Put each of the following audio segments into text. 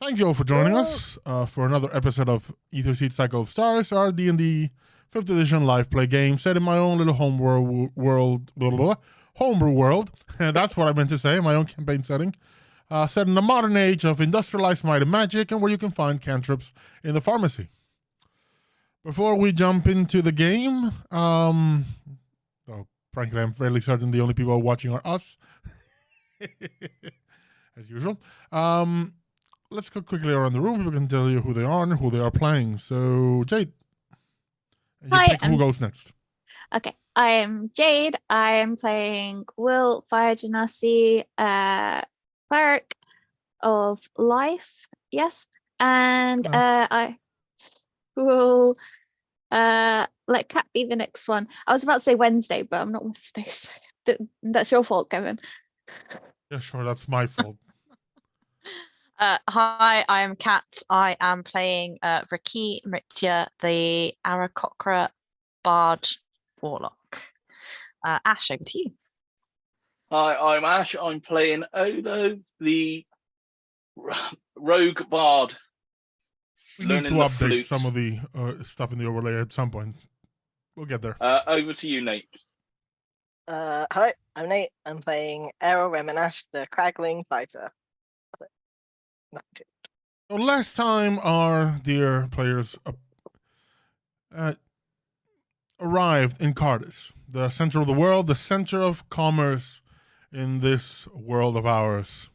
Thank you all for joining us for another episode of Aetherseed Cycle of Stars, our D&D 5th edition live play game set in my own little homebrew world. That's what I meant to say, my own campaign setting. Set in the modern age of industrialized might and magic, and where you can find cantrips in the pharmacy. Before we jump into the game, though frankly I'm fairly certain the only people watching are us, as usual. Let's go quickly around the room. People can tell you who they are and who they are playing. So, Jade, you pick who goes next. Okay, I am Jade. I am playing Will Fire Genasi, cleric of life. Yes, and I will let Kat be the next one. I was about to say Wednesday, but I'm not Wednesday. So that's your fault, Kevin. Yeah, sure, that's my fault. Hi, I am Kat. I am playing RaQui MriTtyur, the Aarakocra Bard Warlock. Ash, over to you. Hi, I'm Ash. I'm playing Olo, the Rogue Bard. We need to update some of the stuff in the overlay at some point. We'll get there. Over to you, Nate. Hi, I'm Nate. I'm playing Errol Reminash, the Craggling Fighter. So last time our dear players arrived in Cardis, the center of the world, the center of commerce in this world of ours.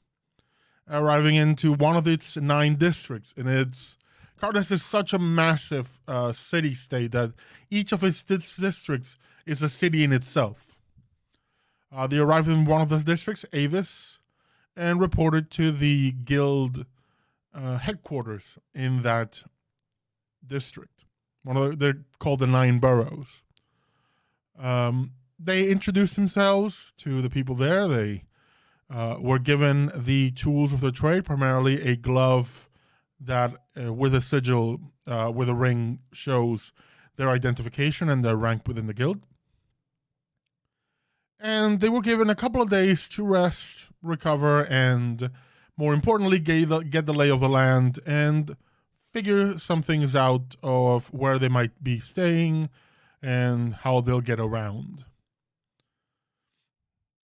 Arriving into one of its 9 districts, and Cardis is such a massive city-state that each of its districts is a city in itself. They arrived in one of those districts, Avis, and reported to the guild headquarters in that district. They're called the 9 boroughs. They introduced themselves to the people there. They were given the tools of their trade, primarily a glove that with a sigil, with a ring, shows their identification and their rank within the guild. And they were given a couple of days to rest, recover, and more importantly, get the lay of the land and figure some things out of where they might be staying and how they'll get around.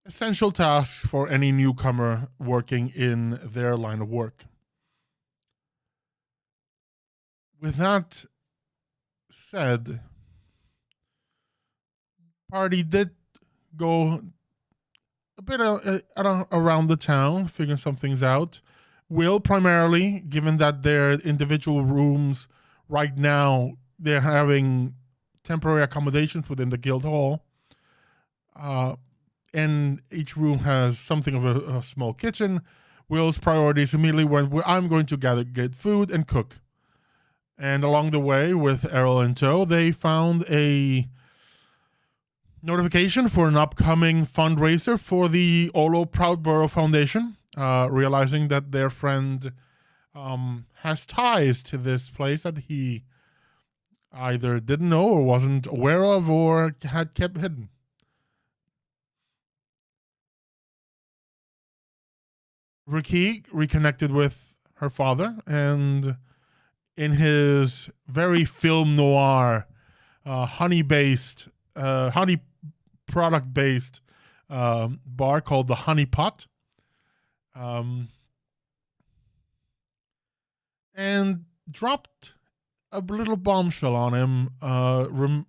Essential tasks for any newcomer working in their line of work. With that said, party did go a bit around the town, figuring some things out. Will, primarily, given that their individual rooms right now, they're having temporary accommodations within the guild hall. And each room has something of a small kitchen. Will's priorities immediately went, I'm going to get food and cook. And along the way, with Errol in tow, they found a notification for an upcoming fundraiser for the Olo Proudburrow Foundation, realizing that their friend has ties to this place that he either didn't know or wasn't aware of or had kept hidden. RaQui reconnected with her father, and in his very film noir, honey product based bar called the Honey Pot, and dropped a little bombshell on him,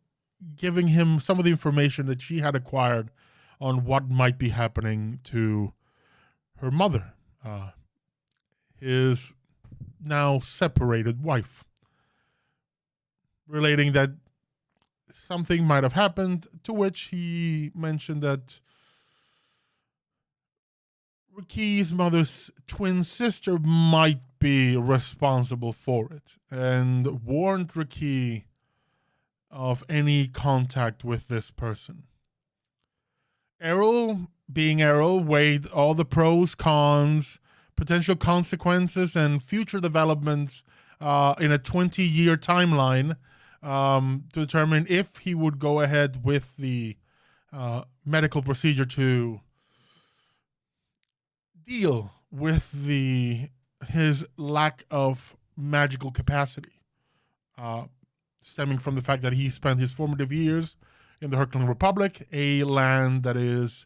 giving him some of the information that she had acquired on what might be happening to her mother, his now separated wife, relating that something might have happened, to which he mentioned that RaQui's mother's twin sister might be responsible for it, and warned RaQui of any contact with this person. Errol, being Errol, weighed all the pros, cons, potential consequences, and future developments in a 20-year timeline to determine if he would go ahead with the medical procedure to deal with the his lack of magical capacity, stemming from the fact that he spent his formative years in the Herculean Republic, a land that is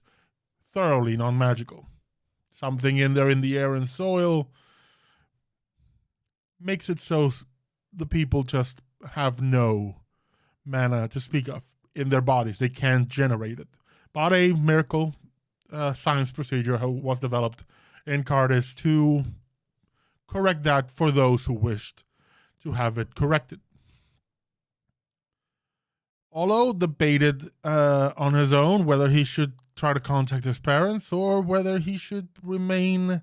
thoroughly non-magical. Something in there in the air and soil makes it so the people just have no mana to speak of in their bodies. They can't generate it. But a miracle science procedure was developed in Cardis to correct that for those who wished to have it corrected. Olo debated on his own whether he should try to contact his parents or whether he should remain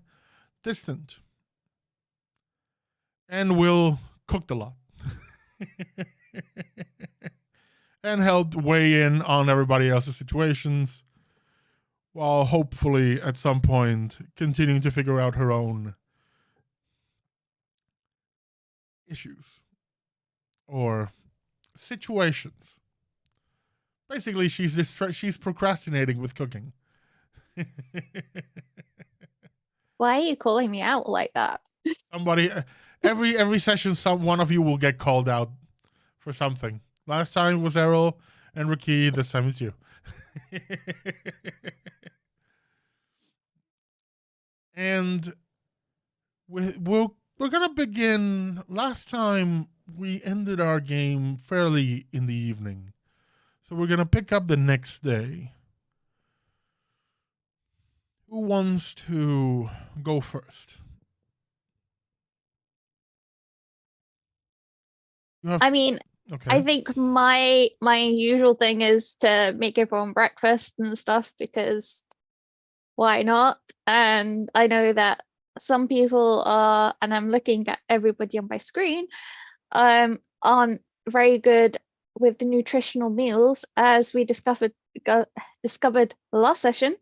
distant. And Will cooked a lot. And helped weigh in on everybody else's situations, while hopefully at some point continuing to figure out her own issues or situations. Basically, she's procrastinating with cooking. Why are you calling me out like that? Somebody, every session, one of you will get called out for something. Last time was Errol and RaQui. This time it's you. And we're gonna begin. Last time we ended our game fairly in the evening, so we're gonna pick up the next day. Who wants to go first? I mean, okay. I think my usual thing is to make everyone breakfast and stuff, because why not? And I know that some people are, and I'm looking at everybody on my screen, aren't very good with the nutritional meals, as we discovered last session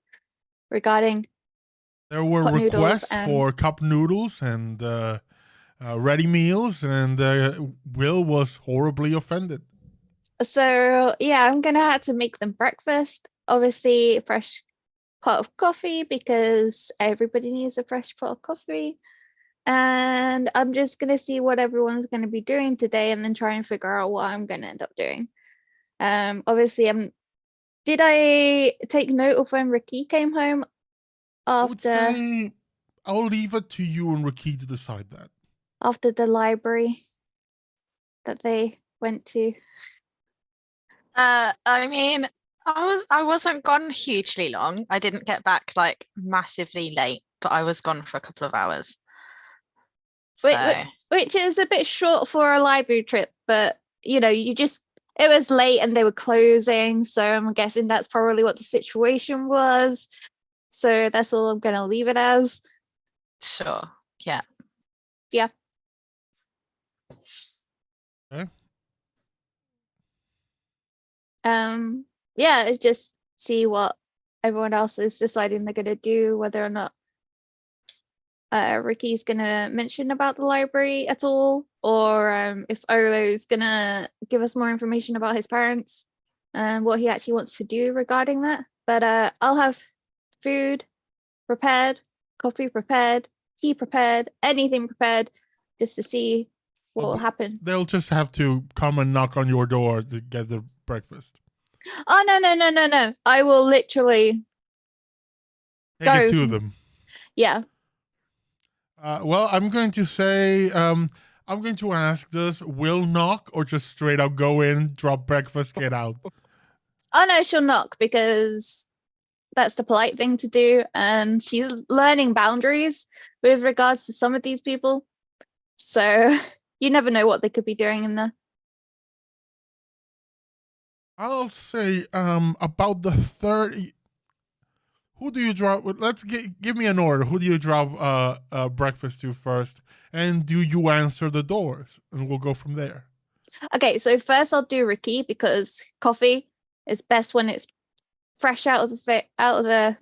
regarding there were cup noodles requests and for cup noodles and ready meals, and Will was horribly offended. So yeah, I'm gonna have to make them breakfast. Obviously, fresh pot of coffee, because everybody needs a fresh pot of coffee. And I'm just gonna see what everyone's gonna be doing today, and then try and figure out what I'm gonna end up doing. Obviously, did I take note of when RaQui came home I would after say I'll leave it to you and RaQui to decide that. after the library that they went to? I mean, I wasn't gone hugely long. I didn't get back like massively late, but I was gone for a couple of hours. Wait, So which is a bit short for a library trip, but you know, it was late and they were closing, so I'm guessing that's probably what the situation was. So that's all I'm gonna leave it as. sure, yeah. Yeah. Okay. Yeah, it's just see what everyone else is deciding they're gonna do, whether or not RaQui's gonna mention about the library at all, or if Olo's gonna give us more information about his parents and what he actually wants to do regarding that. But I'll have food prepared, coffee prepared, tea prepared, anything prepared, just to see what will happen. They'll just have to come and knock on your door to get the breakfast. Oh no! I will literally Take it to them. Yeah. Well, I'm going to say, I'm going to ask, does Will knock or just straight up go in, drop breakfast, get out? Oh no, she'll knock, because that's the polite thing to do, and she's learning boundaries with regards to some of these people. So you never know what they could be doing in there. I'll say about the 30. Who do you drop? Let's give me an order. Who do you drop breakfast to first? And do you answer the doors? And we'll go from there. Okay, so first I'll do RaQui, because coffee is best when it's fresh out of the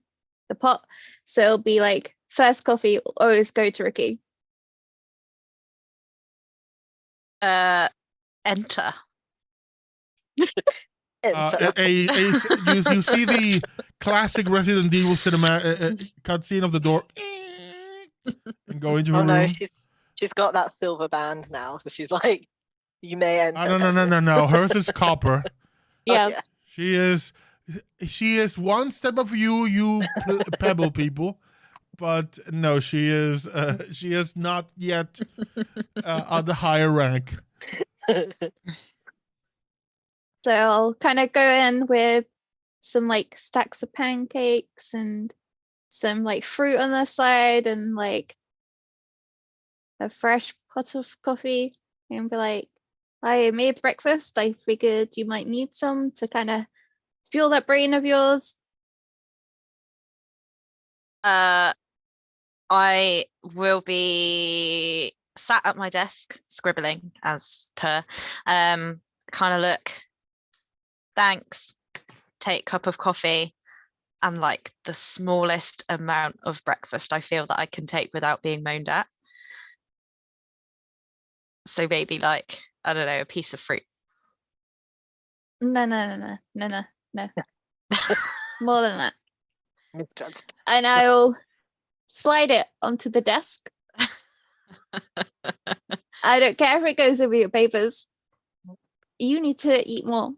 pot. So it'll be like first coffee, always go to RaQui. Enter. You see the classic Resident Evil cinema cutscene of the door. and go into her Oh no, room. she's got that silver band now, so she's like, you may enter. No. Hers is copper. yeah. Yes. She is one step of you pebble people, but no, she is not yet at the higher rank. So I'll kind of go in with some like stacks of pancakes and some like fruit on the side and like a fresh pot of coffee and be like, I made breakfast. I figured you might need some to kind of fuel that brain of yours. I will be sat at my desk scribbling as per. Kind of look. Thanks. Take cup of coffee and like the smallest amount of breakfast I feel that I can take without being moaned at. So maybe like, I don't know, a piece of fruit. No. More than that. Misjudged. And I'll slide it onto the desk. I don't care if it goes over your papers. You need to eat more.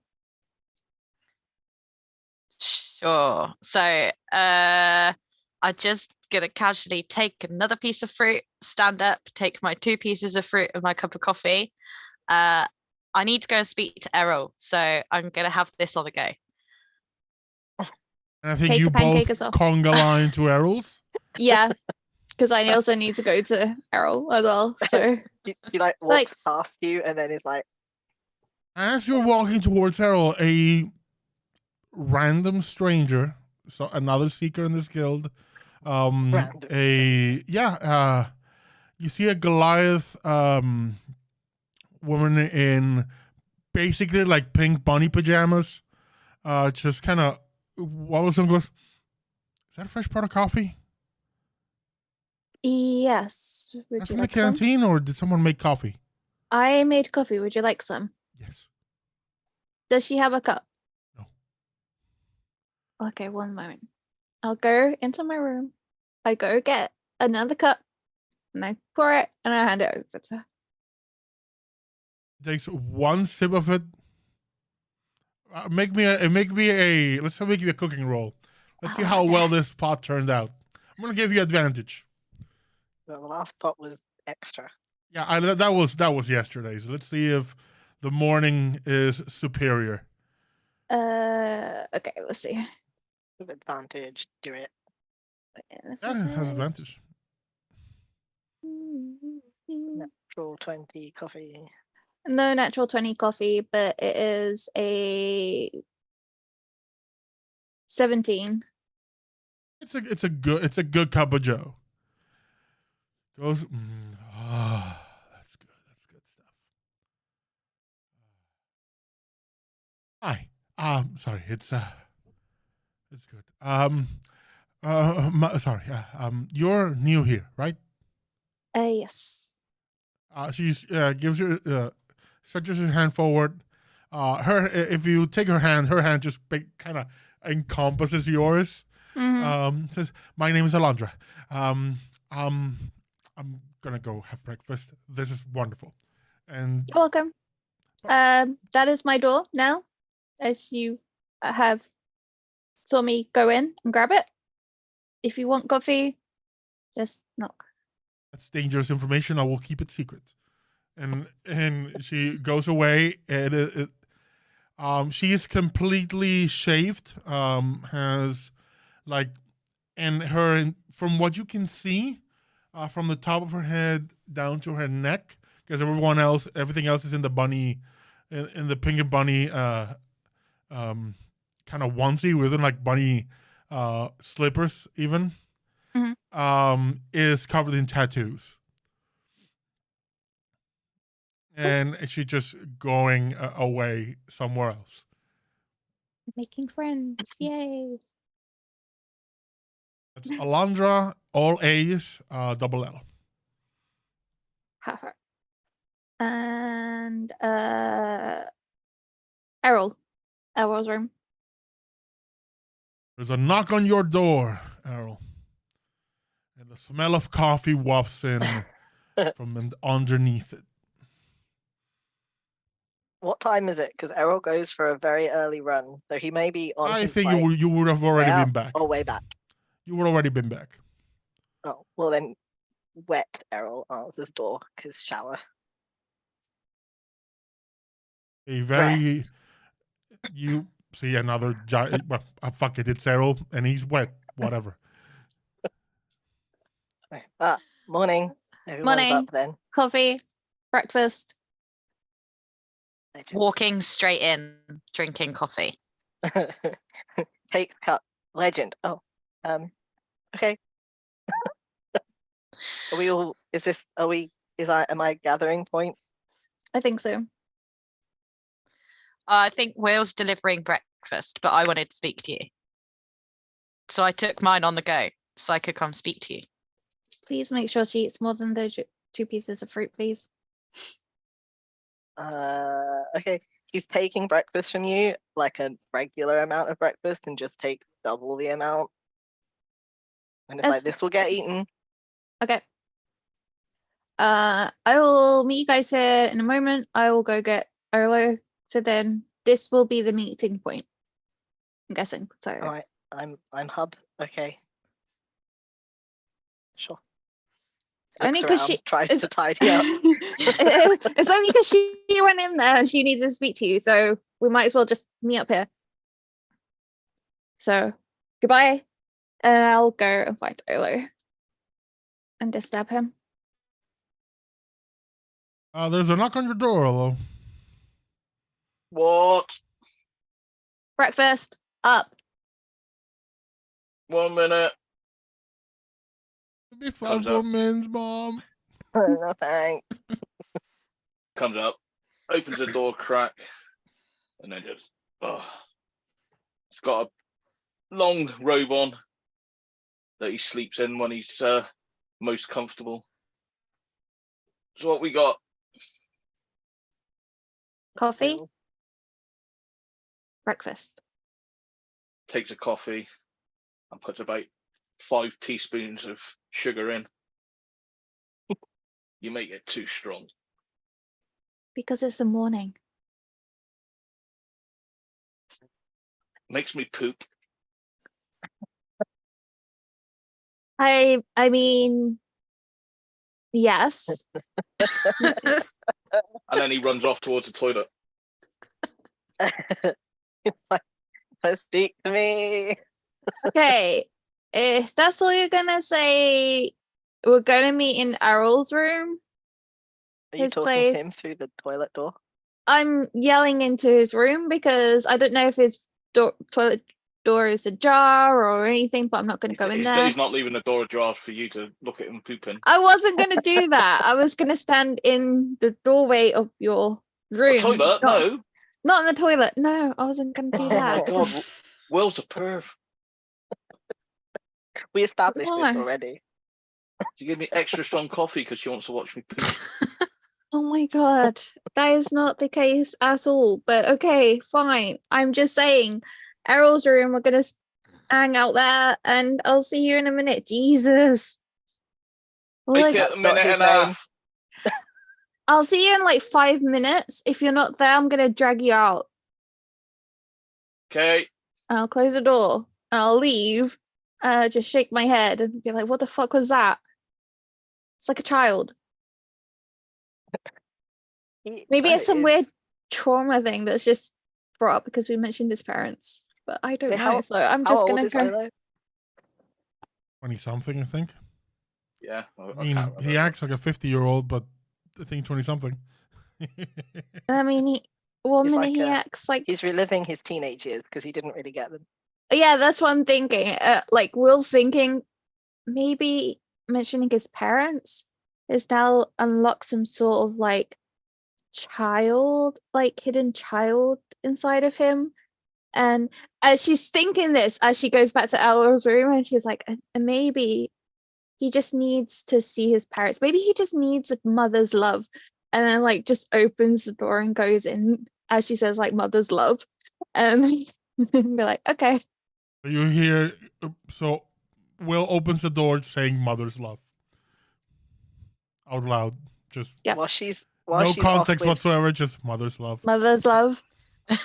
Sure. So I just gonna casually take another piece of fruit, stand up, take my 2 pieces of fruit and my cup of coffee. I need to go and speak to Errol, so I'm gonna have this on the go. And I think Take you the both pancakes off. conga line to Errol's. Yeah, because I also need to go to Errol as well. So He like walks past you and then is like, As you're walking towards Errol, a random stranger, so another seeker in this guild, Random. you see a Goliath woman in basically like pink bunny pajamas, just kind of wobbles and goes, "Is that a fresh pot of coffee? yes, would That's you from the like some? canteen, or did someone make coffee?" I made coffee. Would you like some? Yes. Does she have a cup? No. Okay, one moment. I'll go into my room. I go get another cup and I pour it and I hand it over to her. Takes one sip of it. Make me a cooking roll. Let's see how Okay. well this pot turned out. I'm gonna give you advantage. well, the last pot was extra. Yeah, that was yesterday's. Let's see if the morning is superior. Okay, let's see. With advantage, do it. That has advantage. Natural 20 coffee. No natural 20 coffee, but it is a 17. It's a good cup of Joe. Goes. That's good. That's good stuff. Hi. Sorry. It's good. Sorry. You're new here, right? Yes. She's gives you stretches her hand forward. If you take her hand just kind of encompasses yours. Mhm. Says, "My name is Alondra. I'm gonna go have breakfast. This is wonderful." And You're welcome. That is my door now, as you have saw me go in and grab it. If you want coffee, just knock. that's dangerous information. I will keep it secret. And she goes away. She is completely shaved. Has like, and from what you can see, from the top of her head down to her neck, because everything else is in the bunny, in the pink and bunny, kind of onesie within like bunny, slippers even, is covered in tattoos. And she's just going away somewhere else. Making friends. Yay. That's Alondra, all A's, double L. Perfect. And Errol's room. There's a knock on your door, Errol. And the smell of coffee wafts in from underneath it. What time is it? Because Errol goes for a very early run, so he may be on I his think like, you would have already way been out back. or way back. You would already been back. Oh, well then, wet Errol answers door because shower. A very you see another giant. Well, fuck it, it's Errol, and he's wet. Whatever. Morning. Everyone's Morning. up then. Coffee, breakfast. Walking straight in, drinking coffee. Take cup. Legend. Oh, okay. Are we all? Is this? Are we? Am I gathering point? I think so. I think Will's delivering breakfast, but I wanted to speak to you. So I took mine on the go so I could come speak to you. Please make sure she eats more than those 2 pieces of fruit, please. Okay. He's taking breakfast from you, like a regular amount of breakfast, and just takes double the amount. And it's like, That's- this will get eaten. Okay. I will meet you guys here in a moment. I will go get Olo. So then this will be the meeting point. I'm guessing. So All right. I'm hub. Okay. Sure. only Looks because around, she tries it's- to tidy up. it's only because she went in there and she needs to speak to you. So we might as well just meet up here. So goodbye. And I'll go and find Olo and disturb him. There's a knock on your door, Olo. What? Breakfast up. 1 minute. It'll be 5 Comes more up. minutes, Mom. No thanks. Comes up, opens the door crack, and then just, oh. He's got a long robe on that he sleeps in when he's most comfortable. So what we got? Coffee. Cool. Breakfast. Takes a coffee and puts about 5 teaspoons of sugar in. You make it too strong. Because it's the morning. Makes me poop. I mean, yes. And then he runs off towards the toilet. Speak to me. Okay. If that's all you're gonna say, we're gonna meet in Errol's room. Are you His talking to him place. through the toilet door? I'm yelling into his room because I don't know if his toilet door is ajar or anything, but I'm not gonna go in there. He's not leaving the door ajar for you to look at him pooping. I wasn't gonna do that. I was gonna stand in the doorway of your room. A toilet? No. Not in the toilet. No, I wasn't gonna do Oh that. my god, Will's a perv. We established Why? this already. She gave me extra strong coffee because she wants to watch me poop. Oh my god, that is not the case at all. But okay, fine. I'm just saying, Errol's room. We're gonna hang out there, and I'll see you in a minute. Jesus. Make Like, it a not minute his and a name. half. I'll see you in like 5 minutes. If you're not there, I'm gonna drag you out. Okay. I'll close the door. I'll leave. Just shake my head and be like, "What the fuck was that?" It's like a child. Maybe it's some weird trauma thing that's just brought up because we mentioned his parents, but I don't Wait, know. So I'm just gonna go. 20-something, I think. Yeah. I mean, he acts like a 50-year-old, but I think 20-something. I mean, one He's minute like he a- acts like, He's reliving his teenage years because he didn't really get them. yeah, that's what I'm thinking. Like Will's thinking, maybe mentioning his parents is now unlocked some sort of like hidden child inside of him. And as she's thinking this, as she goes back to Ella's room, and she's like, maybe he just needs to see his parents. Maybe he just needs a mother's love. And then like just opens the door and goes in, as she says, like mother's love. And be like, okay. You hear, so Will opens the door saying "mother's love" out loud. Just Yep. While she's no off context with, whatsoever. Just mother's love. Mother's love.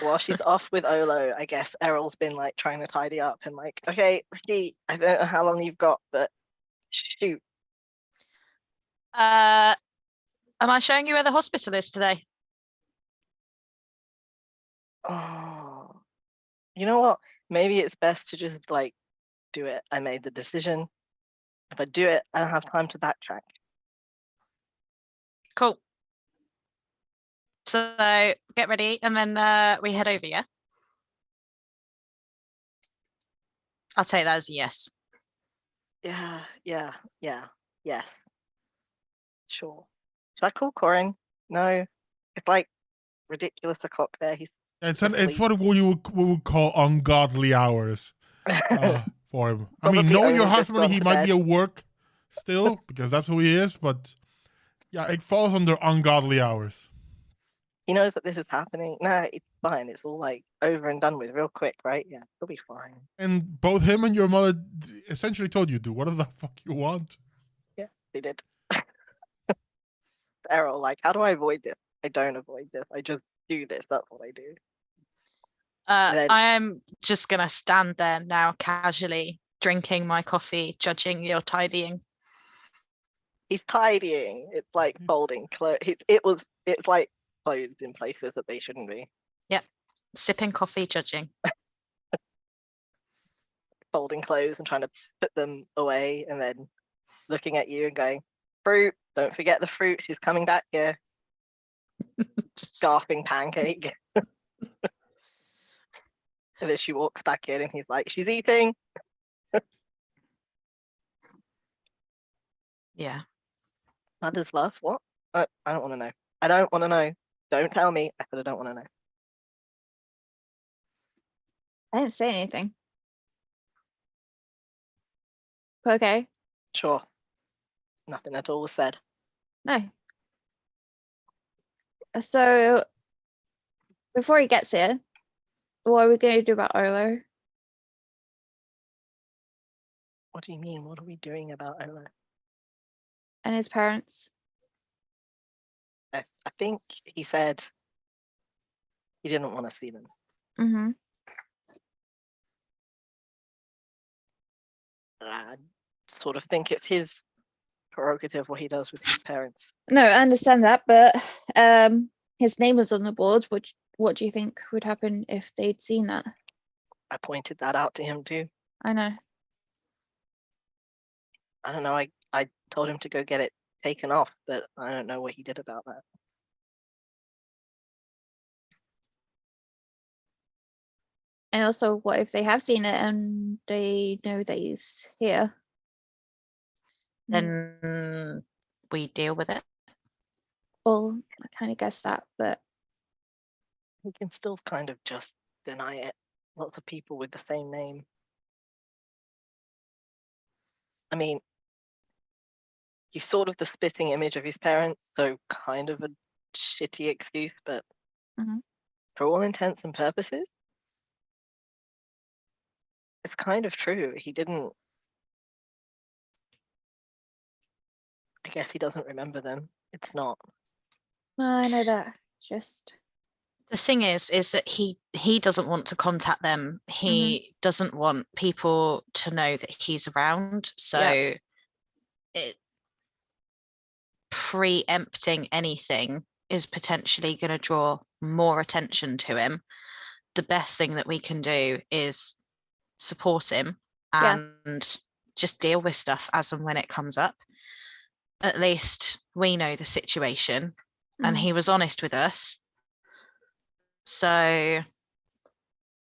while she's off with Olo, I guess Errol's been like trying to tidy up and like, okay, Ricky, I don't know how long you've got, but shoot. Am I showing you where the hospital is today? Oh, you know what? Maybe it's best to just like do it. I made the decision. If I do it, I don't have time to backtrack. Cool. So get ready and then we head over, yeah? I'll take that as a yes. Yeah, yes. Sure. Should I call Corin? No. It's like ridiculous o'clock there. He's It's asleep. what we would call ungodly hours for him. I mean, Probably knowing your only just husband, gone he to might be bed. at work still because that's who he is. But yeah, it falls under ungodly hours. He knows that this is happening. No, it's fine. It's all like over and done with real quick, right? Yeah, he'll be fine. And both him and your mother essentially told you, do whatever the fuck you want. Yeah, they did. Errol, like, how do I avoid this? I don't avoid this. I just do this. That's what I do. then- I'm just gonna stand there now casually, drinking my coffee, judging your tidying. He's tidying. It's like folding clothes. It's like clothes in places that they shouldn't be. Sipping coffee, judging. Folding clothes and trying to put them away, and then looking at you and going, "Fruit, don't forget the fruit. She's coming back here." Just- Scarfing pancake. And then she walks back in, and he's like, "She's eating." yeah. Mother's love. What? I don't want to know. I don't want to know. Don't tell me. I said I don't want to know. I didn't say anything. Okay. Sure. Nothing at all was said. No. So before he gets here, what are we going to do about Olo? What do you mean? What are we doing about Olo? And his parents? I think he said he didn't want to see them. Mm-hmm. I sort of think it's his prerogative what he does with his parents. No, I understand that, but his name was on the board. What do you think would happen if they'd seen that? I pointed that out to him too. I know. I don't know. I told him to go get it taken off, but I don't know what he did about that. And also, what if they have seen it and they know that he's here? Then we deal with it. Well, I kind of guess that, but He can still kind of just deny it. Lots of people with the same name. I mean, he's sort of the spitting image of his parents, so kind of a shitty excuse, but Mhm. for all intents and purposes, it's kind of true. He didn't. I guess he doesn't remember them. It's not. I know that. Just The thing is that he doesn't want to contact them. He doesn't want people to know that he's around. So it preempting anything is potentially going to draw more attention to him. The best thing that we can do is support him and just deal with stuff as and when it comes up. At least we know the situation and he was honest with us. So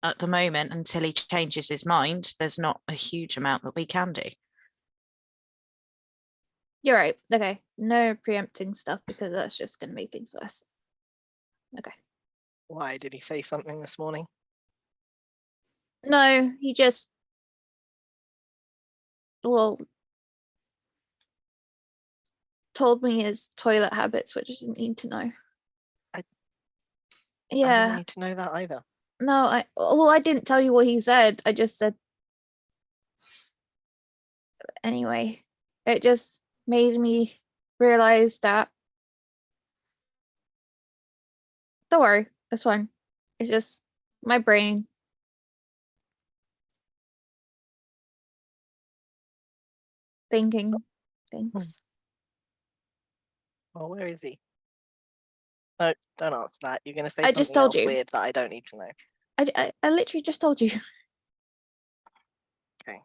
at the moment, until he changes his mind, there's not a huge amount that we can do. You're right. Okay. No preempting stuff because that's just going to make things worse. Okay. Why did he say something this morning? No, he just, well, told me his toilet habits, which I didn't need to know. I Yeah. don't need to know that either. No, I didn't tell you what he said. I just said anyway, it just made me realize that. Don't worry, it's fine. It's just my brain. Thinking things. Well, where is he? No, don't answer that. You're going to say I something just told else you. weird that I don't need to know. I literally just told you. Okay.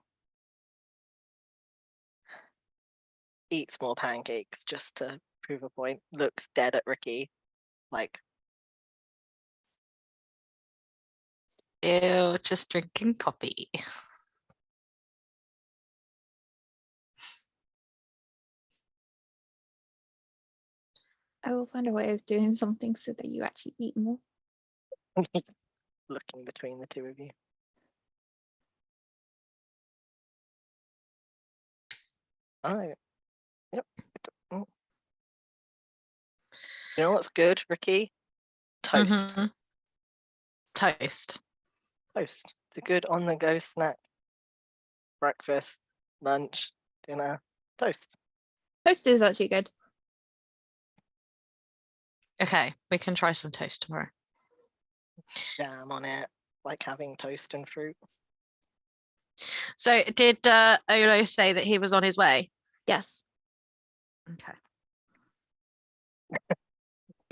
Eats more pancakes just to prove a point. Looks dead at Ricky. Like, Ew, just drinking coffee. I will find a way of doing something so that you actually eat more. looking between the two of you. Oh, yep. Mm. You know what's good, Ricky? Toast. Mhm. Toast. Toast. It's a good on-the-go snack. Breakfast, lunch, dinner. Toast. Toast is actually good. Okay, we can try some toast tomorrow. Jam on it. Like having toast and fruit. So did Olo say that he was on his way? Yes. Okay.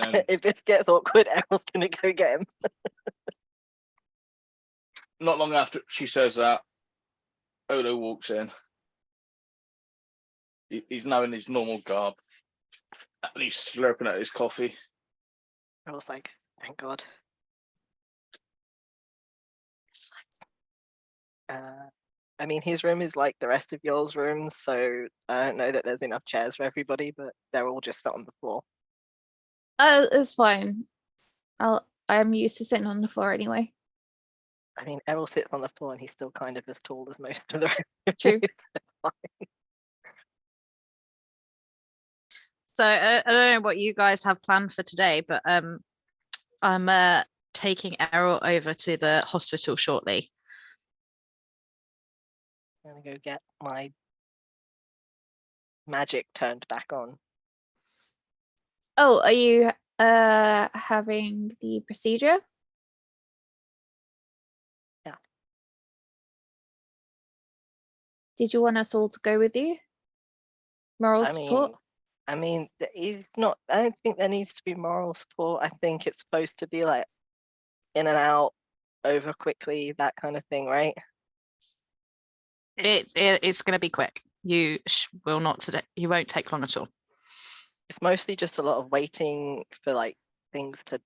And If this gets awkward, Errol's gonna go get him. not long after she says that, Olo walks in. He's now in his normal garb. And he's slurping at his coffee. Errol's like, thank God. It's fine. I mean, his room is like the rest of y'all's rooms, so I don't know that there's enough chairs for everybody, but they're all just sat on the floor. It's fine. I'm used to sitting on the floor anyway. I mean, Errol sits on the floor and he's still kind of as tall as most of the rest of True. you. So I don't know what you guys have planned for today, but I'm taking Errol over to the hospital shortly. I'm gonna go get my magic turned back on. Oh, are you having the procedure? Yeah. Did you want us all to go with you? Moral support? I mean, it's not. I don't think there needs to be moral support. I think it's supposed to be like in and out, over quickly, that kind of thing, right? It's going to be quick. You will not today. You won't take long at all. It's mostly just a lot of waiting for like things to.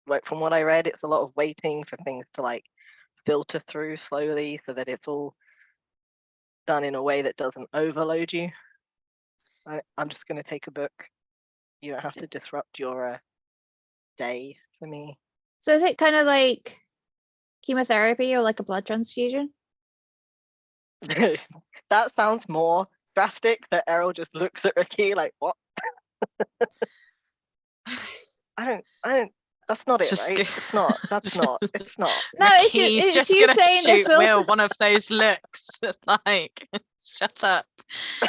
Like from what I read, it's a lot of waiting for things to like filter through slowly, so that it's all done in a way that doesn't overload you. I'm just going to take a book. You don't have to disrupt your day for me. So is it kind of like chemotherapy or like a blood transfusion? That sounds more drastic. That Errol just looks at Ricky like, what? I don't. That's not it, Just right? go- It's not. That's not. It's not. No, Ricky's it's just you gonna saying a shoot Will filter. one of those looks. Like, shut up.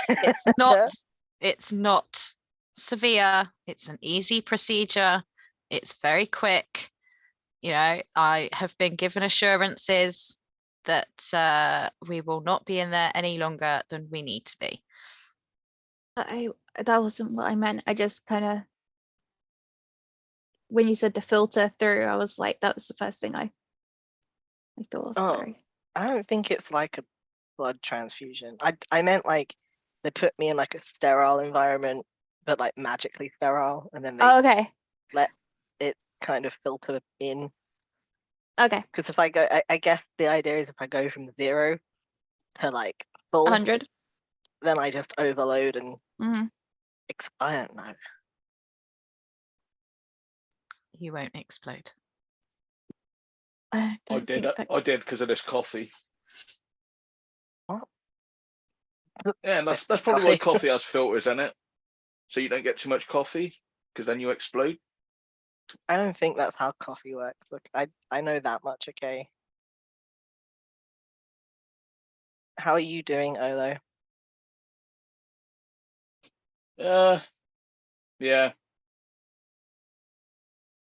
It's not. It's not severe. It's an easy procedure. It's very quick. You know, I have been given assurances that we will not be in there any longer than we need to be. That wasn't what I meant. I just kind of, when you said the filter through, I was like, that was the first thing I thought of. Oh, Sorry. I don't think it's like a blood transfusion. I meant like they put me in like a sterile environment, but like magically sterile, and then they Oh, okay. let it kind of filter in. Okay. Because if I go, I guess the idea is if I go from 0 to like full, 100. then I just overload and Mm-hmm. I don't know. You won't explode. I I don't did. think I did because of this coffee. What? Yeah, and that's probably why Coffee. coffee has filters in it, so you don't get too much coffee because then you explode. I don't think that's how coffee works. Look, I know that much, okay? How are you doing, Olo? Yeah.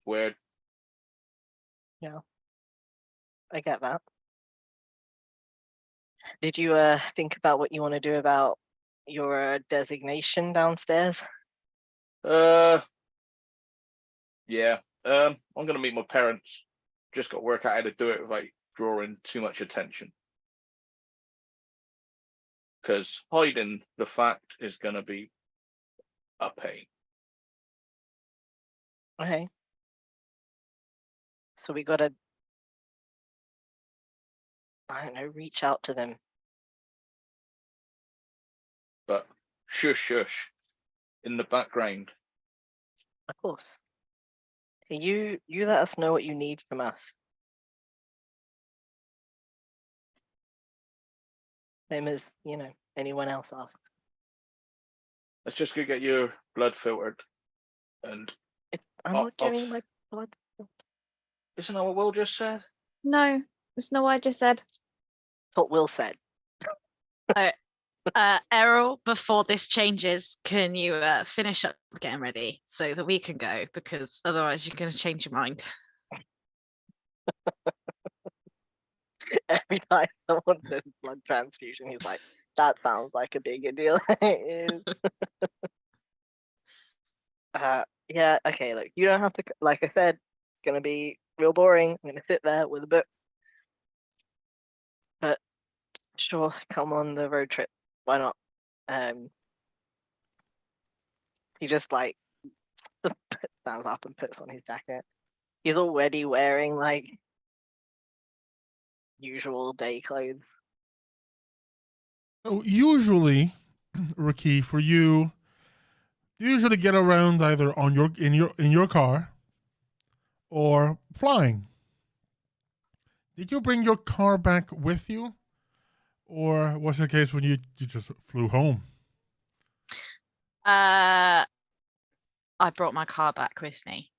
Weird. I get that. Did you think about what you want to do about your designation downstairs? Yeah. I'm gonna meet my parents. Just got to work out how to do it without drawing too much attention. Because hiding the fact is gonna be a pain. Okay. So we gotta, I don't know, reach out to them. But shush, shush. In the background. Of course. Hey, you let us know what you need from us. Same as, anyone else asks. Let's just go get your blood filtered. And I'm not getting my blood. isn't that what Will just said? No, that's not what I just said. That's what Will said. Errol, before this changes, can you finish up getting ready so that we can go? Because otherwise you're going to change your mind. Every time someone says blood transfusion, he's like, that sounds like a bigger deal than it is. Yeah, okay, look, you don't have to, like I said, it's gonna be real boring. I'm gonna sit there with a book. But sure, come on the road trip. Why not? He just like stands up and puts on his jacket. He's already wearing like usual day clothes. So usually, RaQui, for you usually get around either in your car or flying. Did you bring your car back with you, or was it the case when you just flew home? I brought my car back with me.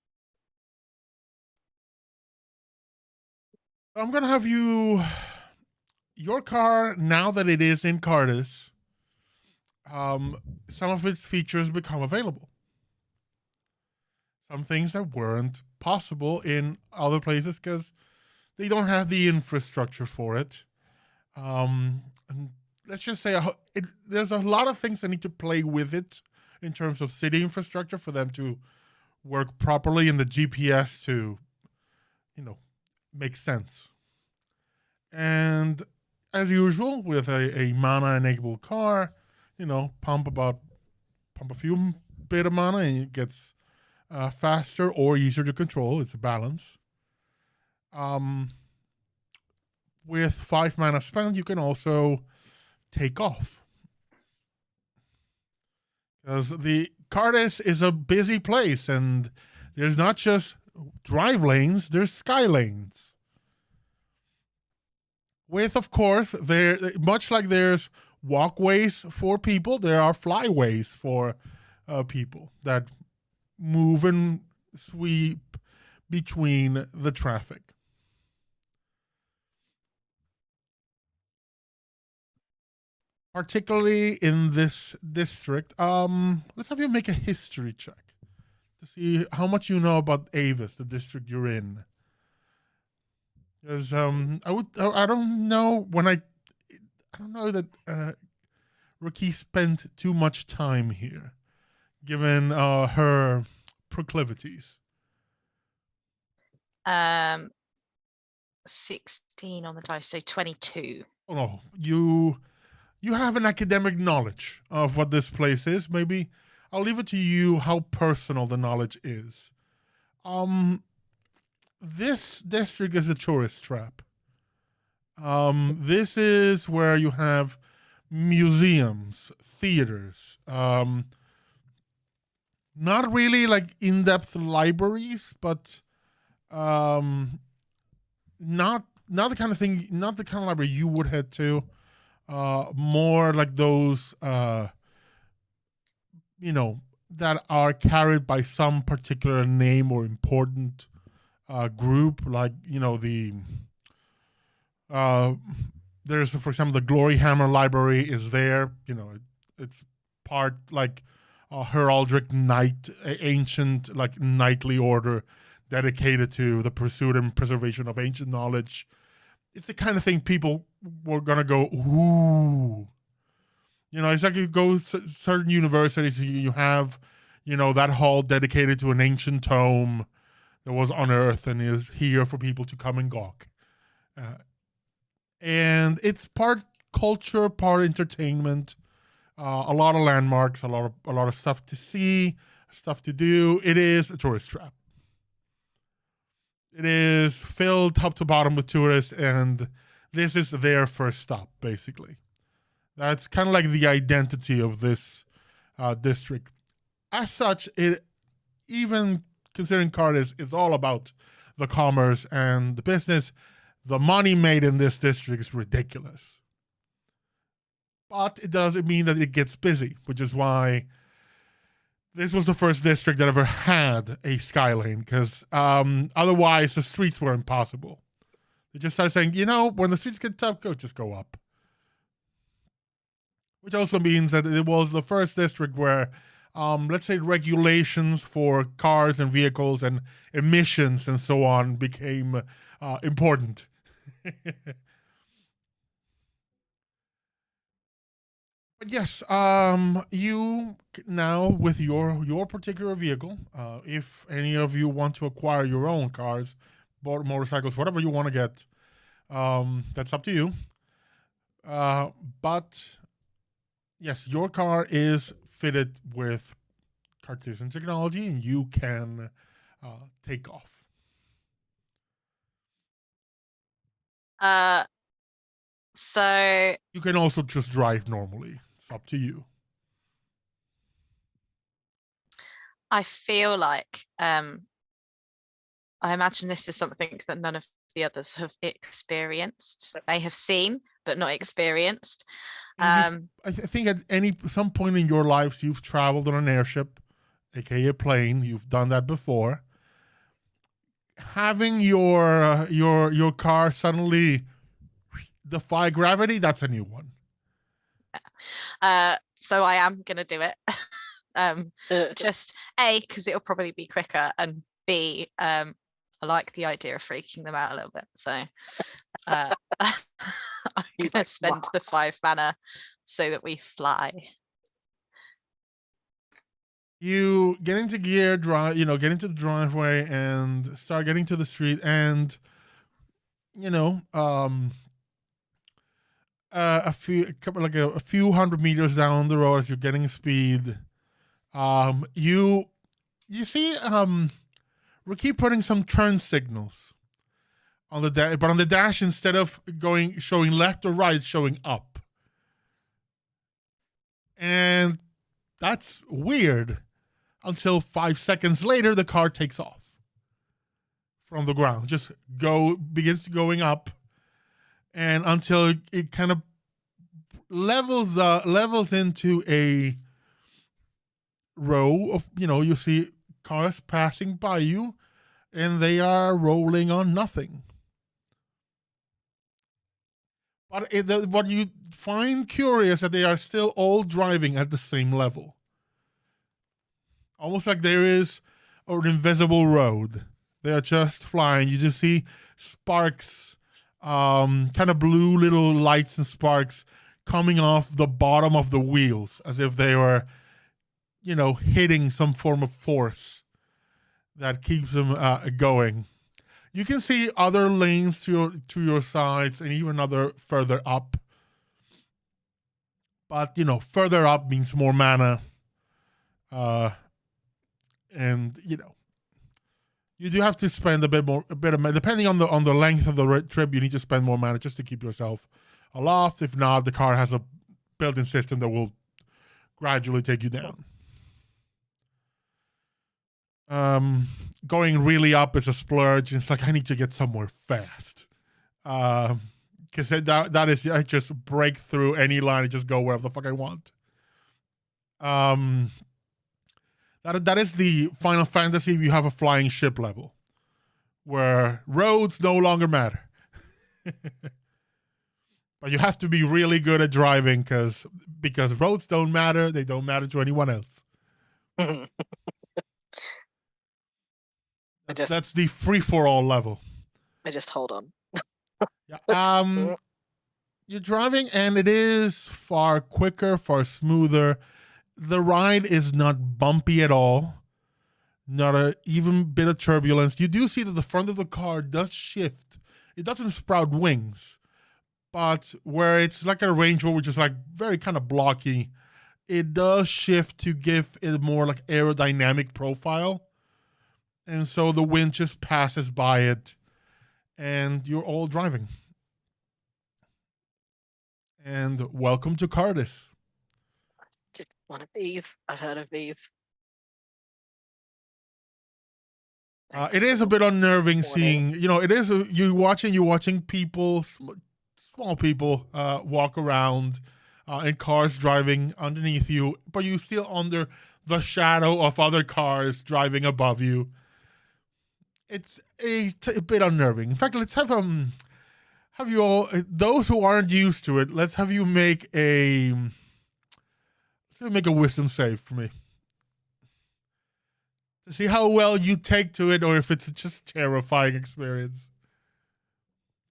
I'm gonna have your car, now that it is in Cardis, some of its features become available. Some things that weren't possible in other places because they don't have the infrastructure for it. And let's just say there's a lot of things that need to play with it in terms of city infrastructure for them to work properly and the GPS to, make sense. And as usual, with a mana-enabled car, pump a few bit of mana and it gets faster or easier to control. It's a balance. With 5 mana spent, you can also take off. Because the Cardis is a busy place and there's not just drive lanes, there's sky lanes. With, of course, much like there's walkways for people, there are flyways for people that move and sweep between the traffic. Particularly in this district, let's have you make a history check to see how much you know about Avis, the district you're in. Because I don't know that RaQui spent too much time here, given her proclivities. 16 on the dice, so 22. Oh no, you have an academic knowledge of what this place is. Maybe I'll leave it to you how personal the knowledge is. This district is a tourist trap. This is where you have museums, theaters, not really like in-depth libraries, but not the kind of thing, not the kind of library you would head to. More like those, that are carried by some particular name or important group, like there's, for example, the Glory Hammer Library is there. It's part like heraldic knight, ancient like knightly order dedicated to the pursuit and preservation of ancient knowledge. It's the kind of thing people were gonna go, ooh. You know, it's like you go to certain universities, you have, you know, that hall dedicated to an ancient tome that was unearthed and is here for people to come and gawk. And it's part culture, part entertainment, a lot of landmarks, a lot of stuff to see, stuff to do. It is a tourist trap. It is filled top to bottom with tourists, and this is their first stop, basically. That's kind of like the identity of this district. As such, it, even considering Cardis is all about the commerce and the business, the money made in this district is ridiculous. But it doesn't mean that it gets busy, which is why this was the first district that ever had a skylane, because otherwise the streets were impossible. They just started saying, you know, when the streets get tough, just go up. Which also means that it was the first district where, let's say, regulations for cars and vehicles and emissions and so on became important. But yes, you now with your particular vehicle, if any of you want to acquire your own cars, motorcycles, whatever you want to get, that's up to you. But yes, your car is fitted with Cartesian technology, and you can take off. So You can also just drive normally. It's up to you. I feel like I imagine this is something that none of the others have experienced. They have seen, but not experienced. I think at some point in your lives, you've traveled on an airship, aka a plane. You've done that before. Having your car suddenly defy gravity, that's a new one. So I am gonna do it. Just A, because it'll probably be quicker, and B, I like the idea of freaking them out a little bit. So I'm gonna spend the 5 mana so that we fly. You get into gear, get into the driveway and start getting to the street, and a few hundred meters down the road as you're getting speed, you see we keep putting some turn signals on the dash, but on the dash, instead of showing left or right, it's showing up. And that's weird until 5 seconds later the car takes off from the ground. Just begins going up, and until it kind of levels into a row of, you see cars passing by you, and they are rolling on nothing. But what you find curious that they are still all driving at the same level. Almost like there is an invisible road. They are just flying. You just see sparks, kind of blue little lights and sparks coming off the bottom of the wheels, as if they were, hitting some form of force that keeps them going. You can see other lanes to your sides, and even other further up. But further up means more mana, and you do have to spend a bit of mana. Depending on the length of the trip, you need to spend more mana just to keep yourself aloft. If not, the car has a built-in system that will gradually take you down. Going really up is a splurge. It's like, I need to get somewhere fast. Because that is, I just break through any line and just go wherever the fuck I want. That is the Final Fantasy if you have a flying ship level, where roads no longer matter. But you have to be really good at driving, because roads don't matter. They don't matter to anyone else. I just That's the free-for-all level. hold on. Yeah. You're driving, and it is far quicker, far smoother. The ride is not bumpy at all. Not a even bit of turbulence. You do see that the front of the car does shift. It doesn't sprout wings, but where it's like a Range Rover, which is like very kind of blocky, it does shift to give it a more like aerodynamic profile. And so the wind just passes by it, and you're all driving. And welcome to Cardis. One of these. I've heard of these. It is a bit unnerving Morning. seeing, it is, you're watching people, small people, walk around in cars driving underneath you, but you're still under the shadow of other cars driving above you. It's a bit unnerving. In fact, let's have you all, those who aren't used to it, let's have you make a wisdom save for me. To see how well you take to it, or if it's just a terrifying experience.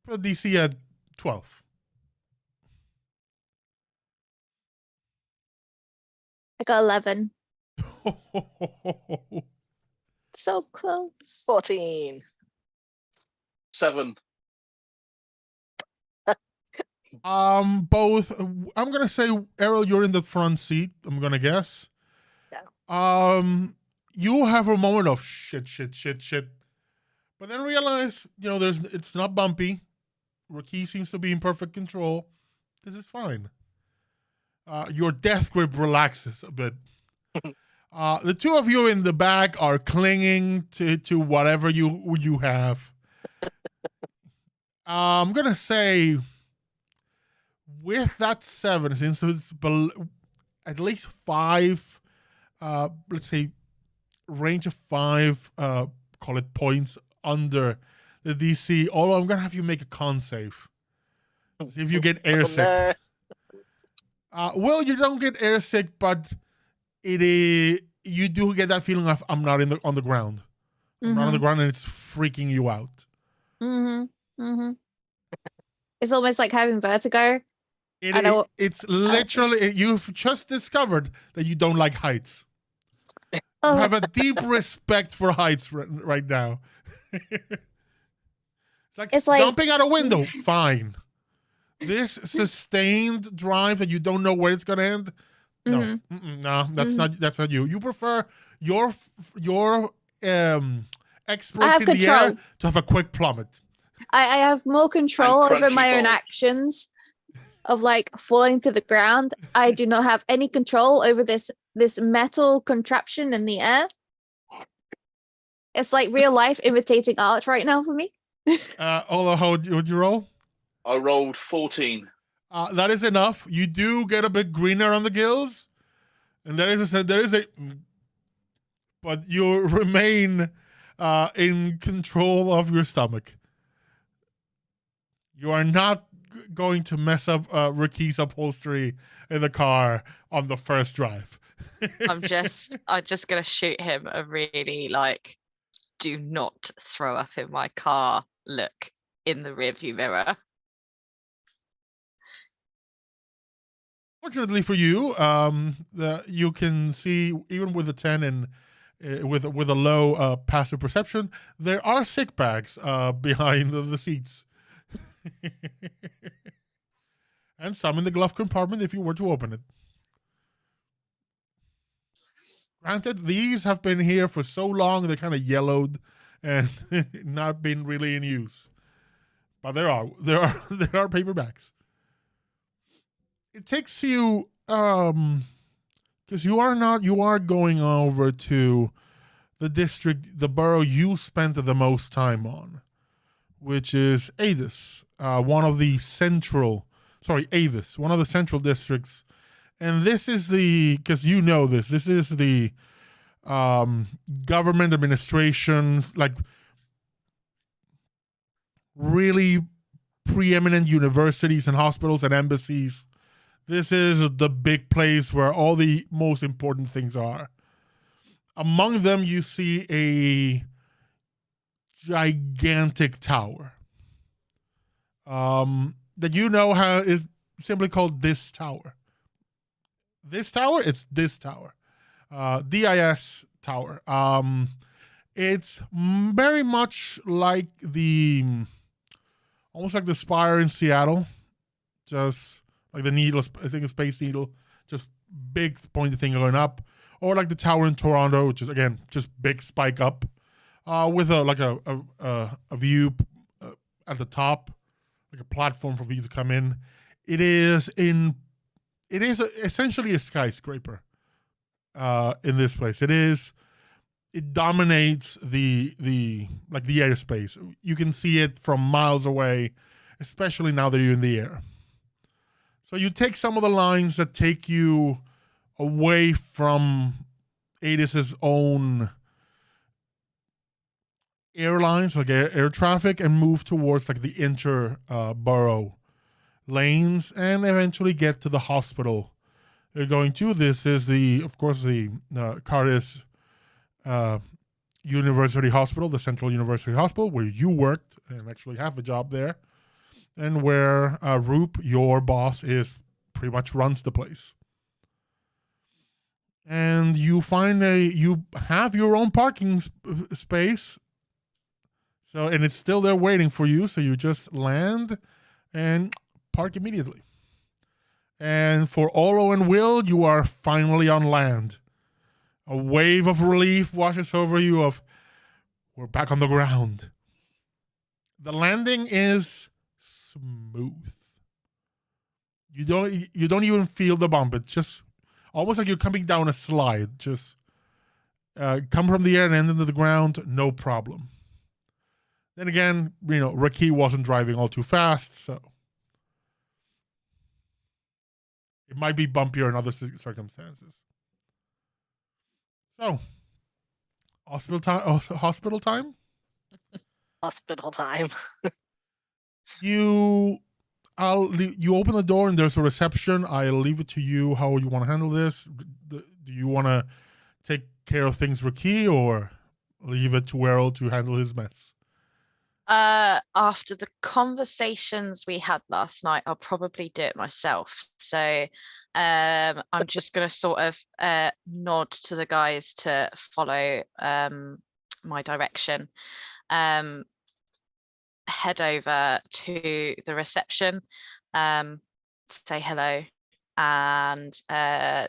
Put DC at 12. I got 11. So close. 14. 7. Both. I'm gonna say, Errol, you're in the front seat. I'm gonna guess. Yeah. You have a moment of shit, but then realize, it's not bumpy. RaQui seems to be in perfect control. This is fine. Your death grip relaxes a bit. The two of you in the back are clinging to whatever you have. I'm gonna say, with that 7, since it's at least 5, let's say, range of 5, call it points under the DC. Although I'm gonna have you make a con save. See if you get airsick. Well, you don't get airsick, but you do get that feeling of I'm not on the ground. I'm not on the ground, and it's freaking you out. It's almost like having vertigo. It's literally, you've just discovered that you don't like heights. Oh. You have a deep respect for heights right now. It's like jumping out a window. Fine. This sustained drive that you don't know where it's gonna end. No, no, that's not you. You prefer your exploits in the air to have a quick plummet. I have more control over my own balls. actions of like falling to the ground. I do not have any control over this metal contraption in the air. It's like real life imitating art right now for me. Olo, how would you roll? I rolled 14. That is enough. You do get a bit greener on the gills, and there is a, but you remain in control of your stomach. You are not going to mess up RaQui's upholstery in the car on the first drive. I'm just gonna shoot him a really do not throw up in my car look in the rearview mirror. Fortunately for you, you can see, even with a 10 and with a low passive perception, there are sick bags behind the seats. And some in the glove compartment if you were to open it. Granted, these have been here for so long they're kind of yellowed and not been really in use. But there are paperbacks. It takes you because you are going over to the district, the borough you spent the most time on, which is Avis, one of the central districts. And this is because this is the government administrations, really preeminent universities and hospitals and embassies. This is the big place where all the most important things are. Among them, you see a gigantic tower that you know is simply called this tower. This tower? It's this tower. DIS tower. It's very much like almost like the Spire in Seattle, just like the needle, I think a Space Needle, just big pointy thing going up, or like the tower in Toronto, which is again just big spike up, with a view at the top, like a platform for people to come in. It is essentially a skyscraper. In this place, it dominates the airspace. You can see it from miles away, especially now that you're in the air. So you take some of the lines that take you away from Aetis's own airlines, like air traffic, and move towards like the borough lanes, and eventually get to the hospital they're going to. This is of course the Cardis University Hospital, the Central University Hospital, where you worked and actually have a job there, and where Roop, your boss, pretty much runs the place. And you have your own parking space, and it's still there waiting for you. So you just land and park immediately. And for Olo and Will, you are finally on land. A wave of relief washes over you we're back on the ground. The landing is smooth. You don't even feel the bump. It's just almost like you're coming down a slide. Just come from the air and end into the ground, no problem. Then again, RaQui wasn't driving all too fast, so it might be bumpier in other circumstances. So, hospital time. Hospital time. Hospital time. You open the door and there's a reception. I'll leave it to you how you want to handle this. Do you want to take care of things RaQui, or leave it to Errol to handle his mess? After the conversations we had last night, I'll probably do it myself. So I'm just going to sort of nod to the guys to follow my direction. Head over to the reception, say hello, and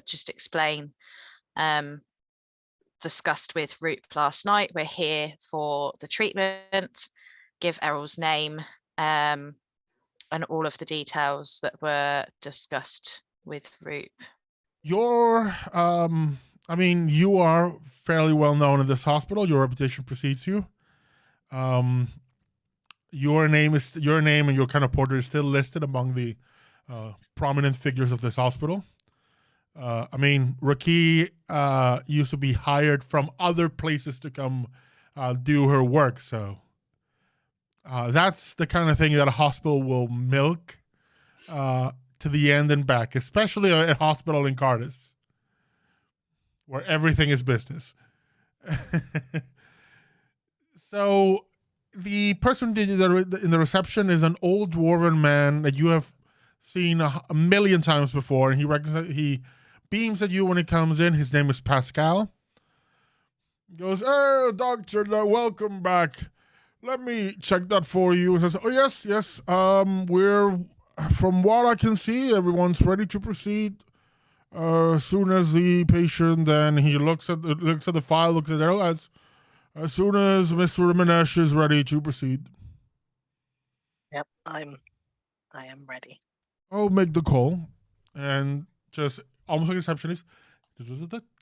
just explain. Discussed with Roop last night, we're here for the treatment. Give Errol's name, and all of the details that were discussed with Roop. You are fairly well known in this hospital. Your reputation precedes you. Your name and your kind of portrait is still listed among the prominent figures of this hospital. RaQui used to be hired from other places to come do her work, so that's the kind of thing that a hospital will milk to the end and back, especially a hospital in Cardis, where everything is business. So the person in the reception is an old dwarven man that you have seen a million times before, and he beams at you when he comes in. His name is Pascal. He goes, "Hey, doctor, welcome back. Let me check that for you." And says, "Oh, yes. We're, from what I can see, everyone's ready to proceed. As soon as the patient," then he looks at the file, looks at Errol, as soon as Mr. Rimanesh is ready to proceed." Yep, I am ready. "I'll make the call." And just almost like a receptionist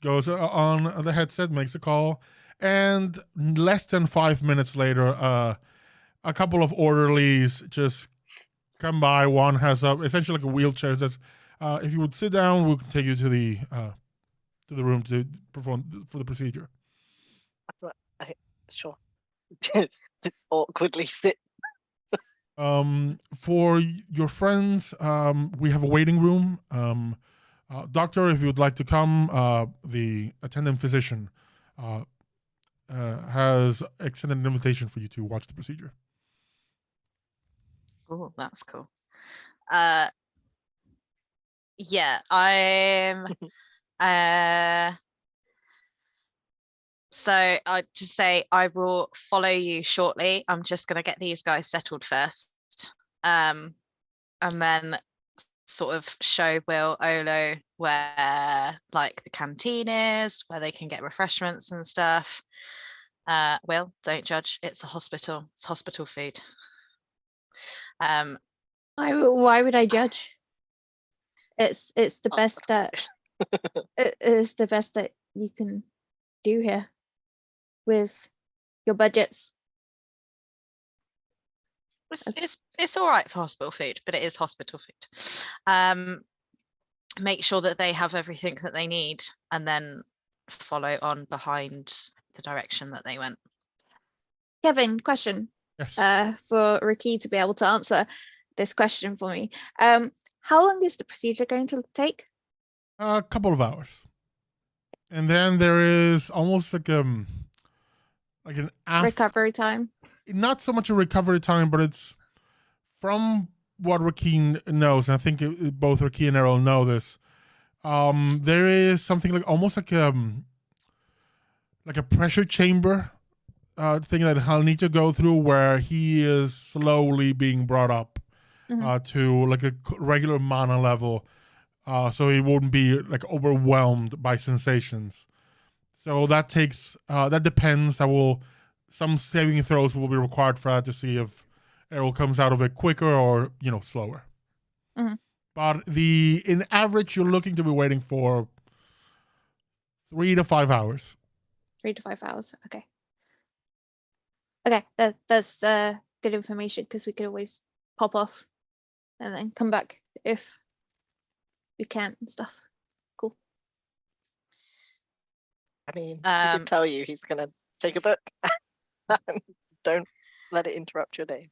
goes on the headset, makes a call, and less than 5 minutes later, a couple of orderlies just come by. One has essentially like a wheelchair. Says, "If you would sit down, we can take you to the room to perform for the procedure." Sure. Awkwardly sit. For your friends, we have a waiting room. Doctor, if you would like to come, the attendant physician has extended an invitation for you to watch the procedure. Oh, that's cool. Yeah, I'm. So I'd just say I will follow you shortly. I'm just gonna get these guys settled first, and then sort of show Will Olo where like the canteen is, where they can get refreshments and stuff. Will, don't judge. It's a hospital. It's hospital food. Why would I judge? It's the best that it is the best that you can do here with your budgets. It's all right for hospital food, but it is hospital food. Make sure that they have everything that they need, and then follow on behind the direction that they went. Kevin, question. Yes. For RaQui to be able to answer this question for me. How long is the procedure going to take? A couple of hours, and then there is almost like an Recovery time. Not so much a recovery time, but it's from what RaQui knows, and I think both RaQui and Errol know this. There is something like almost like a pressure chamber thing that he'll need to go through, where he is slowly being brought up to like a regular mana level, so he wouldn't be like overwhelmed by sensations. So that takes that depends. Some saving throws will be required for that to see if Errol comes out of it quicker or slower. But in average, you're looking to be waiting for 3 to 5 hours. 3 to 5 hours. Okay. Okay, that's good information, because we could always pop off and then come back if we can and stuff. Cool. I mean, he did tell you he's gonna take a book. Don't let it interrupt your day.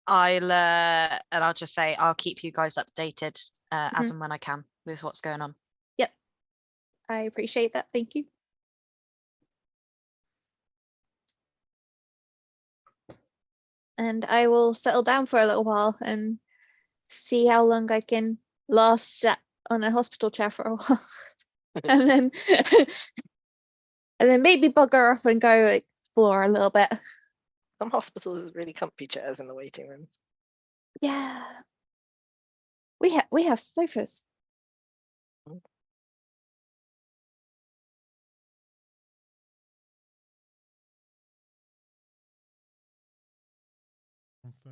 I'll just say I'll keep you guys updated as and when I can with what's going on. Yep, I appreciate that. Thank you. And I will settle down for a little while and see how long I can last sat on a hospital chair for a while. and then maybe bugger off and go explore a little bit. Some hospitals have really comfy chairs in the waiting room. Yeah. We have sofas.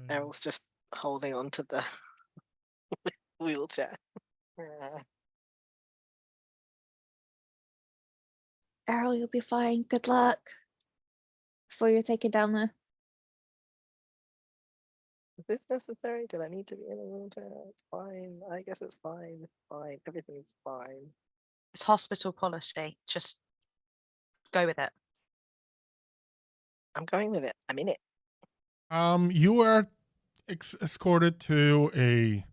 Errol's just holding on to the wheelchair. Errol, you'll be fine. Good luck. Before you're taken down there. Is this necessary? Did I need to be in a wheelchair? It's fine. I guess it's fine. It's fine. Everything's fine. It's hospital policy. Just go with it. I'm going with it. I'm in it. You are escorted to a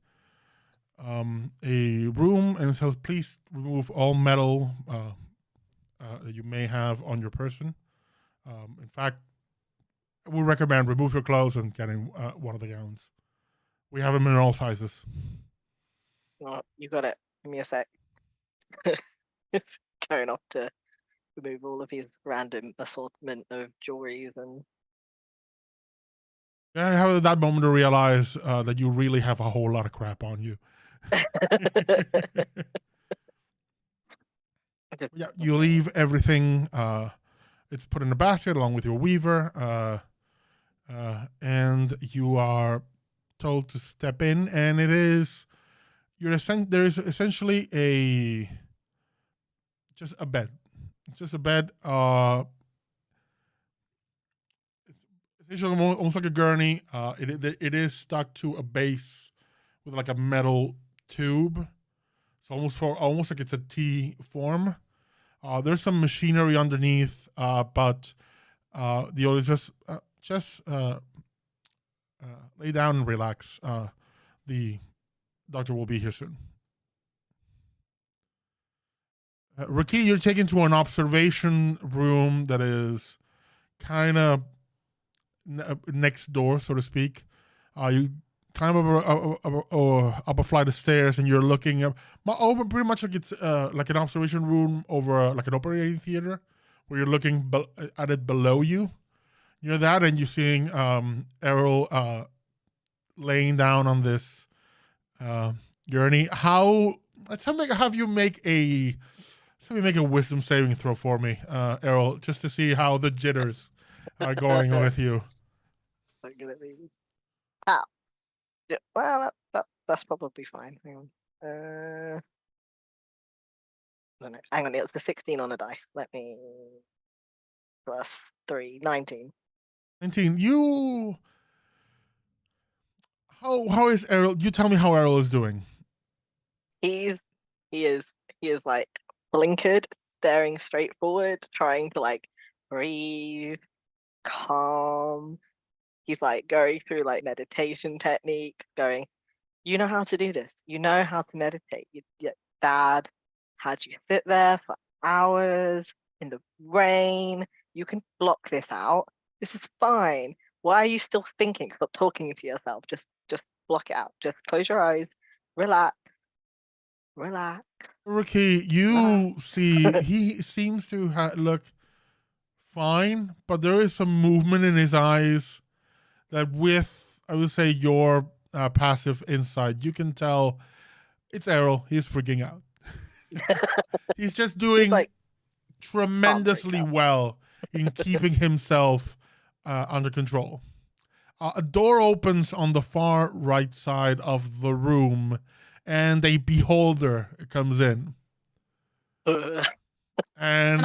room, and it says, please remove all metal that you may have on your person. In fact, I would recommend remove your clothes and getting one of the gowns. We have them in all sizes. Oh, you got it. Give me a sec. Going off to remove all of his random assortment of jewelries and. Yeah, I have that moment to realize that you really have a whole lot of crap on you. Yeah, you leave everything. It's put in a basket along with your weaver, and you are told to step in. And there is essentially just a bed. It's just a bed. It's almost like a gurney. It is stuck to a base with like a metal tube. So almost like it's a T form. There's some machinery underneath, but the order is just lay down and relax. The doctor will be here soon. RaQui, you're taken to an observation room that is kind of next door, so to speak. You climb up a flight of stairs, and you're looking up. Pretty much like it's like an observation room over like an operating theater, where you're looking at it below you. You know that, and you're seeing Errol laying down on this gurney. Let's have you make a wisdom saving throw for me, Errol, just to see how the jitters are going with you. So good at these. Ow. Yeah, well, that's probably fine. Hang on. I don't know. Hang on, it's the 16 on the dice. Let me plus 3, 19. 19. How is Errol? You tell me how Errol is doing. He is like blinkered, staring straight forward, trying to like breathe, calm. He's like going through like meditation techniques, going, you know how to do this. You know how to meditate. Your dad had you sit there for hours in the rain. You can block this out. This is fine. Why are you still thinking? Stop talking to yourself. Just block it out. Just close your eyes. Relax. RaQui, you see he seems to look fine, but there is some movement in his eyes that, with I would say your passive insight, you can tell it's Errol. He's freaking out. He's just doing like, tremendously well in keeping himself under control. A door opens on the far right side of the room, and a beholder comes in. And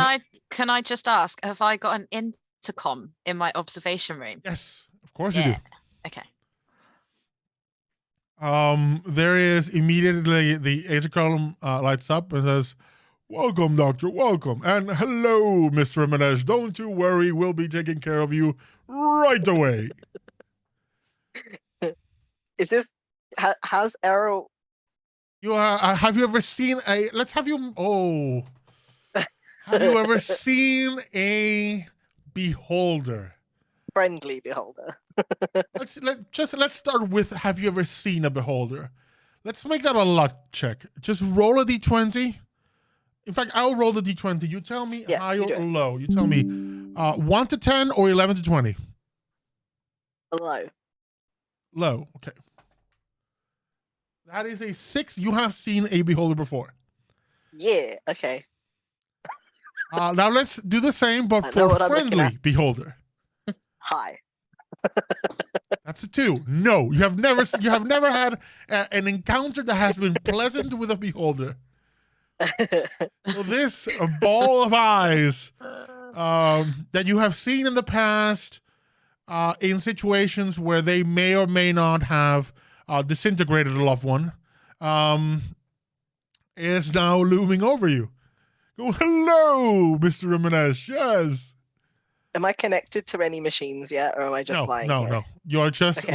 Can I just ask, have I got an intercom in my observation room? yes, of course you do. Okay. There is immediately the intercom lights up and says, "Welcome, Doctor, welcome. And hello, Mr. Ramesh. Don't you worry, we'll be taking care of you right away." Is this has Errol? Have you ever seen a? Let's have you. Oh, have you ever seen a beholder? Friendly beholder. Let's start with, have you ever seen a beholder? Let's make that a luck check. Just roll a d20. In fact, I'll roll the d20. You tell me high or low. You tell me 1 to 10 or 11 to 20. Low. Low. Okay. That is a 6. You have seen a beholder before. Yeah. Okay. Now let's do the same, but for friendly beholder. Hi. That's a 2. No, you have never had an encounter that has been pleasant with a beholder. So this ball of eyes that you have seen in the past in situations where they may or may not have disintegrated a loved one is now looming over you. Go, hello, Mr. Ramesh. Yes. Am I connected to any machines yet, or am I just lying here? No. You're just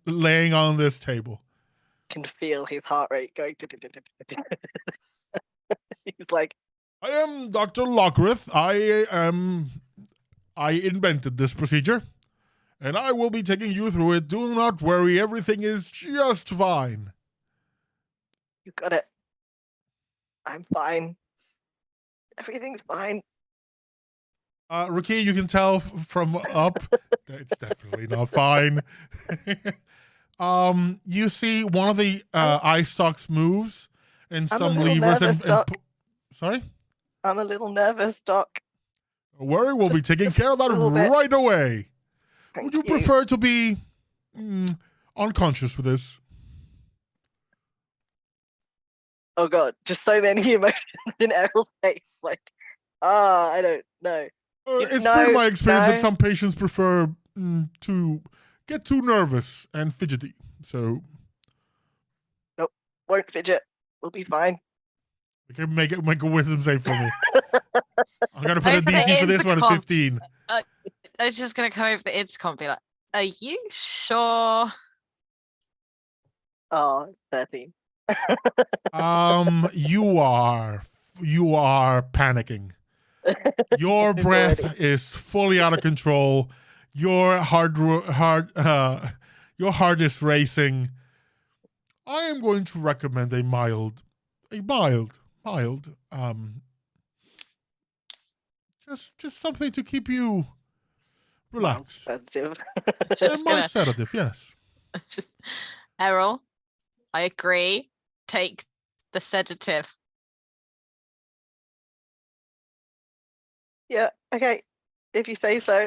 laying on this table. Can feel his heart rate going. He's like, I am Dr. Lockrith. I invented this procedure, and I will be taking you through it. Do not worry. Everything is just fine. You got it. I'm fine. Everything's fine. RaQui, you can tell from up, it's definitely not fine. You see one of the eye stalks moves, and some levers and sorry? I'm a little nervous, Doc. Don't worry, we'll be taking care of that right away. Would you prefer to be unconscious for this? Oh God, just so many emotions in Errol's face. Like, I don't know. It's been my experience that some patients prefer to get too nervous and fidgety. So, nope, won't fidget. We'll be fine. Okay, make a wisdom save for me. I'm gonna put a DC for this one at 15. I was just gonna come over the intercom and be like, "Are you sure?" Oh, 13. You are you are panicking. Your breath is fully out of control. Your your heart is racing. I am going to recommend a mild, just something to keep you relaxed. Expensive. A Just mild gonna, sedative, yes. just, Errol, I agree. Take the sedative. Yeah, okay. If you say so.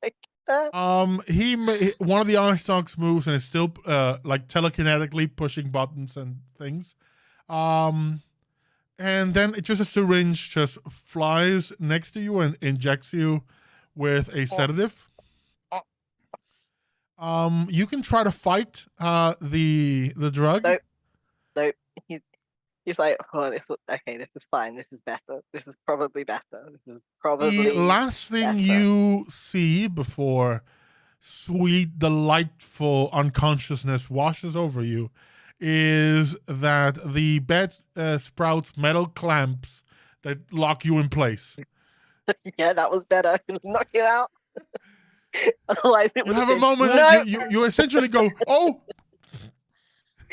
Like, One of the ice dogs moves and is still like telekinetically pushing buttons and things. And then it just a syringe just flies next to you and injects you with a sedative. You can try to fight the drug. Nope. He's like, oh, this is fine. This is better. This is probably better. This is probably The last thing better. you see before sweet, delightful unconsciousness washes over you is that the bed sprouts metal clamps that lock you in place. Yeah, that was better. Knock you out. Otherwise, it You would have a been, moment no! that you essentially go, oh!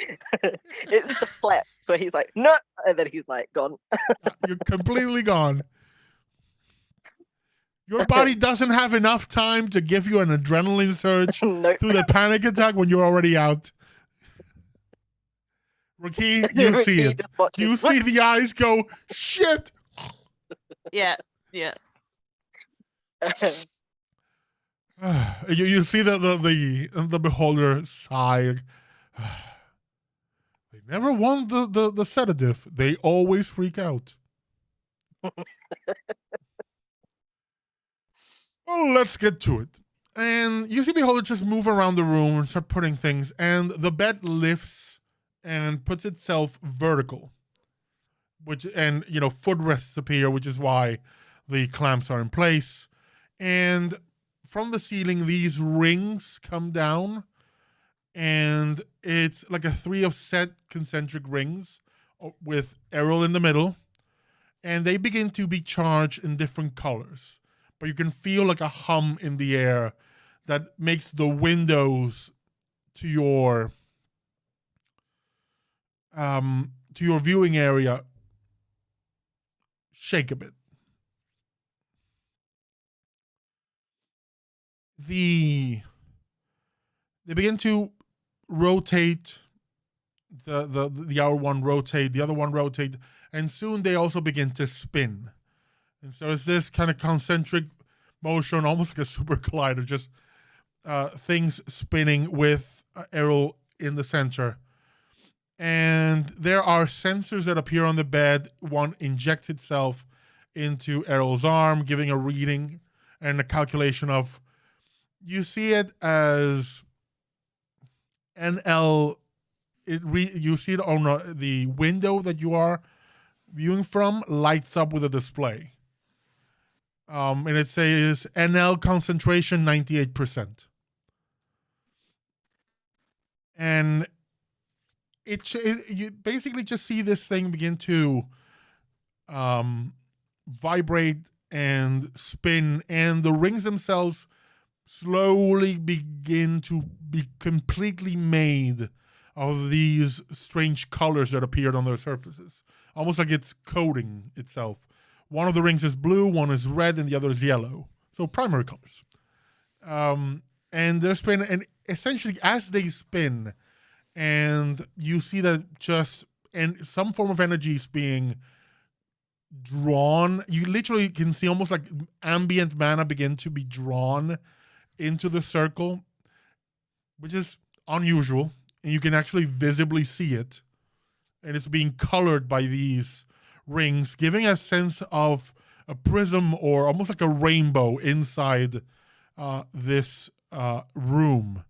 It's the flip where he's like, no! And then he's like, gone. You're completely gone. Your body doesn't have enough time to give you an adrenaline surge Nope. through the panic attack when you're already out. RaQui, you see Ricky it. just watches, You see the eyes go, shit! Yeah. You see the beholder sigh. They never want the sedative. They always freak out. Well, let's get to it. And you see Beholder just move around the room and start putting things, and the bed lifts and puts itself vertical. And footrests appear, which is why the clamps are in place. And from the ceiling, these rings come down, and it's like a 3 of set concentric rings with Errol in the middle, and they begin to be charged in different colors. But you can feel like a hum in the air that makes the windows to your viewing area shake a bit. They begin to rotate. The hour one rotate, the other one rotate, and soon they also begin to spin. And so it's this kind of concentric motion, almost like a super collider, just things spinning with Errol in the center. And there are sensors that appear on the bed. One injects itself into Errol's arm, giving a reading and a calculation of, you see it as NL. You see it on the window that you are viewing from lights up with a display. And it says NL concentration 98%. And you basically just see this thing begin to vibrate and spin, and the rings themselves slowly begin to be completely made of these strange colors that appeared on their surfaces, almost like it's coating itself. One of the rings is blue, one is red, and the other is yellow. So primary colors. And they're spinning, and essentially as they spin, and you see that some form of energy is being drawn. You literally can see almost like ambient mana begin to be drawn into the circle, which is unusual. And you can actually visibly see it. And it's being colored by these rings, giving a sense of a prism or almost like a rainbow inside this room.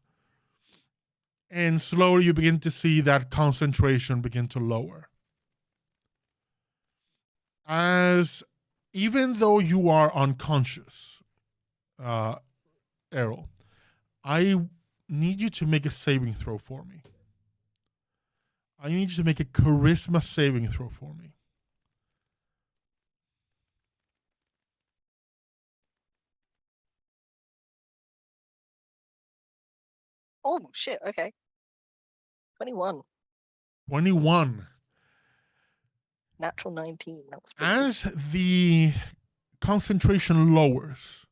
And slowly you begin to see that concentration begin to lower. As even though you are unconscious, Errol, I need you to make a saving throw for me. I need you to make a charisma saving throw for me. Oh shit! Okay. 21. 21. Natural 19. That was pretty good. As the concentration lowers,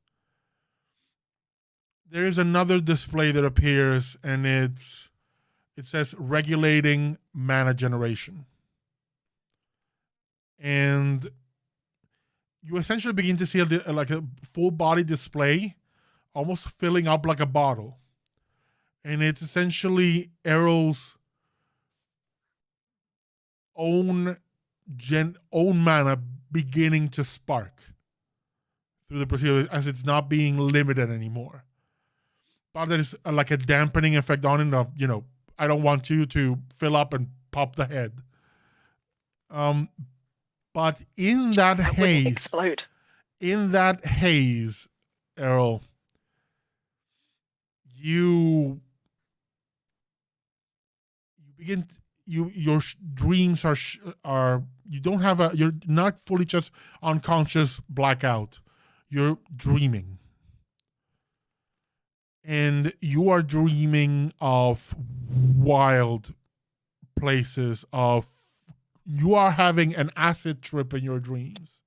there is another display that appears, and it says regulating mana generation. And you essentially begin to see like a full body display, almost filling up like a bottle. And it's essentially Errol's own mana beginning to spark through the procedure, as it's not being limited anymore. But there's like a dampening effect on it of, you know, I don't want you to fill up and pop the head. But in that haze, explode. In that haze, Errol, you begin. Your dreams are you don't have you're not fully just unconscious blackout. You're dreaming, and you are dreaming of wild places. You are having an acid trip in your dreams.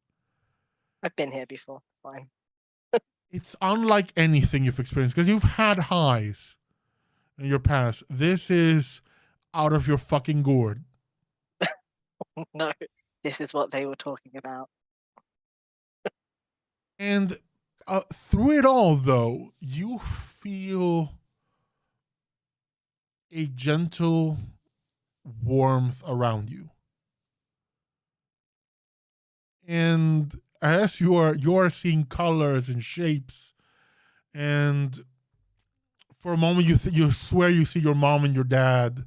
I've been here before. It's fine. It's unlike anything you've experienced, because you've had highs in your past. This is out of your fucking gourd. No, this is what they were talking about. And through it all, though, you feel a gentle warmth around you. And as you are seeing colors and shapes, and for a moment you swear you see your mom and your dad.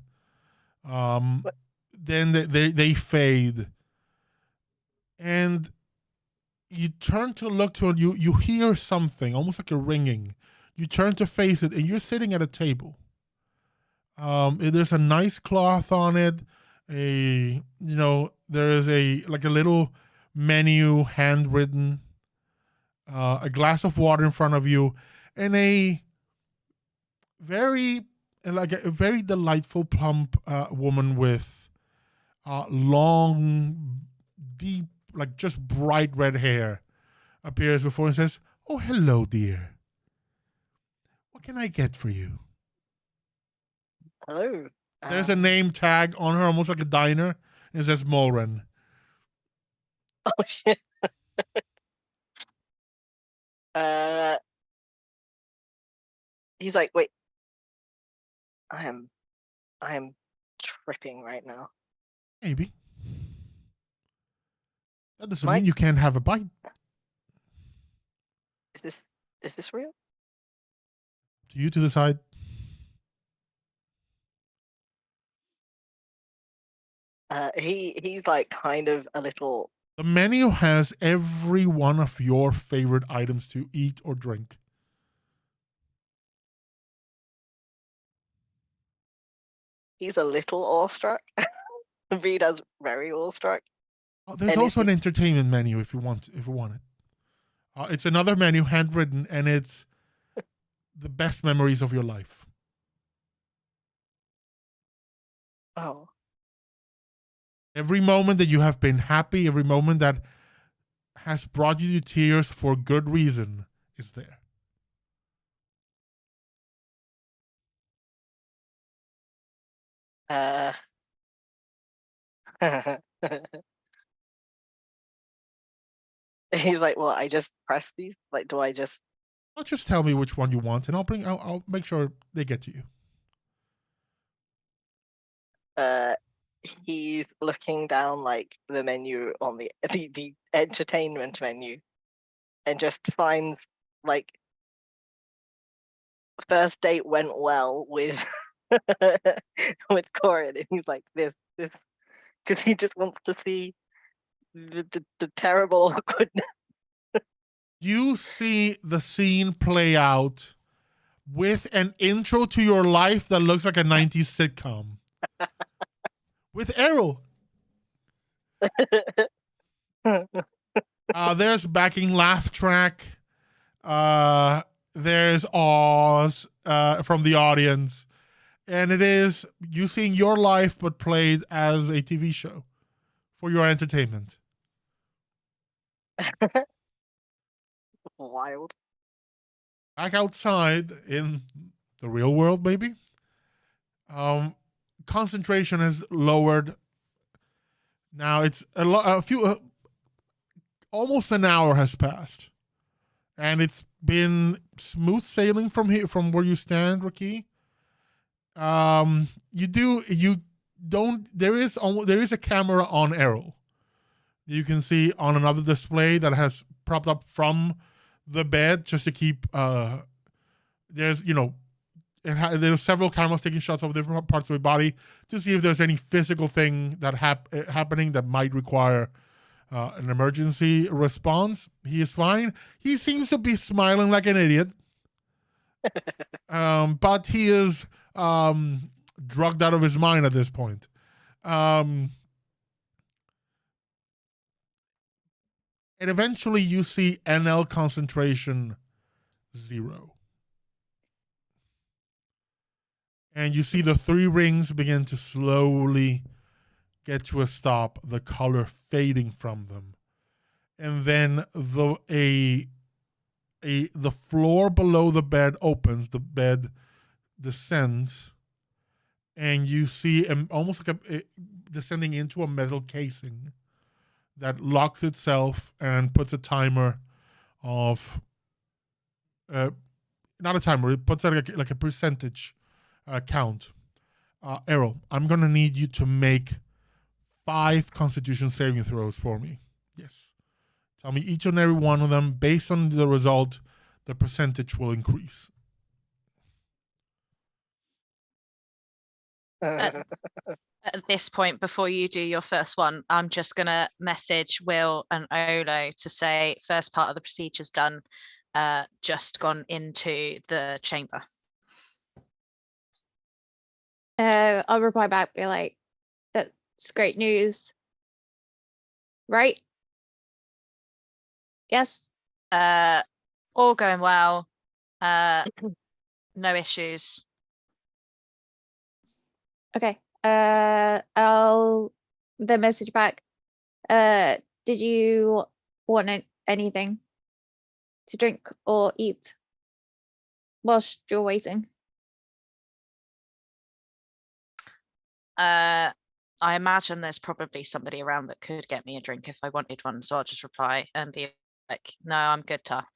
Then they fade, and you turn to look to it. You hear something almost like a ringing. You turn to face it, and you're sitting at a table. There's a nice cloth on it. There is a little menu handwritten, a glass of water in front of you, and a very delightful, plump woman with long, deep, like just bright red hair appears before and says, "Oh, hello, dear. What can I get for you?" Hello. There's a name tag on her, almost like a diner, and it says Mulren. Oh shit. He's like, wait. I am tripping right now. Maybe. That doesn't mean you can't have a bite. Is this real? To you to decide. He's like kind of a little. The menu has every one of your favorite items to eat or drink. He's a little awestruck. Vida's very awestruck. Oh, there's also an entertainment menu if you want it. It's another menu, handwritten, and it's the best memories of your life. Oh. Every moment that you have been happy, every moment that has brought you to tears for good reason is there. He's like, well, I just press these? Like, do I just... I'll just tell me which one you want, and I'll make sure they get to you. He's looking down like the menu on the entertainment menu, and just finds like first date went well with with Corin, and he's like this because he just wants to see the terrible awkwardness. You see the scene play out with an intro to your life that looks like a 90s sitcom. with Errol. There's backing laugh track. There's awes from the audience. And it is you seeing your life but played as a TV show for your entertainment. Wild. Back outside in the real world, maybe. Concentration has lowered. Now it's almost an hour has passed, and it's been smooth sailing from here, from where you stand, RaQui. There is a camera on Errol. You can see on another display that has propped up from the bed just to keep. There's several cameras taking shots of different parts of the body to see if there's any physical thing that happening that might require an emergency response. He is fine. He seems to be smiling like an idiot, but he is drugged out of his mind at this point. And eventually you see NL concentration 0. And you see the 3 rings begin to slowly get to a stop, the color fading from them. And then the floor below the bed opens, the bed descends, and you see almost like descending into a metal casing that locks itself and puts a timer of not a timer, it puts like a percentage count. Errol, I'm gonna need you to make 5 Constitution saving throws for me. Yes. Tell me each and every one of them. Based on the result, the percentage will increase. At this point, before you do your first one, I'm just gonna message Will and Olo to say first part of the procedure's done. Just gone into the chamber. I'll reply back, be like, that's great news. Right? Yes? All going well. No issues. Okay. I'll then message back. Did you want anything to drink or eat whilst you're waiting? I imagine there's probably somebody around that could get me a drink if I wanted one, so I'll just reply and be like, "No, I'm good, Ta.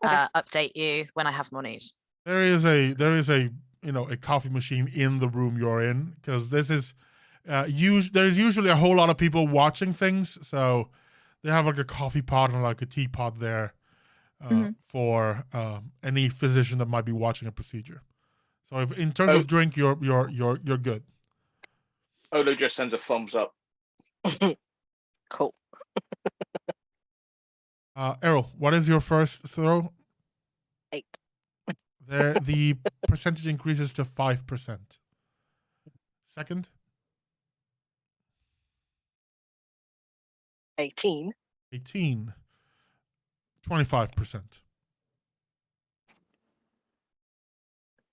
Okay. Update you when I have more news." There is a coffee machine in the room you're in, because this is there's usually a whole lot of people watching things, so they have like a coffee pot and like a teapot there for any physician that might be watching a procedure. So if in terms of drink, you're good. Olo just sends a thumbs up. Cool. Errol, what is your first throw? 8. The percentage increases to 5%. Second? 18. 18. 25%.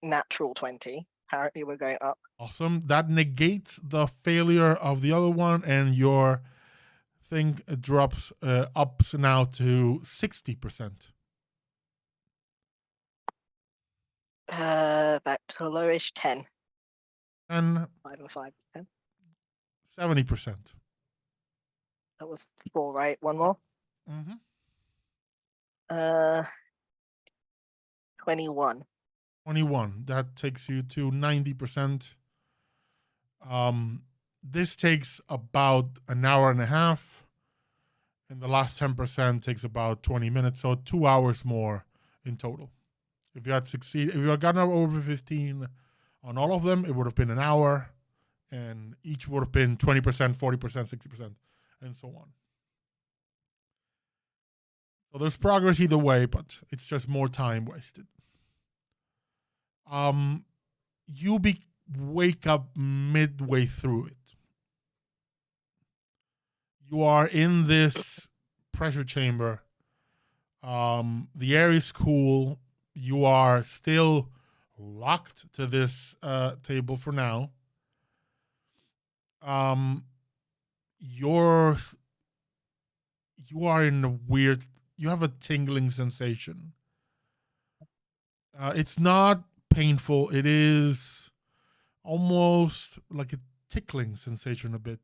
Natural 20. Apparently we're going up. Awesome. That negates the failure of the other one, and your thing drops ups now to 60%. Back to lowish 10. And 5 and 5. 10. 70%. That was 4, right? One more. Mm-hmm. 21. 21. That takes you to 90%. This takes about an hour and a half, and the last 10% takes about 20 minutes, so 2 hours more in total. If you had gotten over 15 on all of them, it would have been an hour, and each would have been 20%, 40%, 60%, and so on. So there's progress either way, but it's just more time wasted. You wake up midway through it. You are in this pressure chamber. The air is cool. You are still locked to this table for now. You are in a weird. You have a tingling sensation. It's not painful. It is almost like a tickling sensation a bit.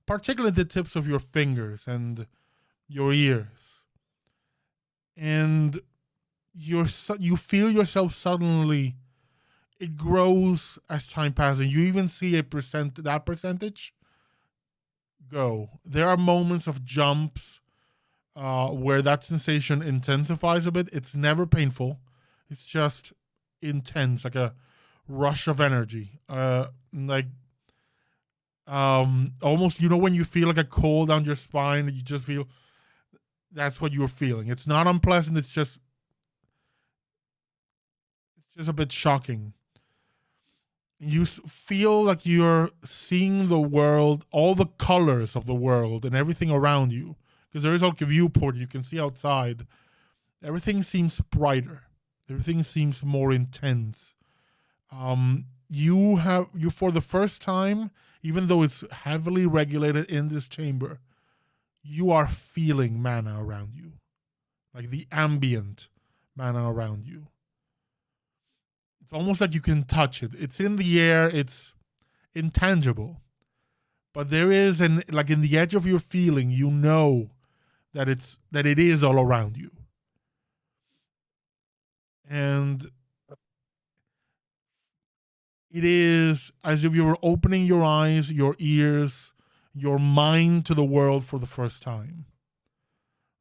Particularly the tips of your fingers and your ears. And you feel yourself suddenly, it grows as time passes. You even see that percentage go. There are moments of jumps where that sensation intensifies a bit. It's never painful. It's just intense, like a rush of energy. Almost, when you feel like a cold down your spine, you just feel that's what you're feeling. It's not unpleasant. It's just a bit shocking. You feel like you're seeing the world, all the colors of the world and everything around you. Because there is like a viewport you can see outside. Everything seems brighter. Everything seems more intense. You for the first time, even though it's heavily regulated in this chamber, you are feeling mana around you. Like the ambient mana around you. It's almost like you can touch it. It's in the air. It's intangible. But there is in the edge of your feeling, you know that it is all around you. And it is as if you were opening your eyes, your ears, your mind to the world for the first time.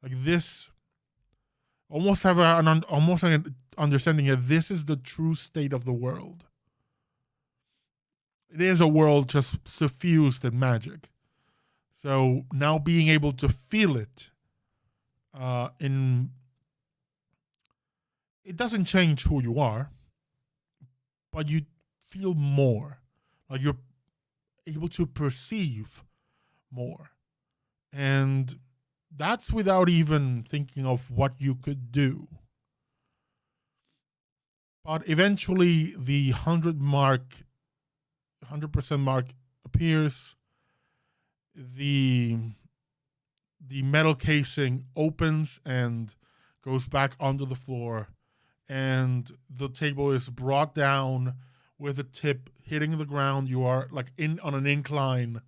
Like this, almost have an understanding that this is the true state of the world. It is a world just suffused in magic. So now being able to feel it, it doesn't change who you are, but you feel more. Like you're able to perceive more. And that's without even thinking of what you could do. But eventually the 100% mark appears. The metal casing opens and goes back onto the floor, and the table is brought down with the tip hitting the ground. You are on an incline,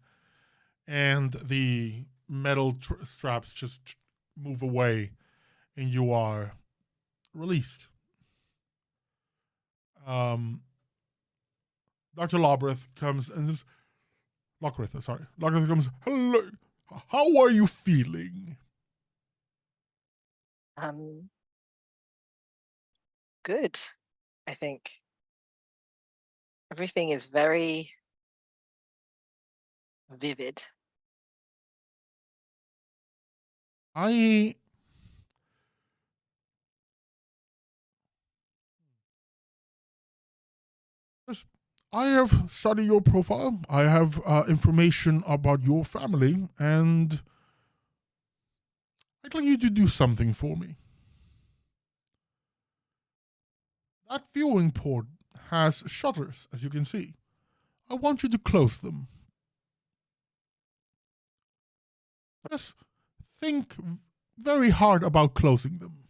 and the metal straps just move away, and you are released. Dr. Lobrith comes and says, Lockritha comes, hello, how are you feeling? Good, I think. Everything is very vivid. I have studied your profile. I have information about your family, and I'd like you to do something for me. That viewing port has shutters, as you can see. I want you to close them. Just think very hard about closing them.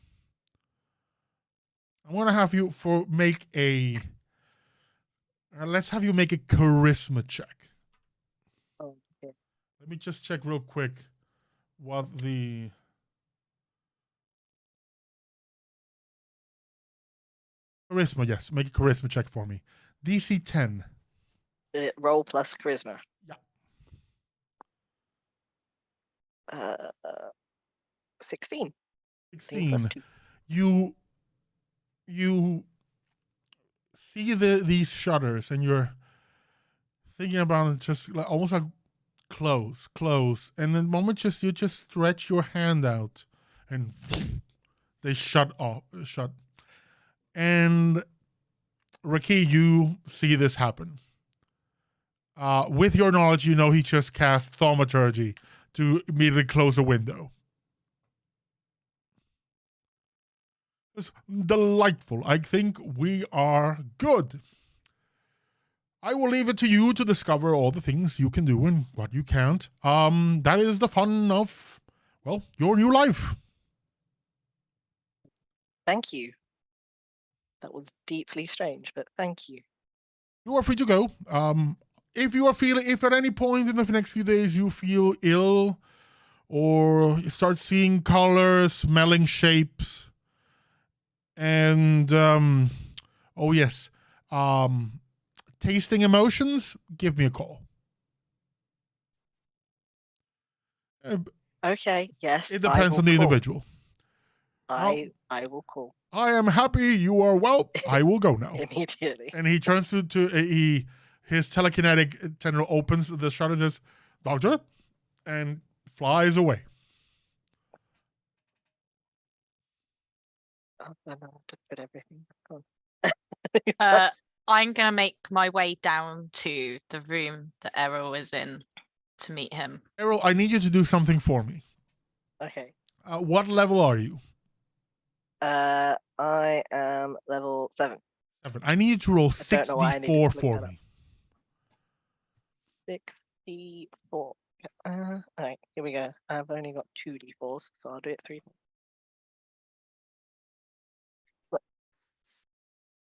I want to have you let's have you make a charisma check. Okay. Let me just check real quick what the... Charisma, yes. Make a charisma check for me. DC 10. Roll plus charisma. Yeah. 16. 16. 2. You see these shutters, and you're thinking about it, just almost like close, and the moment you just stretch your hand out, and they shut. And RaQui, you see this happen. With your knowledge, he just cast thaumaturgy to immediately close a window. It's delightful. I think we are good. I will leave it to you to discover all the things you can do and what you can't. That is the fun of, well, your new life. Thank you. That was deeply strange, but thank you. You are free to go. If at any point in the next few days you feel ill or you start seeing colors, smelling shapes, and tasting emotions, give me a call. Okay, yes. It depends on the individual. I will call I am happy you are well. I will go now. immediately. And he turns to his telekinetic tendril opens the shutter and says, "Doctor," and flies away. Oh, I know to put everything back on. I'm gonna make my way down to the room that Errol is in to meet him. Errol, I need you to do something for me. Okay. What level are you? I am level 7. 7. I need you to roll don't know why I needed to 64 look for that up. me. 64. Alright, here we go. I've only got 2 d4s, so I'll do it 3.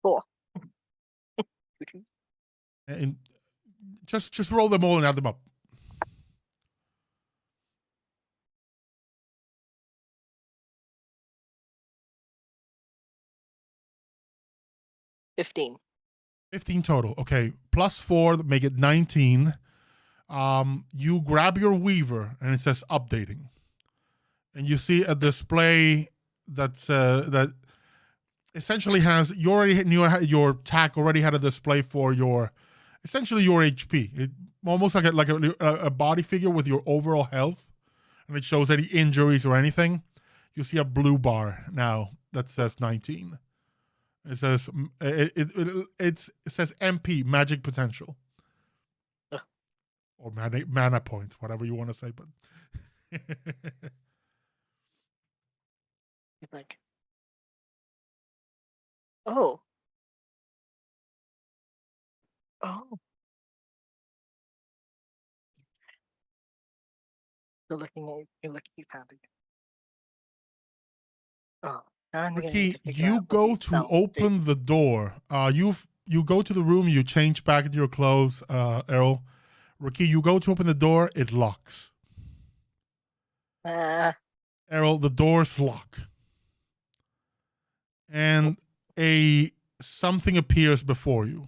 4. And just roll them all and add them up. 15. 15 total. Okay, plus 4, make it 19. You grab your weaver and it says updating, and you see a display that's that essentially has your tack already had a display for your essentially your HP. It almost like a body figure with your overall health, and it shows any injuries or anything. You see a blue bar now that says 19. It says it says MP, magic potential, or mana points, whatever you want to say. But He's like, oh, you're looking at he's happy. Oh, now I'm gonna need RaQui, to figure you out what go these to spells do. open the door. You go to the room. You change back into your clothes, Errol. RaQui, you go to open the door. It locks. Errol, the doors lock, and something appears before you.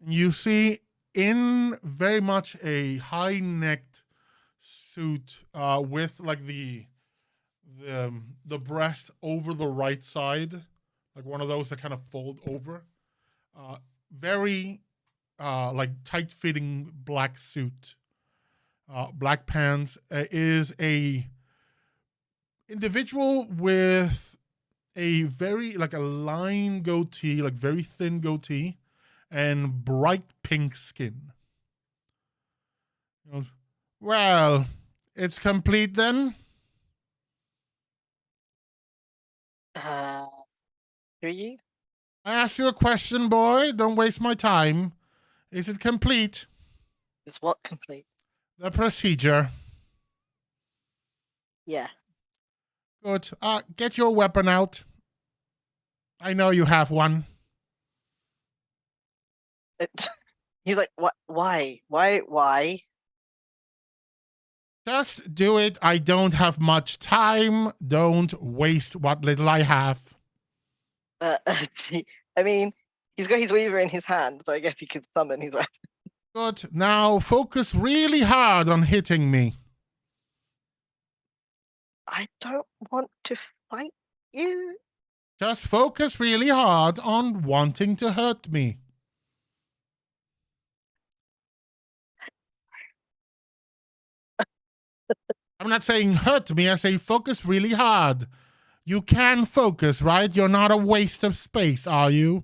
You see, in very much a high-necked suit, with like the breast over the right side, like one of those that kind of fold over. Very like tight-fitting black suit, black pants. Is a individual with a very like a line goatee, like very thin goatee, and bright pink skin. He goes, "Well, it's complete then." Who are you? I asked you a question, boy. Don't waste my time. Is it complete? Is what complete? The procedure. Yeah. Good. Get your weapon out. I know you have one. He's like, what? Why? Just do it. I don't have much time. Don't waste what little I have. I mean, he's got his weaver in his hand, so I guess he could summon his weapon. Good. Now focus really hard on hitting me. I don't want to fight you. Just focus really hard on wanting to hurt me. I'm not saying hurt me. I say focus really hard. You can focus, right? You're not a waste of space, are you?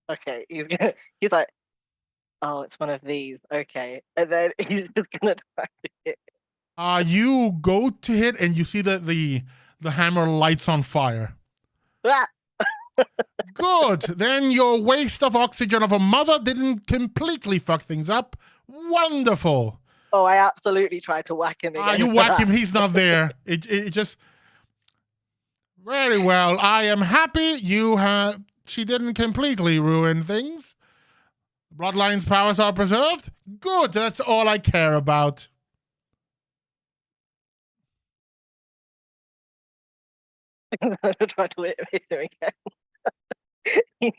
Okay, he's like, Oh, it's one of these. Okay. And then he's just gonna try to hit. You go to hit and you see that the hammer lights on fire. Ah! Good. Then your waste of oxygen of a mother didn't completely fuck things up. Wonderful. Oh, I absolutely tried to whack him again. You whack him, he's not there. It just very well. I am happy she didn't completely ruin things. Bloodline's powers are preserved. Good, that's all I care about. Try to hit him again. He's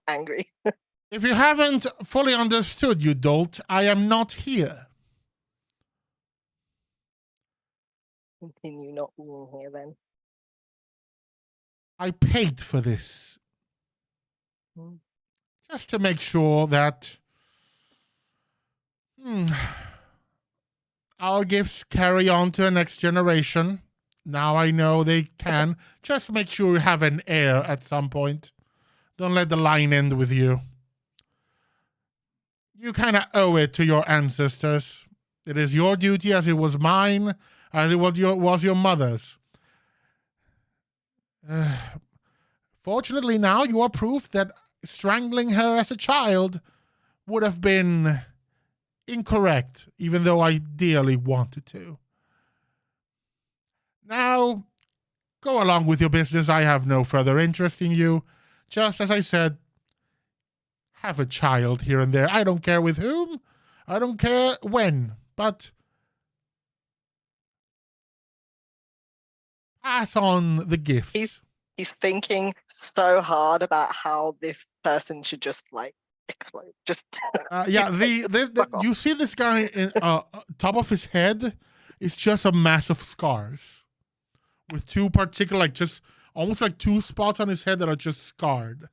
angry. If you haven't fully understood, you dolt, I am not here. Continue not being here then. I paid for this. Just to make sure that our gifts carry on to the next generation. Now I know they can. Just make sure you have an heir at some point. Don't let the line end with you. You kind of owe it to your ancestors. It is your duty as it was mine, as it was your mother's. Fortunately now you are proof that strangling her as a child would have been incorrect, even though I dearly wanted to. Now, go along with your business. I have no further interest in you. Just as I said, have a child here and there. I don't care with whom. I don't care when. But pass on the gifts. He's thinking so hard about how this person should just like explode. Just yeah, you see this guy in top of his head is just a mass of scars with two particular, like just almost like two spots on his head that are just scarred.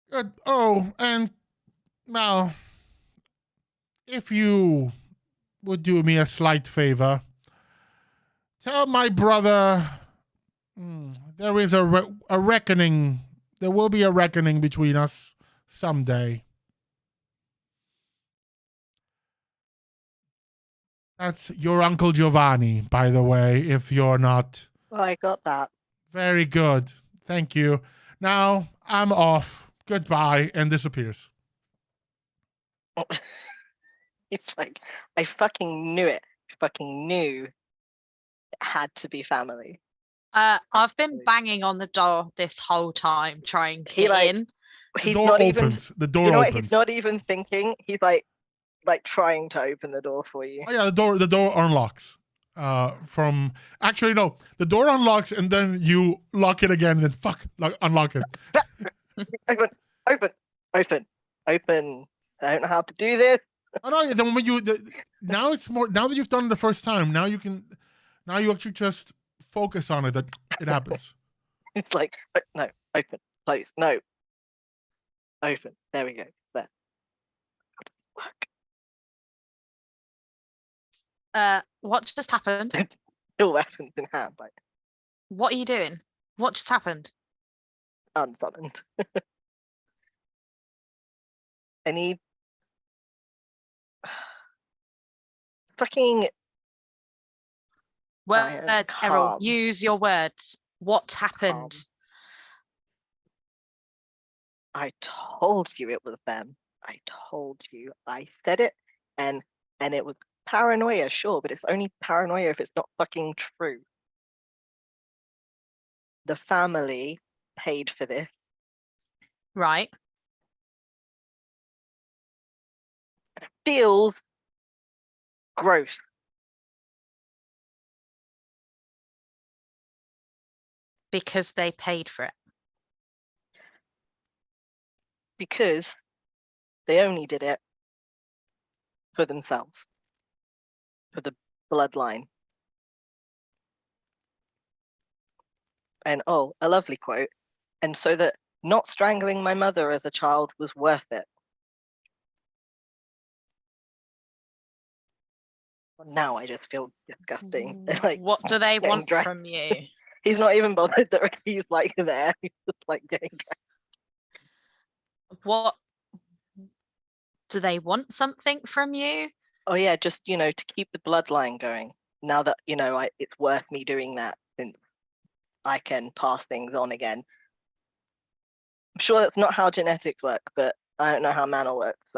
Good. Oh, and now, if you would do me a slight favor, tell my brother there is a reckoning. There will be a reckoning between us someday. That's your Uncle Giovanni, by the way, if you're not. Oh, I got that. Very good. Thank you. Now, I'm off. Goodbye, and disappears. It's like, I fucking knew it. I fucking knew it had to be family. I've been banging on the door this whole time, trying to get in. He's The door not opens. even. The door You know what? opens. He's not even thinking. He's like trying to open the door for you. Oh yeah, the door unlocks. Actually no, the door unlocks and then you lock it again and then unlock it. Open. I don't know how to do this. Oh no, then when now it's more, now that you've done it the first time, now you actually just focus on it that it happens. It's like, no, open, close, no. Open. There we go. It's there. How does it work? What just happened? Still weapons in hand, like What are you doing? What just happened? unsummoned. I need fucking Words, Errol. calm. Use your words. What happened? Calm. I told you it was them. I told you. I said it, and it was paranoia, sure, but it's only paranoia if it's not fucking true. The family paid for this. Right. It feels gross. Because they paid for it. Because they only did it for themselves, for the bloodline. And oh, a lovely quote. And so that not strangling my mother as a child was worth it. Now I just feel disgusting. Like, What do they getting want dressed. from you? He's not even bothered that he's like there. He's just like getting dressed. What do they want something from you? Oh yeah, just to keep the bloodline going. Now that it's worth me doing that, since I can pass things on again. I'm sure that's not how genetics work, but I don't know how mana works.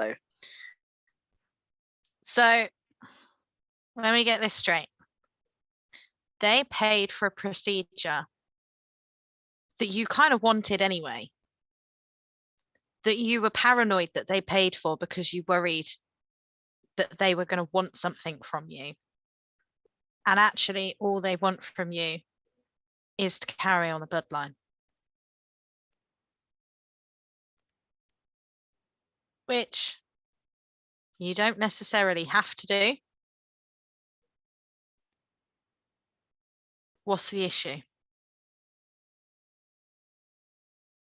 So let me get this straight. They paid for a procedure that you kind of wanted anyway, that you were paranoid that they paid for because you worried that they were going to want something from you. And actually, all they want from you is to carry on the bloodline. Which you don't necessarily have to do. What's the issue?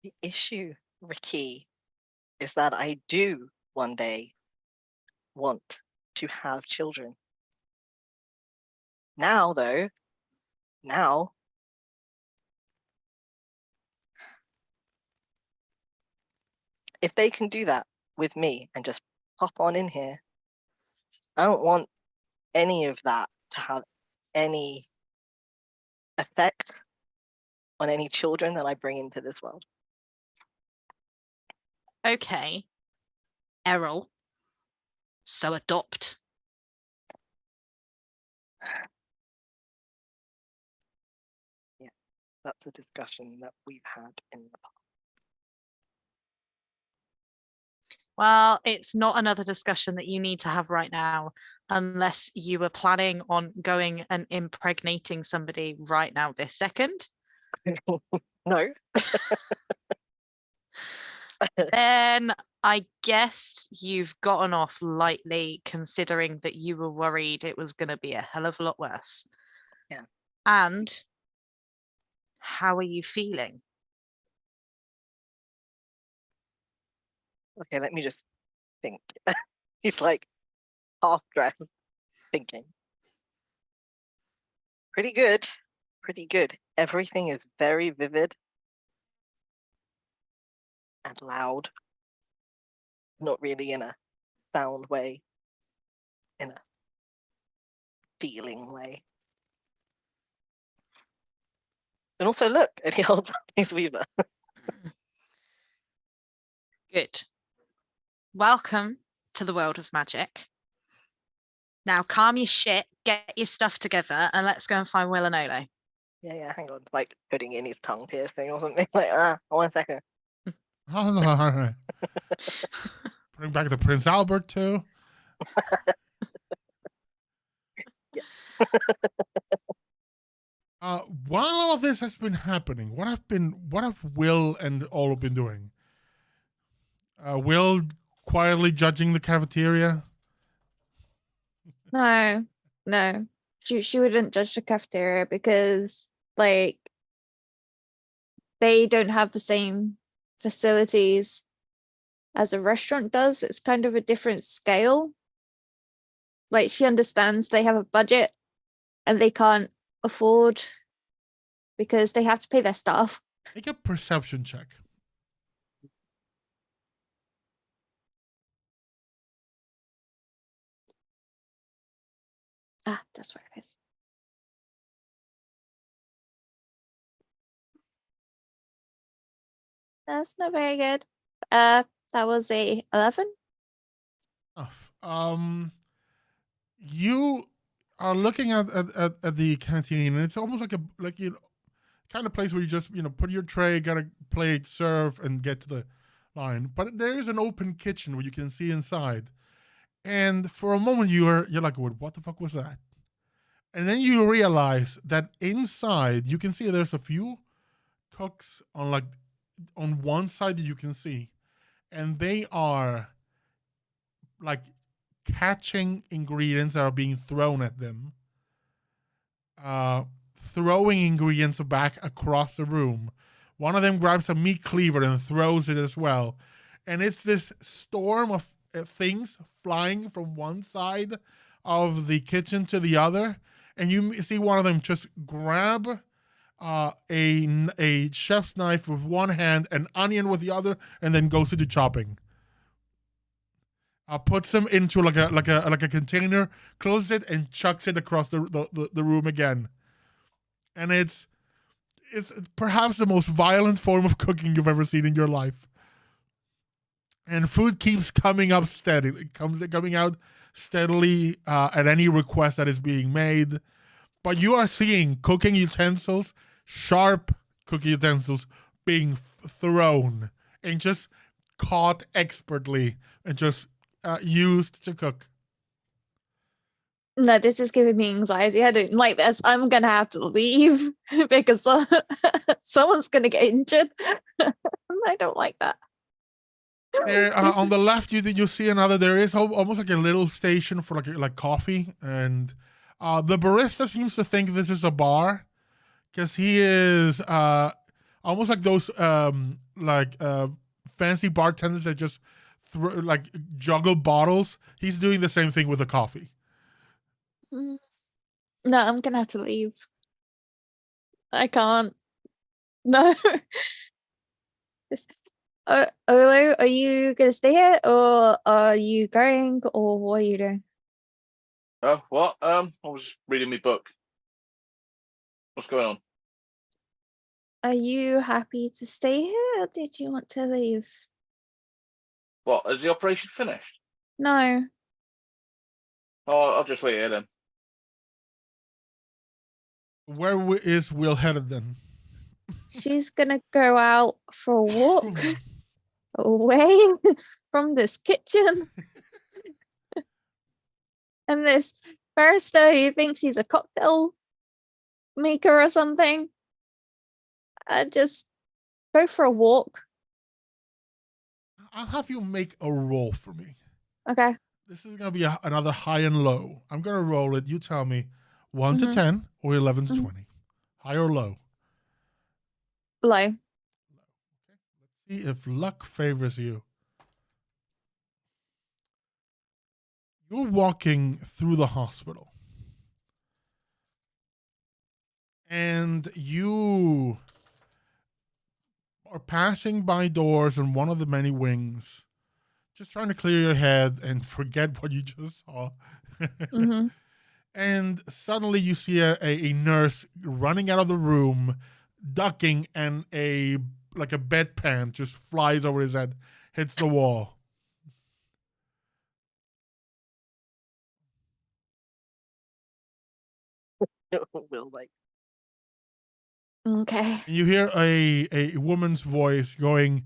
The issue, Ricky, is that I do one day want to have children. Now, though, if they can do that with me and just pop on in here, I don't want any of that to have any effect on any children that I bring into this world. Okay, Errol. So adopt. Yeah, that's a discussion that we've had in the past. Well, it's not another discussion that you need to have right now, unless you were planning on going and impregnating somebody right now this second. No. Then I guess you've gotten off lightly, considering that you were worried it was going to be a hell of a lot worse. Yeah. And how are you feeling? Okay, let me just think. He's like half dressed, thinking. Pretty good. Pretty good. Everything is very vivid and loud. Not really in a sound way, in a feeling way. And also look, and he holds up his weaver. Good. Welcome to the world of magic. Now calm your shit, get your stuff together, and let's go and find Will and Olo. Yeah, hang on. Like putting in his tongue piercing or something. Like, 1 second. Bring back the Prince Albert too. While all of this has been happening, what have Will and Olo been doing? Will quietly judging the cafeteria. No. She wouldn't judge the cafeteria because like they don't have the same facilities as a restaurant does. It's kind of a different scale. Like she understands they have a budget and they can't afford because they have to pay their staff. Make a perception check. Ah, that's where it is. That's not very good. That was a 11. You are looking at the canteen, and it's almost like kind of place where you just put your tray, get a plate, serve, and get to the line. But there is an open kitchen where you can see inside, and for a moment you're like, what the fuck was that? And then you realize that inside you can see there's a few cooks on one side that you can see, and they are like catching ingredients that are being thrown at them, throwing ingredients back across the room. One of them grabs a meat cleaver and throws it as well, and it's this storm of things flying from one side of the kitchen to the other, and you see one of them just grab a chef's knife with one hand, an onion with the other, and then goes into chopping. Puts them into like a container, closes it, and chucks it across the room again. And it's perhaps the most violent form of cooking you've ever seen in your life. And food keeps coming up steadily, coming out steadily at any request that is being made. But you are seeing cooking utensils, sharp cooking utensils, being thrown and just caught expertly and just used to cook. No, this is giving me anxiety. I don't like this. I'm gonna have to leave because someone's gonna get injured. I don't like that. There, on the left, you see another. There is almost like a little station for like coffee, and the barista seems to think this is a bar because he is almost like those fancy bartenders that just juggle bottles. He's doing the same thing with the coffee. No, I'm gonna have to leave. I can't. No. Olo, are you gonna stay here, or are you going, or what are you doing? Oh, what? I was reading my book. What's going on? Are you happy to stay here, or did you want to leave? What? Is the operation finished? No. Oh, I'll just wait here then. Where is Will headed then? She's gonna go out for a walk away from this kitchen. And this barrister who thinks he's a cocktail maker or something. Just go for a walk. I'll have you make a roll for me. Okay. This is going to be another high and low. I'm going to roll it. You tell me 1 to 10 or 11 to 20. High or low? Low. Okay. Let's see if luck favors you. You're walking through the hospital. And you are passing by doors in one of the many wings, just trying to clear your head and forget what you just saw. And suddenly you see a nurse running out of the room, ducking, and a bedpan just flies over his head, hits the wall. Will like. Okay. And you hear a woman's voice going,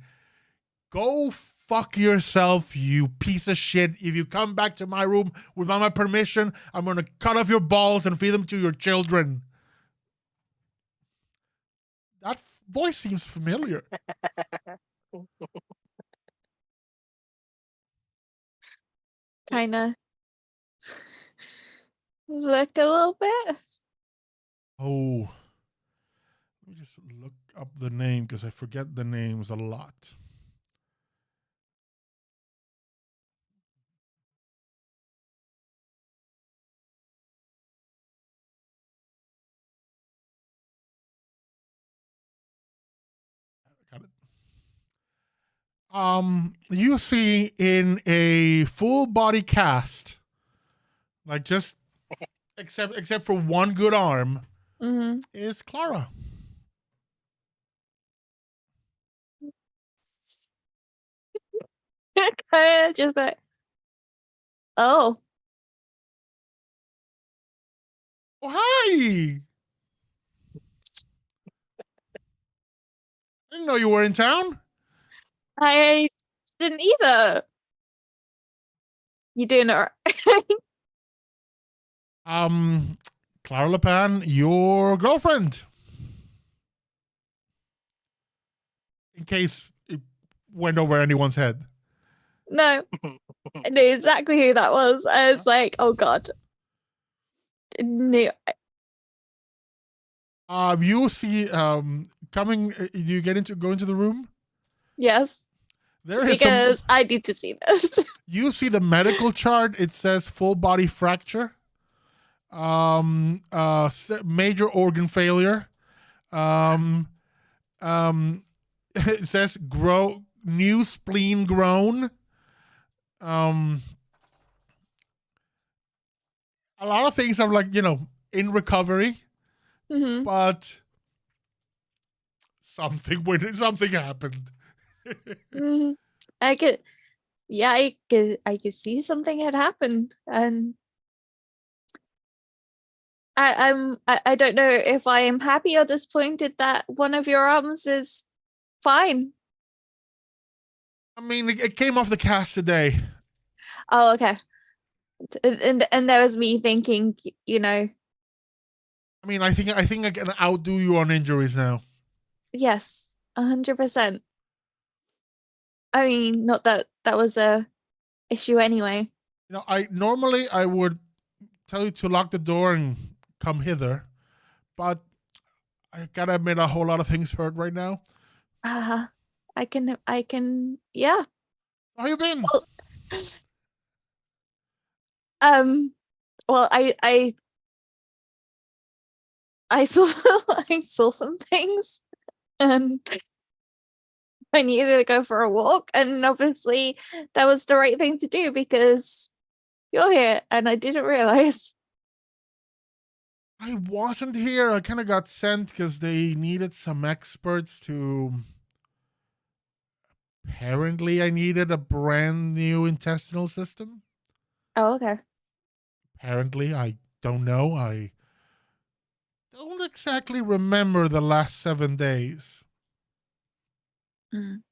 "Go fuck yourself, you piece of shit. If you come back to my room without my permission, I'm going to cut off your balls and feed them to your children." That voice seems familiar. Kinda look a little bit. Oh, let me just look up the name because I forget the names a lot. Got it. You see in a full body cast, like just except for one good arm, is Clara. Just like, oh, Oh, hi. I didn't know you were in town. I didn't either. You doing it right? Clara Lepan, your girlfriend. In case it went over anyone's head. No, I knew exactly who that was. I was like, oh god. No. You see coming. Do you go into the room? Yes, There is because I need to see this. You see the medical chart. It says full body fracture, major organ failure, It says new spleen grown. A lot of things are like, in recovery, Mm-hmm. but something happened. Mm-hmm. I could see something had happened, and I don't know if I am happy or disappointed that one of your arms is fine. I mean, it came off the cast today. Oh, okay. And there was me thinking, I mean, I think I can outdo you on injuries now. yes, 100%. I mean, not that that was a issue anyway. I normally I would tell you to lock the door and come hither, but I gotta admit a whole lot of things hurt right now. I can, yeah. How you been? Well, well, I saw I saw some things, and I needed to go for a walk, and obviously that was the right thing to do because you're here, and I didn't realize. I wasn't here. I kind of got sent because they needed some experts to. Apparently, I needed a brand new intestinal system. Oh, okay. Apparently, I don't know. I don't exactly remember the last 7 days. Mm.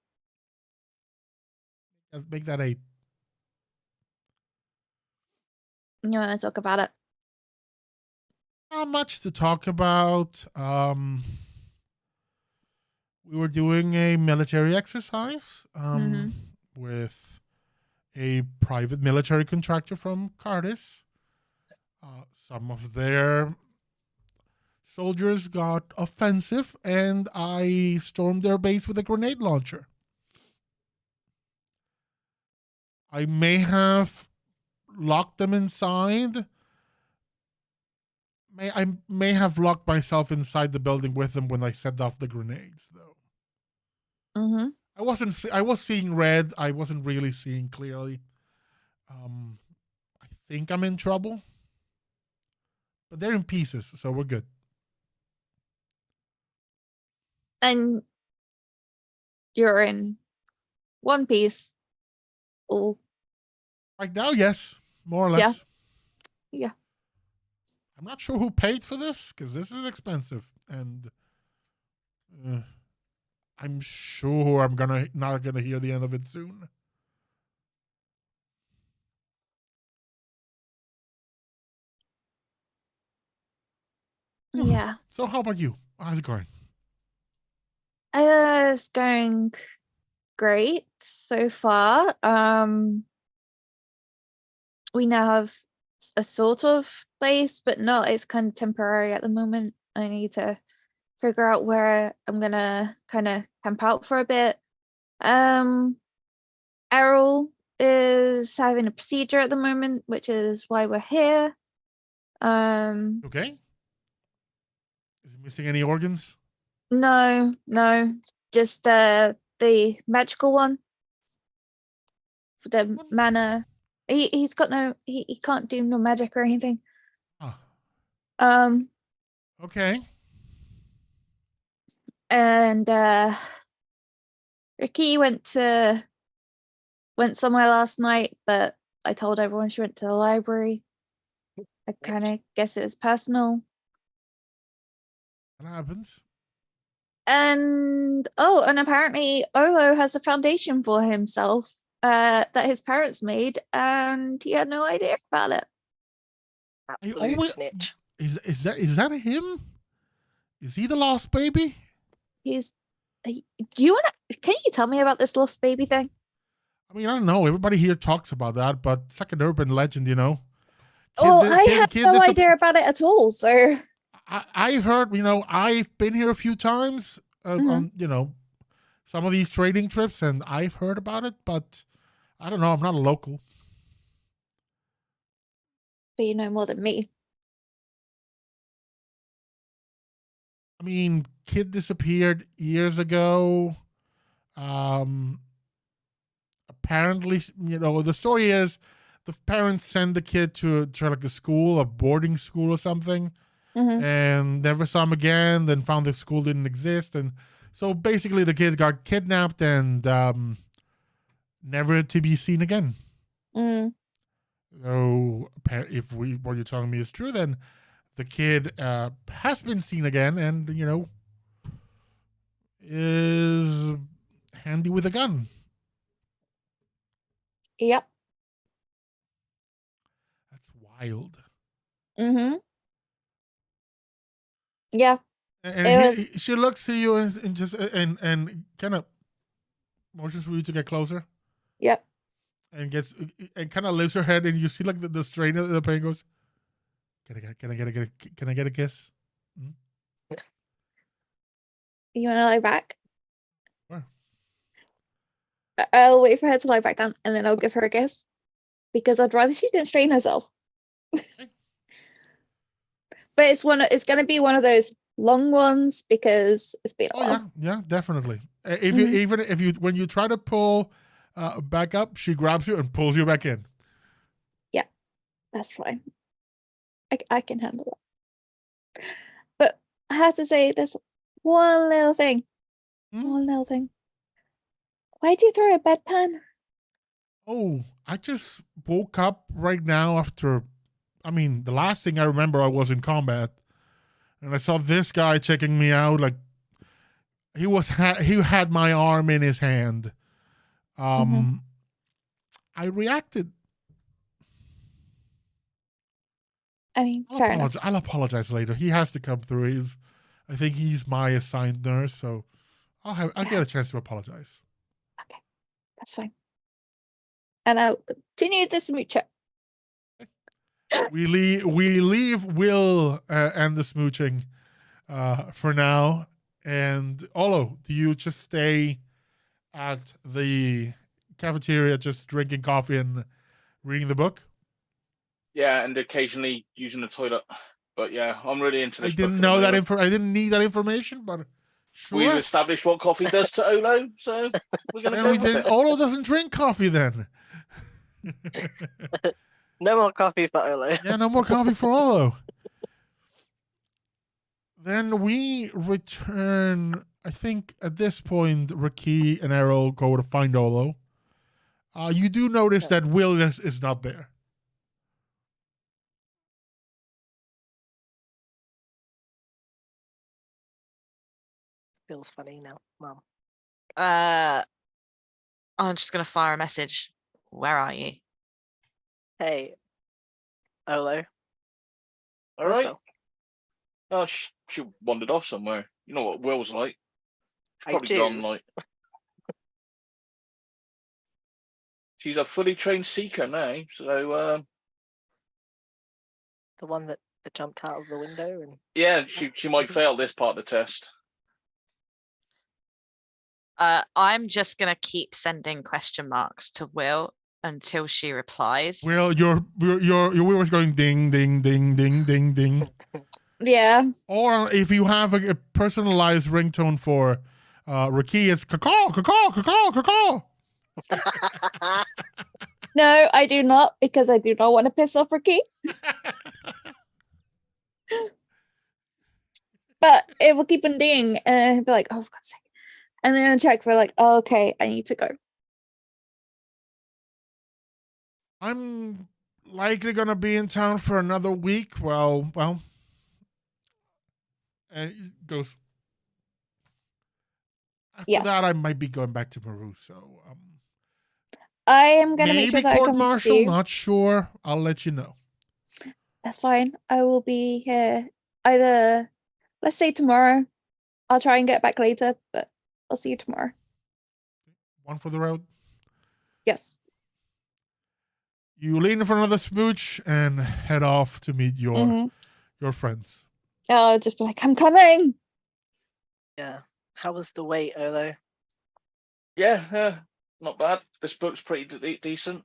Make that 8. You want to talk about it? Not much to talk about. We were doing a military exercise with a private military contractor from Cardis. Some of their soldiers got offensive, and I stormed their base with a grenade launcher. I may have locked them inside. I may have locked myself inside the building with them when I set off the grenades, though. Mm-hmm. I was seeing red. I wasn't really seeing clearly. I think I'm in trouble, but they're in pieces, so we're good. And you're in one piece. Oh, Right now, yes, more or less. yeah. Yeah. I'm not sure who paid for this because this is expensive, and I'm sure I'm not gonna hear the end of it soon. Yeah. So how about you? How's it going? It's going great so far. We now have a sort of place, but no, it's kind of temporary at the moment. I need to figure out where I'm gonna kind of camp out for a bit. Errol is having a procedure at the moment, which is why we're here. Okay. Is he missing any organs? No, just the magical one for the What? mana. He's got no he can't do no magic or anything. Oh. Okay. And RaQui went somewhere last night, but I told everyone she went to the library. I kind of guess it was personal. What happens? And apparently Olo has a foundation for himself that his parents made, and he had no idea about it. Absolute snitch. Is that him? Is he the lost baby? He's. Do you want to? Can you tell me about this lost baby thing? I mean, I don't know. Everybody here talks about that, but it's like an urban legend, you know. I had no idea about it at all. So I've heard, I've been here a few times on, some of these trading trips, and I've heard about it, but I don't know. I'm not a local. But you know more than me. I mean, kid disappeared years ago. Apparently, the story is the parents send the kid to like a school, a boarding school or something, and never saw him again. Then found the school didn't exist, and so basically the kid got kidnapped and never to be seen again. So if what you're telling me is true, then the kid has been seen again, and is handy with a gun. Yep. That's wild. Yeah. And she looks to you and just and kind of motions for you to get closer. Yep. And kind of lifts her head, and you see like the strain of the pain goes. Can I get a kiss? You want to lie back? Sure. I'll wait for her to lie back down, and then I'll give her a kiss, because I'd rather she didn't strain herself. But it's going to be one of those long ones, because it's been a while. Yeah, definitely. If you when you try to pull back up, she grabs you and pulls you back in. Yeah, that's fine. I can handle it. But I have to say, there's one little thing. One little thing. Why'd you throw a bedpan? Oh, I just woke up right now after. I mean, the last thing I remember, I was in combat, and I saw this guy checking me out. Like he had my arm in his hand. I reacted. I mean, fair enough. I'll apologize later. He has to come through. I think he's my assigned nurse, so I'll get a chance to apologize. Okay, that's fine. And I'll continue to smooch it. We leave Will and the smooching for now. And Olo, do you just stay at the cafeteria just drinking coffee and reading the book? Yeah, and occasionally using the toilet. But yeah, I'm really into this. I didn't know that I didn't need that information, but sure. We've established what coffee does to Olo, so we're going to go with it. Olo doesn't drink coffee then. No more coffee for Olo. Yeah, no more coffee for Olo. Then we return. I think at this point, RaQui and Errol go to find Olo. You do notice that Will is not there. Feels funny now, Mom. I'm just gonna fire a message. Where are you? Hey, Olo. All right. Oh, she wandered off somewhere. You know what Will's like. She's probably gone like. She's a fully trained seeker now, so. The one that jumped out of the window and. Yeah, she might fail this part of the test. I'm just gonna keep sending question marks to Will until she replies. Will, your Will was going ding ding ding ding ding ding. Yeah. Or if you have a personalized ringtone for RaQui, it's caw caw caw caw. No, I do not, because I do not want to piss off RaQui. But it will keep on ding, and I'll be like, oh, for God's sake. And then I'll check for like, oh, okay, I need to go. I'm likely going to be in town for another week. Well. And it goes. After that, I might be going back to Maru. So I am going to make sure that I come court-martial, to you. not sure. I'll let you know. That's fine. I will be here either, let's say tomorrow. I'll try and get back later, but I'll see you tomorrow. One for the road? Yes. You lean in for another smooch and head off to meet your friends. I'll just be like, I'm coming. Yeah. How was the wait, Olo? Yeah, not bad. This book's pretty decent.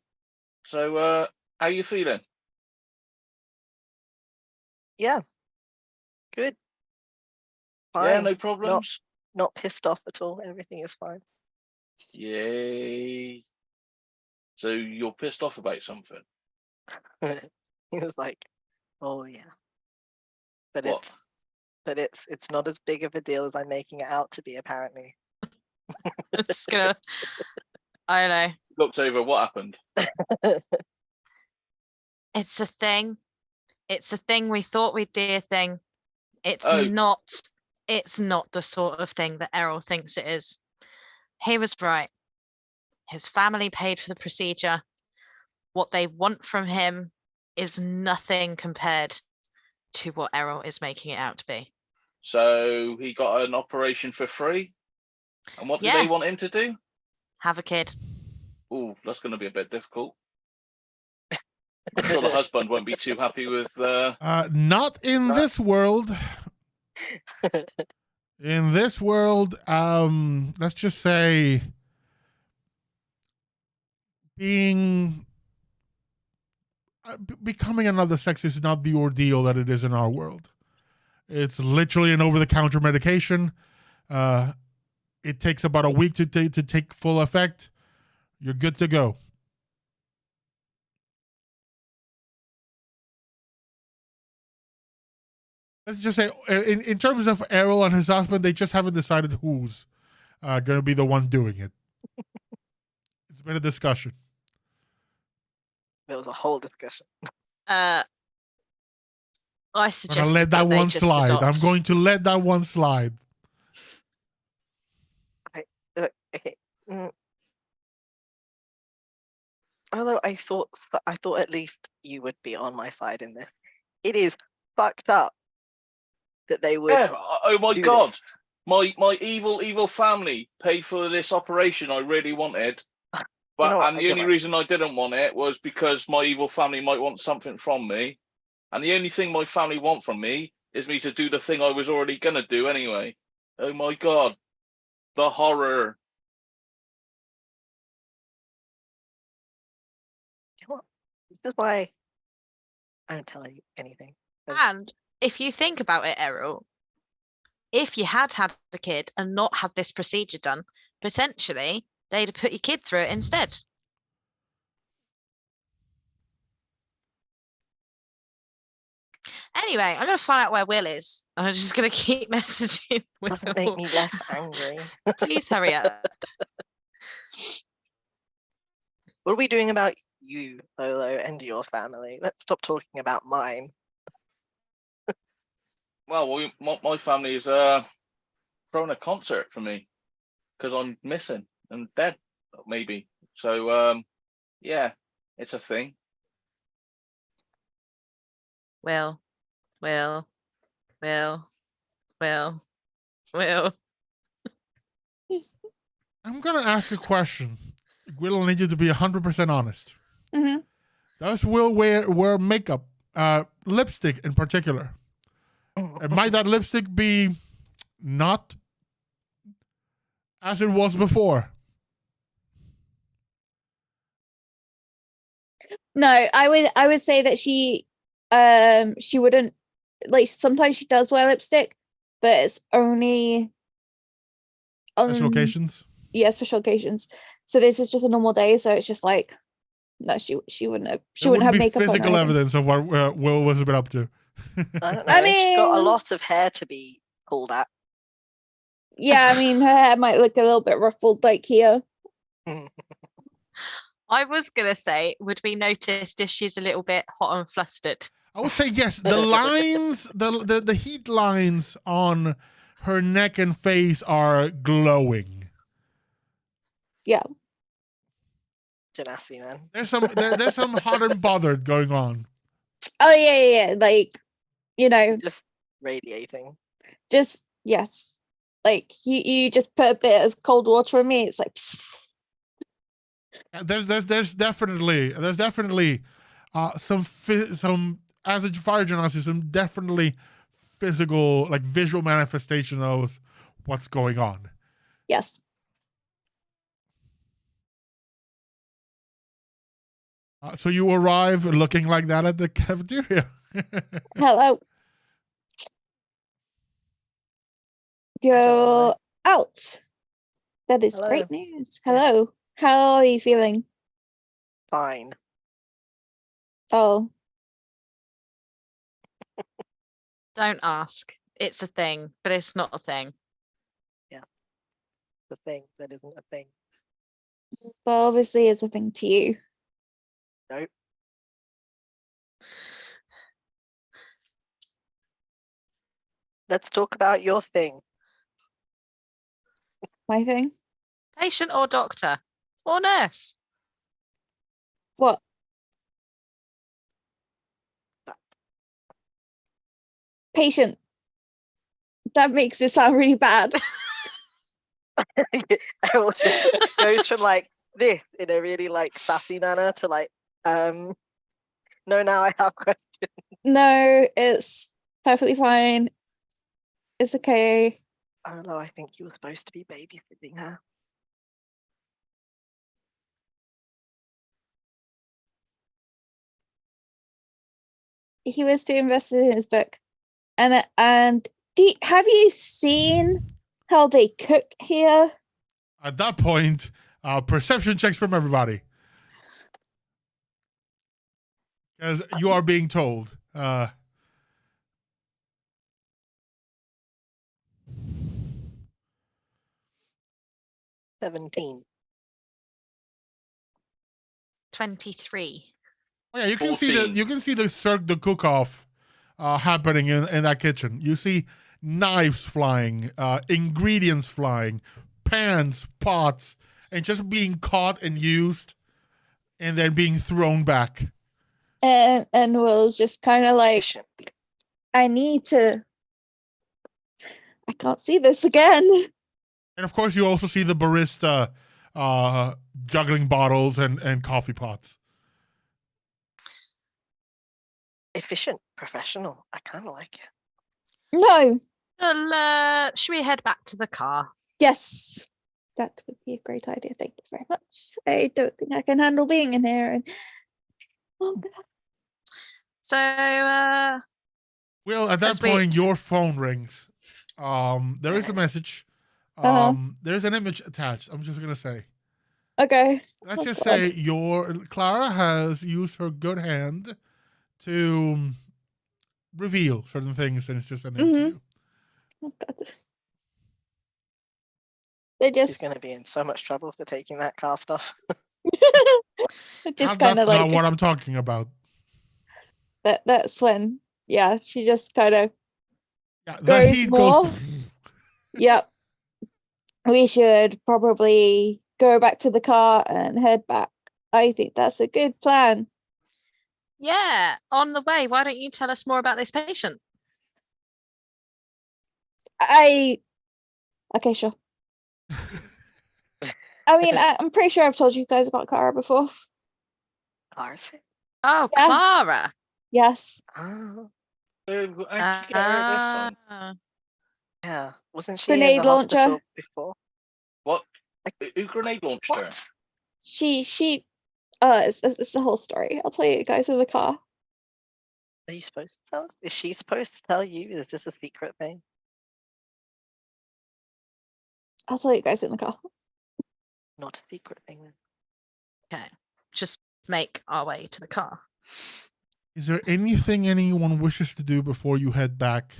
So, how you feeling? Yeah. Good. Fine. Yeah, no problems. Not pissed off at all. Everything is fine. Yay. So you're pissed off about something? He was like, "Oh yeah," but What? it's not as big of a deal as I'm making it out to be, apparently. I'm just gonna. I don't know. Looked over, what happened? It's a thing. It's a thing. We thought we'd do a thing. It's Oh. not. It's not the sort of thing that Errol thinks it is. He was right. His family paid for the procedure. What they want from him is nothing compared to what Errol is making it out to be. So he got an operation for free? And what do Yeah. they want him to do? Have a kid. Oh, that's going to be a bit difficult. I'm sure the husband won't be too happy with... Not in this world. In this world, let's just say becoming another sex is not the ordeal that it is in our world. It's literally an over-the-counter medication. It takes about a week to take full effect. You're good to go. Let's just say, in terms of Errol and his husband, they just haven't decided who's going to be the one doing it. It's been a discussion. There was a whole discussion. I I'm suggest going to let that one slide. Adopt. I'm going to let that one slide. Okay. Although I thought at least you would be on my side in this. It is fucked up that they would. Yeah, oh my God. This. My evil family paid for this operation I really wanted. But know what, the only reason I didn't want it was because my evil family might want something from me. And the only thing my family want from me is me to do the thing I was already going to do anyway. Oh my God. The horror. You know what? This is why I don't tell you anything. That's- And if you think about it, Errol, if you had had a kid and not had this procedure done, potentially they'd have put your kid through it instead. Anyway, I'm gonna find out where Will is, and I'm just gonna keep messaging Will. doesn't make me less angry. Please hurry up. What are we doing about you, Olo, and your family? Let's stop talking about mine. Well, my family is throwing a concert for me because I'm missing and dead, maybe. So, yeah, it's a thing. Will. I'm going to ask a question. Will, I need you to be 100% honest. Mm-hmm. Does Will wear makeup, lipstick in particular? And might that lipstick be not as it was before? No, I would say that she wouldn't, like, sometimes she does wear lipstick, but it's only on Special occasions? Yeah, special occasions. So this is just a normal day, so it's just like, no, she wouldn't have Be makeup on or physical anything. evidence of what Will was been up to. I don't know. I She's got a mean- lot of hair to be pulled at. Yeah, I mean, her hair might look a little bit ruffled, like here. I was gonna say, would we notice if she's a little bit hot and flustered? I would say yes. The lines, the heat lines on her neck and face are glowing. Yeah. Genasi, man. There's some hot and bothered going on. Oh yeah. Like, you know, Just radiating. just yes. Like you just put a bit of cold water on me. It's like. There's definitely some as a fire genasi, some definitely physical, like visual manifestation of what's going on. Yes. So you arrive looking like that at the cafeteria. Hello. go out. That is Hello. great news. Hello. How are you feeling? Fine. Oh, Don't ask. It's a thing, but it's not a thing. The thing that isn't a thing. well, obviously it's a thing to you. Nope. Let's talk about your thing. My thing. Patient or doctor or nurse. What? Patient. That makes it sound really bad. It goes from like this in a really like sassy manner to like, no, now I have questions. No, it's perfectly fine. It's okay. Oh no, I think you were supposed to be babysitting her. He was too invested in his book. And have you seen how they cook here? At that point, perception checks from everybody. As you are being told. 17. 23. Oh yeah, you can 14. see the cook off happening in that kitchen. You see knives flying, ingredients flying, pans, pots, and just being caught and used, and then being thrown back. And Will's just kind of like, Efficient. I can't see this again. And of course, you also see the barista juggling bottles and coffee pots. Efficient. Professional. I kind of like it. No. Well, should we head back to the car? Yes. That would be a great idea. Thank you very much. I don't think I can handle being in here. And So, Well, at that As we- point, your phone rings. There is a message. There's an image attached. I'm just gonna say. okay. Let's Oh, just God. say Clara has used her good hand to reveal certain things, and it's just an to you. Oh, God. They She's just going to be in so much trouble for taking that car stuff. just kind That's of like not what I'm talking about. that's when she just kind of Yeah, the goes heat more. goes. Yep. We should probably go back to the car and head back. I think that's a good plan. yeah, on the way, why don't you tell us more about this patient? Okay, sure. I mean, I'm pretty sure I've told you guys about Clara before. Arthur? Oh, Yeah. Clara. Yes. Oh, How'd you get her this time? Ah. yeah. Wasn't she in Grenade the launcher. hospital before? What? Who grenade launched her? What? She it's a whole story. I'll tell you guys in the car. Are you supposed to tell us? Is she supposed to tell you? Is this a secret thing? I'll tell you guys in the car. Not a secret thing then. Okay, just make our way to the car. Is there anything anyone wishes to do before you head back?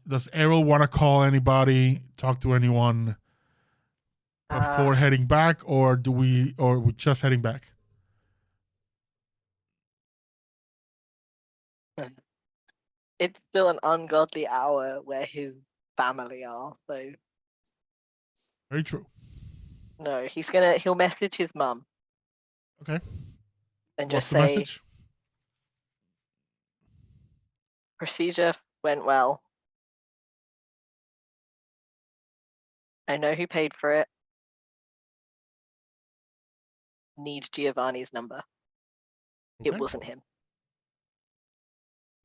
Does Errol want to call anybody, talk to anyone before heading back, or we just heading back? It's still an ungodly hour where his family are, so Very true. no, he'll message his mum. Okay. And What's just the say message? procedure went well. I know who paid for it. Need Giovanni's number. Okay. It wasn't him.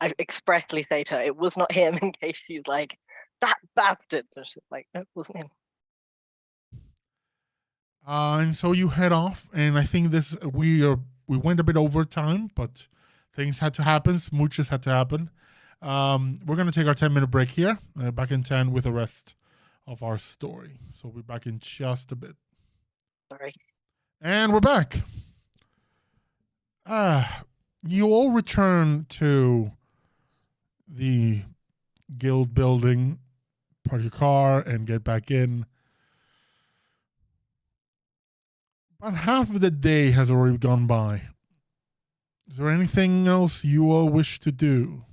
I expressly say to her, it was not him, in case she's like, that bastard. And she's like, no, it wasn't him. And so you head off, and I think we went a bit over time, but things had to happen. Smooches had to happen. We're going to take our 10-minute break here. Back in 10 with the rest of our story. So we'll be back in just a bit. Sorry. And we're back. You all return to the guild building, park your car, and get back in. About half of the day has already gone by. Is there anything else you all wish to do?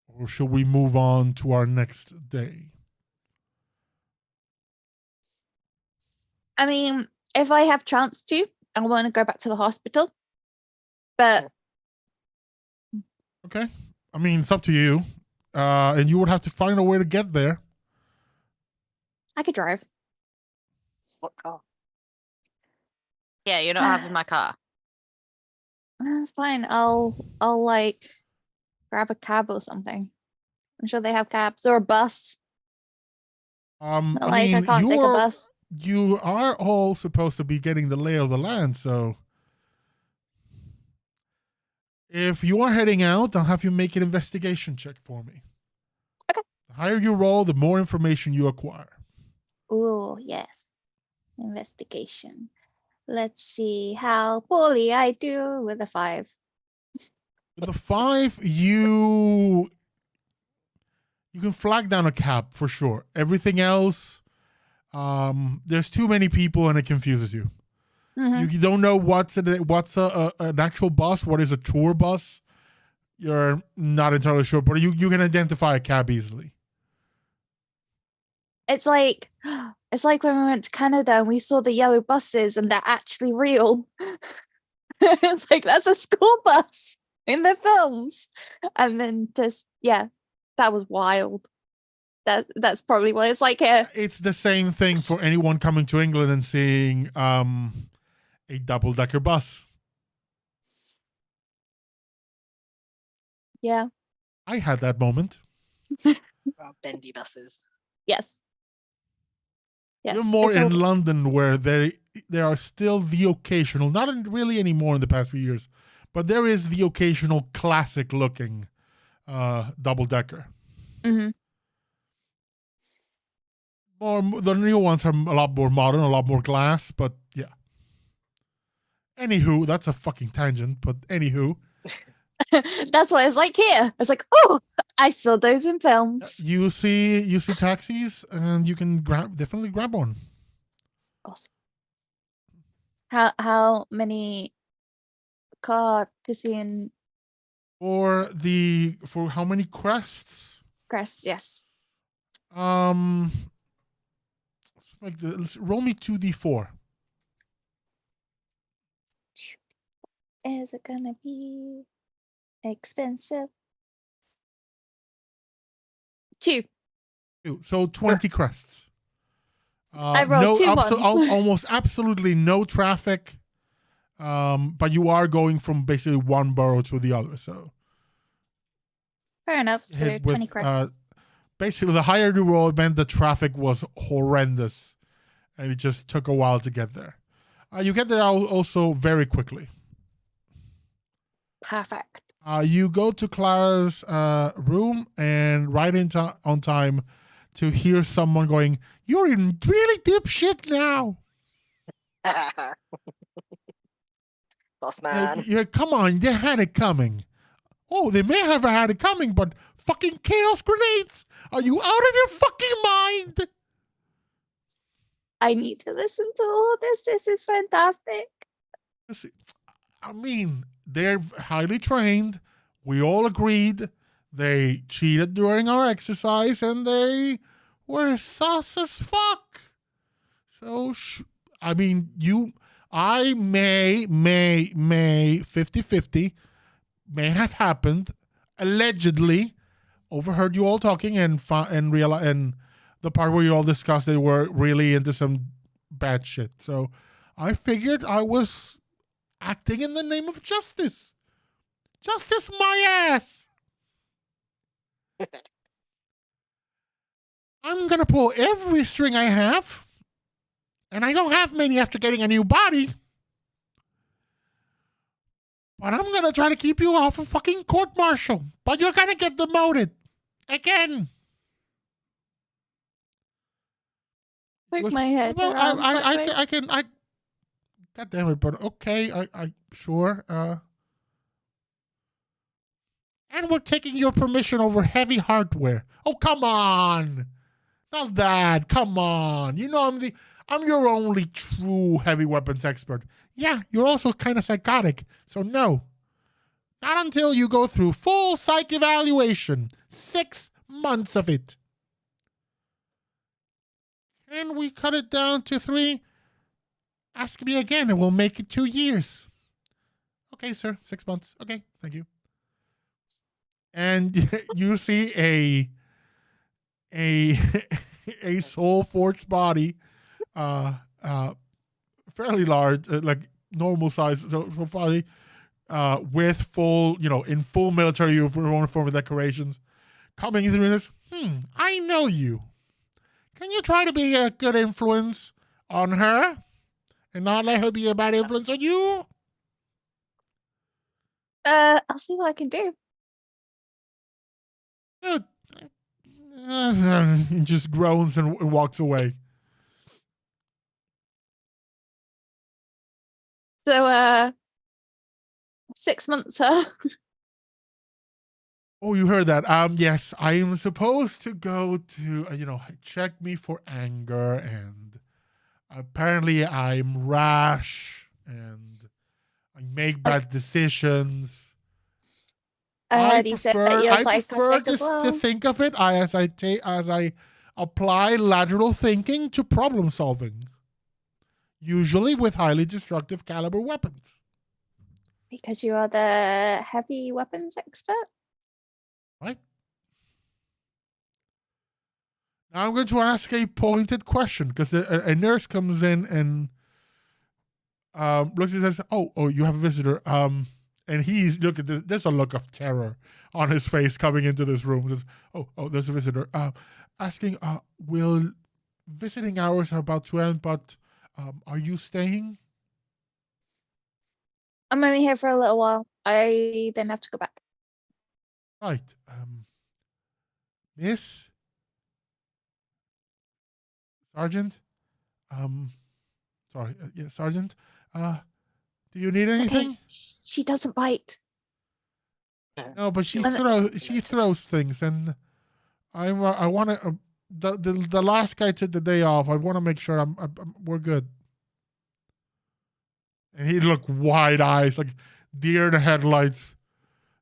Or should we move on to our next day? I mean, if I have chance to, I want to go back to the hospital. But Okay. I mean, it's up to you. And you would have to find a way to get there. I could drive. What car? Yeah, you're not having my car. Fine. I'll like grab a cab or something. I'm sure they have cabs or a bus. Not like I can't take a bus. You are all supposed to be getting the lay of the land, so if you are heading out, I'll have you make an investigation check for me. Okay. The higher you roll, the more information you acquire. Oh, yeah. Investigation. Let's see how poorly I do with a 5. With the 5, you can flag down a cab for sure. Everything else, there's too many people and it confuses you. Mhm. You don't know what's an actual bus, what is a tour bus. You're not entirely sure, but you can identify a cab easily. It's like when we went to Canada and we saw the yellow buses and they're actually real. It's like that's a school bus in the films. And then that was wild. That's probably what it's like here. It's the same thing for anyone coming to England and seeing a double-decker bus. Yeah. I had that moment. Bendy buses. Yes. Yes. You're more it's in all- London where there are still the occasional, really anymore in the past few years, but there is the occasional classic-looking double-decker. Mhm. The new ones are a lot more modern, a lot more glass, but yeah. Anywho, that's a fucking tangent, but anywho. That's what it's like here. It's like, oh, I saw those in films. You see taxis and you can definitely grab one. Awesome. How many car casino For how many crests? crests? Yes. Let's roll me 2d4. Is it gonna be expensive? 2. So 20 crests. I rolled 2 ones. Almost absolutely no traffic. But you are going from basically one borough to the other. So Fair enough. So hit 20 with, crests. basically, the higher you roll, it meant the traffic was horrendous, and it just took a while to get there. You get there also very quickly. Perfect. You go to Clara's room and right on time to hear someone going, "You're in really deep shit now." Boss man. Come on, they had it coming. Oh, they may have had it coming, but fucking chaos grenades! Are you out of your fucking mind? I need to listen to all this. This is fantastic. I mean, they're highly trained. We all agreed they cheated during our exercise and they were sus as fuck. So, I mean, I may 50-50 may have happened, allegedly, overheard you all talking and realize, and the part where you all discussed they were really into some bad shit. So I figured I was acting in the name of justice. Justice my ass. I'm gonna pull every string I have, and I don't have many after getting a new body. But I'm gonna try to keep you off a fucking court-martial. But you're gonna get demoted again. Poke my head Well, around sideways. I can. God damn it! But okay, I sure. And we're taking your permission over heavy hardware. Oh, come on, not that. Come on, you know I'm your only true heavy weapons expert. Yeah, you're also kind of psychotic. So no, not until you go through full psych evaluation. 6 months of it. And we cut it down to 3. Ask me again and we'll make it 2 years. Okay, sir. 6 months. Okay, thank you. And you see a soul forged body, fairly large, like normal size, so body, with full, in full military uniform with decorations, coming through this. I know you. Can you try to be a good influence on her and not let her be a bad influence on you? I'll see what I can do. Good. He just groans and walks away. So, 6 months, huh? Oh, you heard that? Yes, I am supposed to go to, check me for anger, and apparently I'm rash and I make bad decisions. You said that you're psychotic as well. To think of it as I apply lateral thinking to problem solving, usually with highly destructive caliber weapons. Because you are the heavy weapons expert? Right. Now I'm going to ask a pointed question because a nurse comes in and looks and says, "Oh, you have a visitor." And he's there's a look of terror on his face coming into this room. Says, "Oh, there's a visitor." Asking, "Will visiting hours are about to end, but are you staying?" I'm only here for a little while. I then have to go back. Right. Miss Sergeant? Sorry. Yeah, Sergeant? Do you need It's anything? okay. She doesn't bite. No, but she Well, throws things, and I want to. The last guy took the day off. I want to make sure we're good. And he looked wide eyes, like deer in the headlights.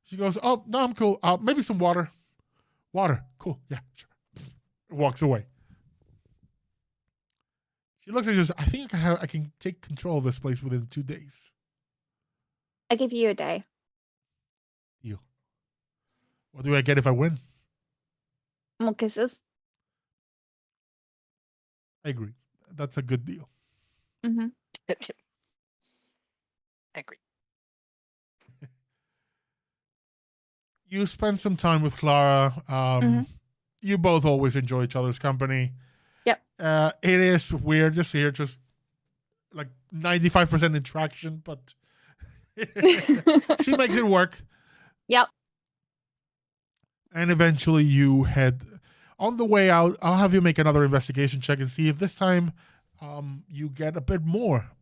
She goes, "Oh no, I'm cool. Maybe some water. Water, cool. Yeah, sure." Walks away. She looks at you. I think I can take control of this place within 2 days. I give you a day. Deal. What do I get if I win? More kisses. I agree. That's a good deal. Mm-hmm. Agree. You spend some time with Clara. Mhm. You both always enjoy each other's company. Yep. It is weird just here, just like 95% interaction, but she makes it work. Yep. And eventually you head on the way out. I'll have you make another investigation check and see if this time you get a bit more.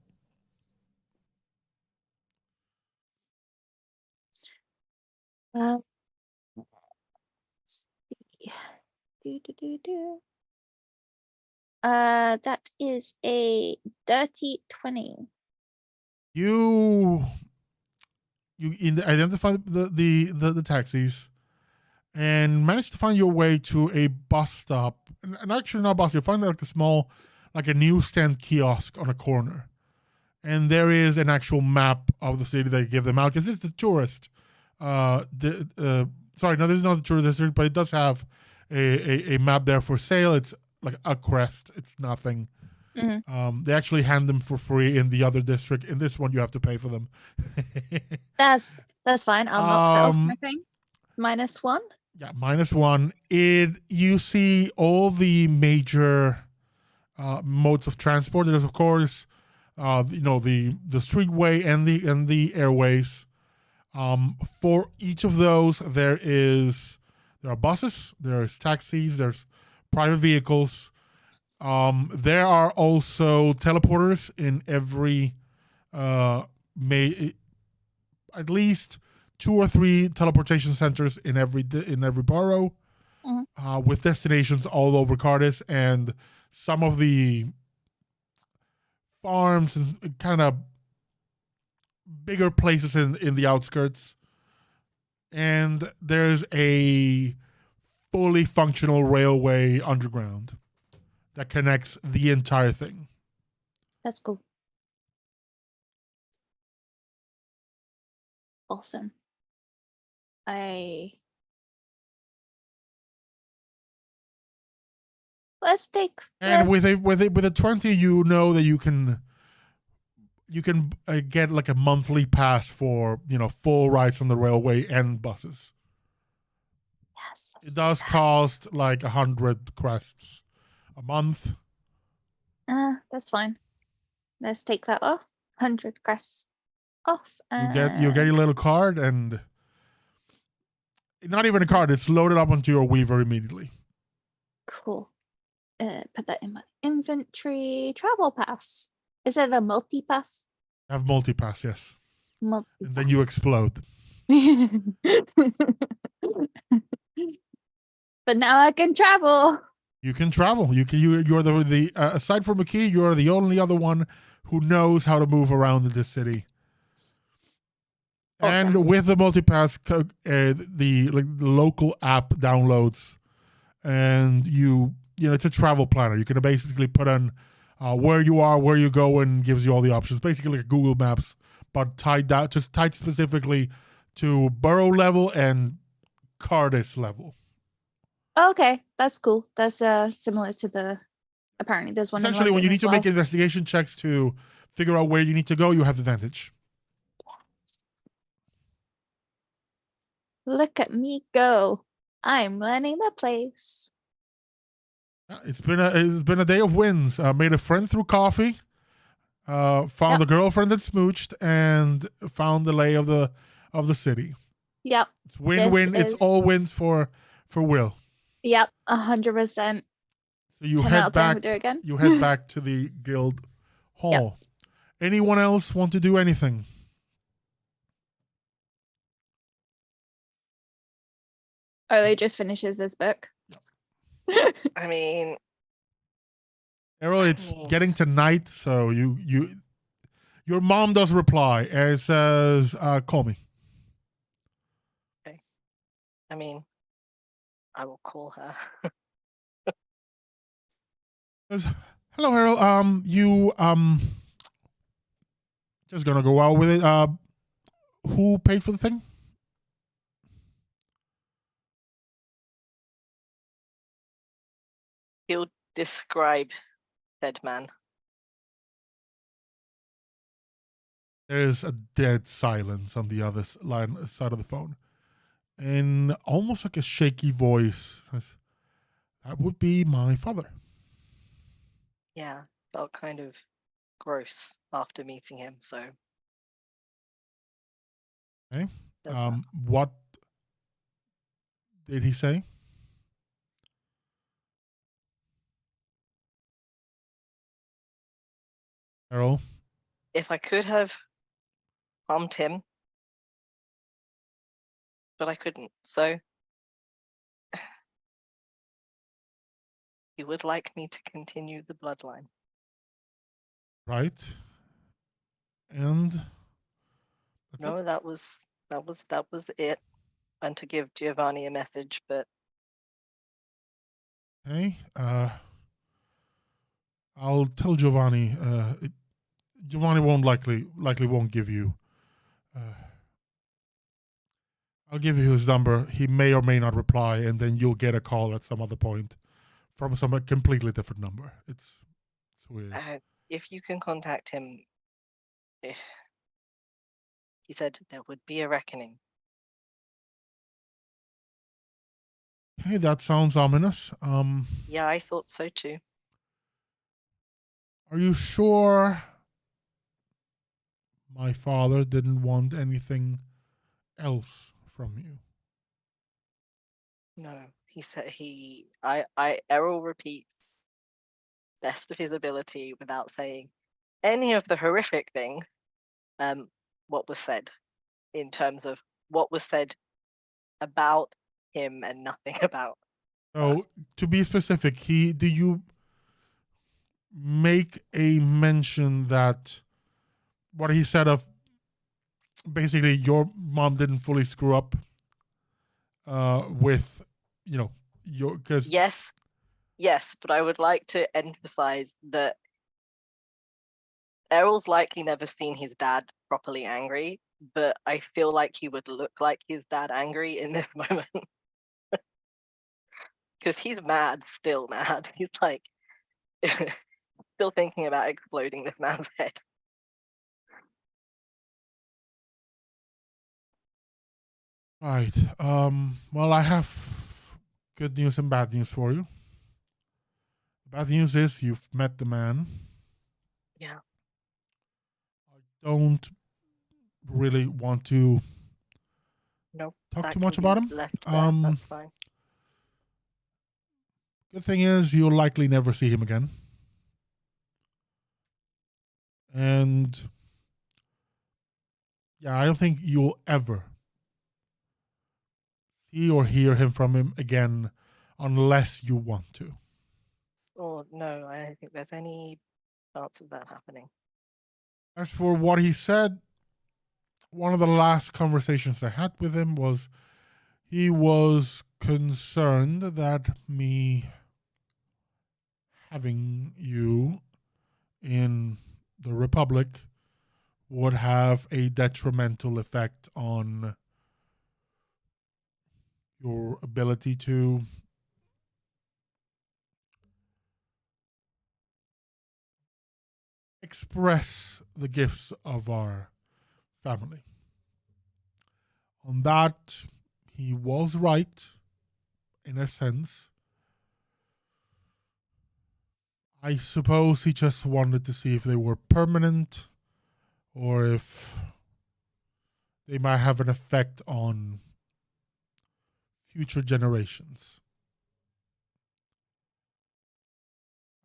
Let's see. Do. That is a dirty 20. You identify the taxis and manage to find your way to a bus stop. And actually not a bus, you find like a small, like a newsstand kiosk on a corner. And there is an actual map of the city that you give them out because it's the tourist. Sorry, no, this is not the tourist district, but it does have a map there for sale. It's like a crest. It's nothing. Mm-hmm. They actually hand them for free in the other district. In this one, you have to pay for them. That's fine. I'll knock that off my thing. -1. Yeah, -1. You see all the major modes of transport. There's of course, the streetway and the airways. For each of those, there are buses, there's taxis, there's private vehicles. There are also teleporters in every at least 2 or 3 teleportation centers in every borough, with destinations all over Cardis, and some of the farms and kind of bigger places in the outskirts. And there's a fully functional railway underground that connects the entire thing. That's cool. Awesome. Let's with a 20, you know that you can get like a monthly pass for full rides on the railway and buses. Yes. It does cost like 100 crests a month. That's fine. Let's take that off. 100 crests off. You get your little card, and not even a card. It's loaded up onto your Weaver immediately. Cool. Put that in my inventory. Travel pass. Is it a multi-pass? I have multi-pass, yes. Multi-pass. And then you explode. But now I can travel. You can travel. You're the aside from McKee, you're the only other one who knows how to move around in this city. Awesome. And with the multipass, the local app downloads, and it's a travel planner. You can basically put in where you are, where you go, and gives you all the options. Basically like Google Maps, but tied specifically to borough level and Cardis level. Okay, that's cool. That's similar to apparently there's one. Essentially, when you need to make investigation checks to figure out where you need to go, you have advantage. Look at me go. I'm running the place. It's been a day of wins. Made a friend through coffee. Found a girlfriend that smooched, and found the lay of the city. Yep. It's win-win. It's all wins for Will. Yep, 100%. So you head back. You head back to the guild hall. Yep. Anyone else want to do anything? Olo just finishes this book. I mean, Errol, it's getting to night, so your mom does reply, and it says, "Call me." Okay. I mean, I will call her. Hello, Errol. You just gonna go out with it. Who paid for the thing? He'll describe said man. There's a dead silence on the other side of the phone, and almost like a shaky voice says, "That would be my father." Yeah, felt kind of gross after meeting him. So. Okay. What did he say? Errol? If I could have harmed him, but I couldn't, so he would like me to continue the bloodline. Right. And no, that was it. And to give Giovanni a message, but okay. I'll tell Giovanni. Giovanni won't likely won't give you. I'll give you his number. He may or may not reply, and then you'll get a call at some other point from some completely different number. It's weird. If you can contact him, he said there would be a reckoning. Hey, that sounds ominous. Yeah, I thought so too. Are you sure my father didn't want anything else from you. No, he said Errol repeats best of his ability without saying any of the horrific things. What was said in terms of what was said about him and nothing about. So to be specific, do you make a mention that what he said of basically your mom didn't fully screw up with, your, because Yes, but I would like to emphasize that Errol's likely never seen his dad properly angry, but I feel like he would look like his dad angry in this moment. Because he's mad, still mad. He's like still thinking about exploding this man's head. right. Well, I have good news and bad news for you. The bad news is you've met the man. Yeah. I don't really want to Nope. talk that too can much be about him. Left there, that's fine. Good thing is you'll likely never see him again. And yeah, I don't think you'll ever see or hear from him again unless you want to. Oh no, I don't think there's any chance of that happening. As for what he said, one of the last conversations I had with him was he was concerned that me having you in the Republic would have a detrimental effect on your ability to express the gifts of our family. On that, he was right, in a sense. I suppose he just wanted to see if they were permanent or if they might have an effect on future generations.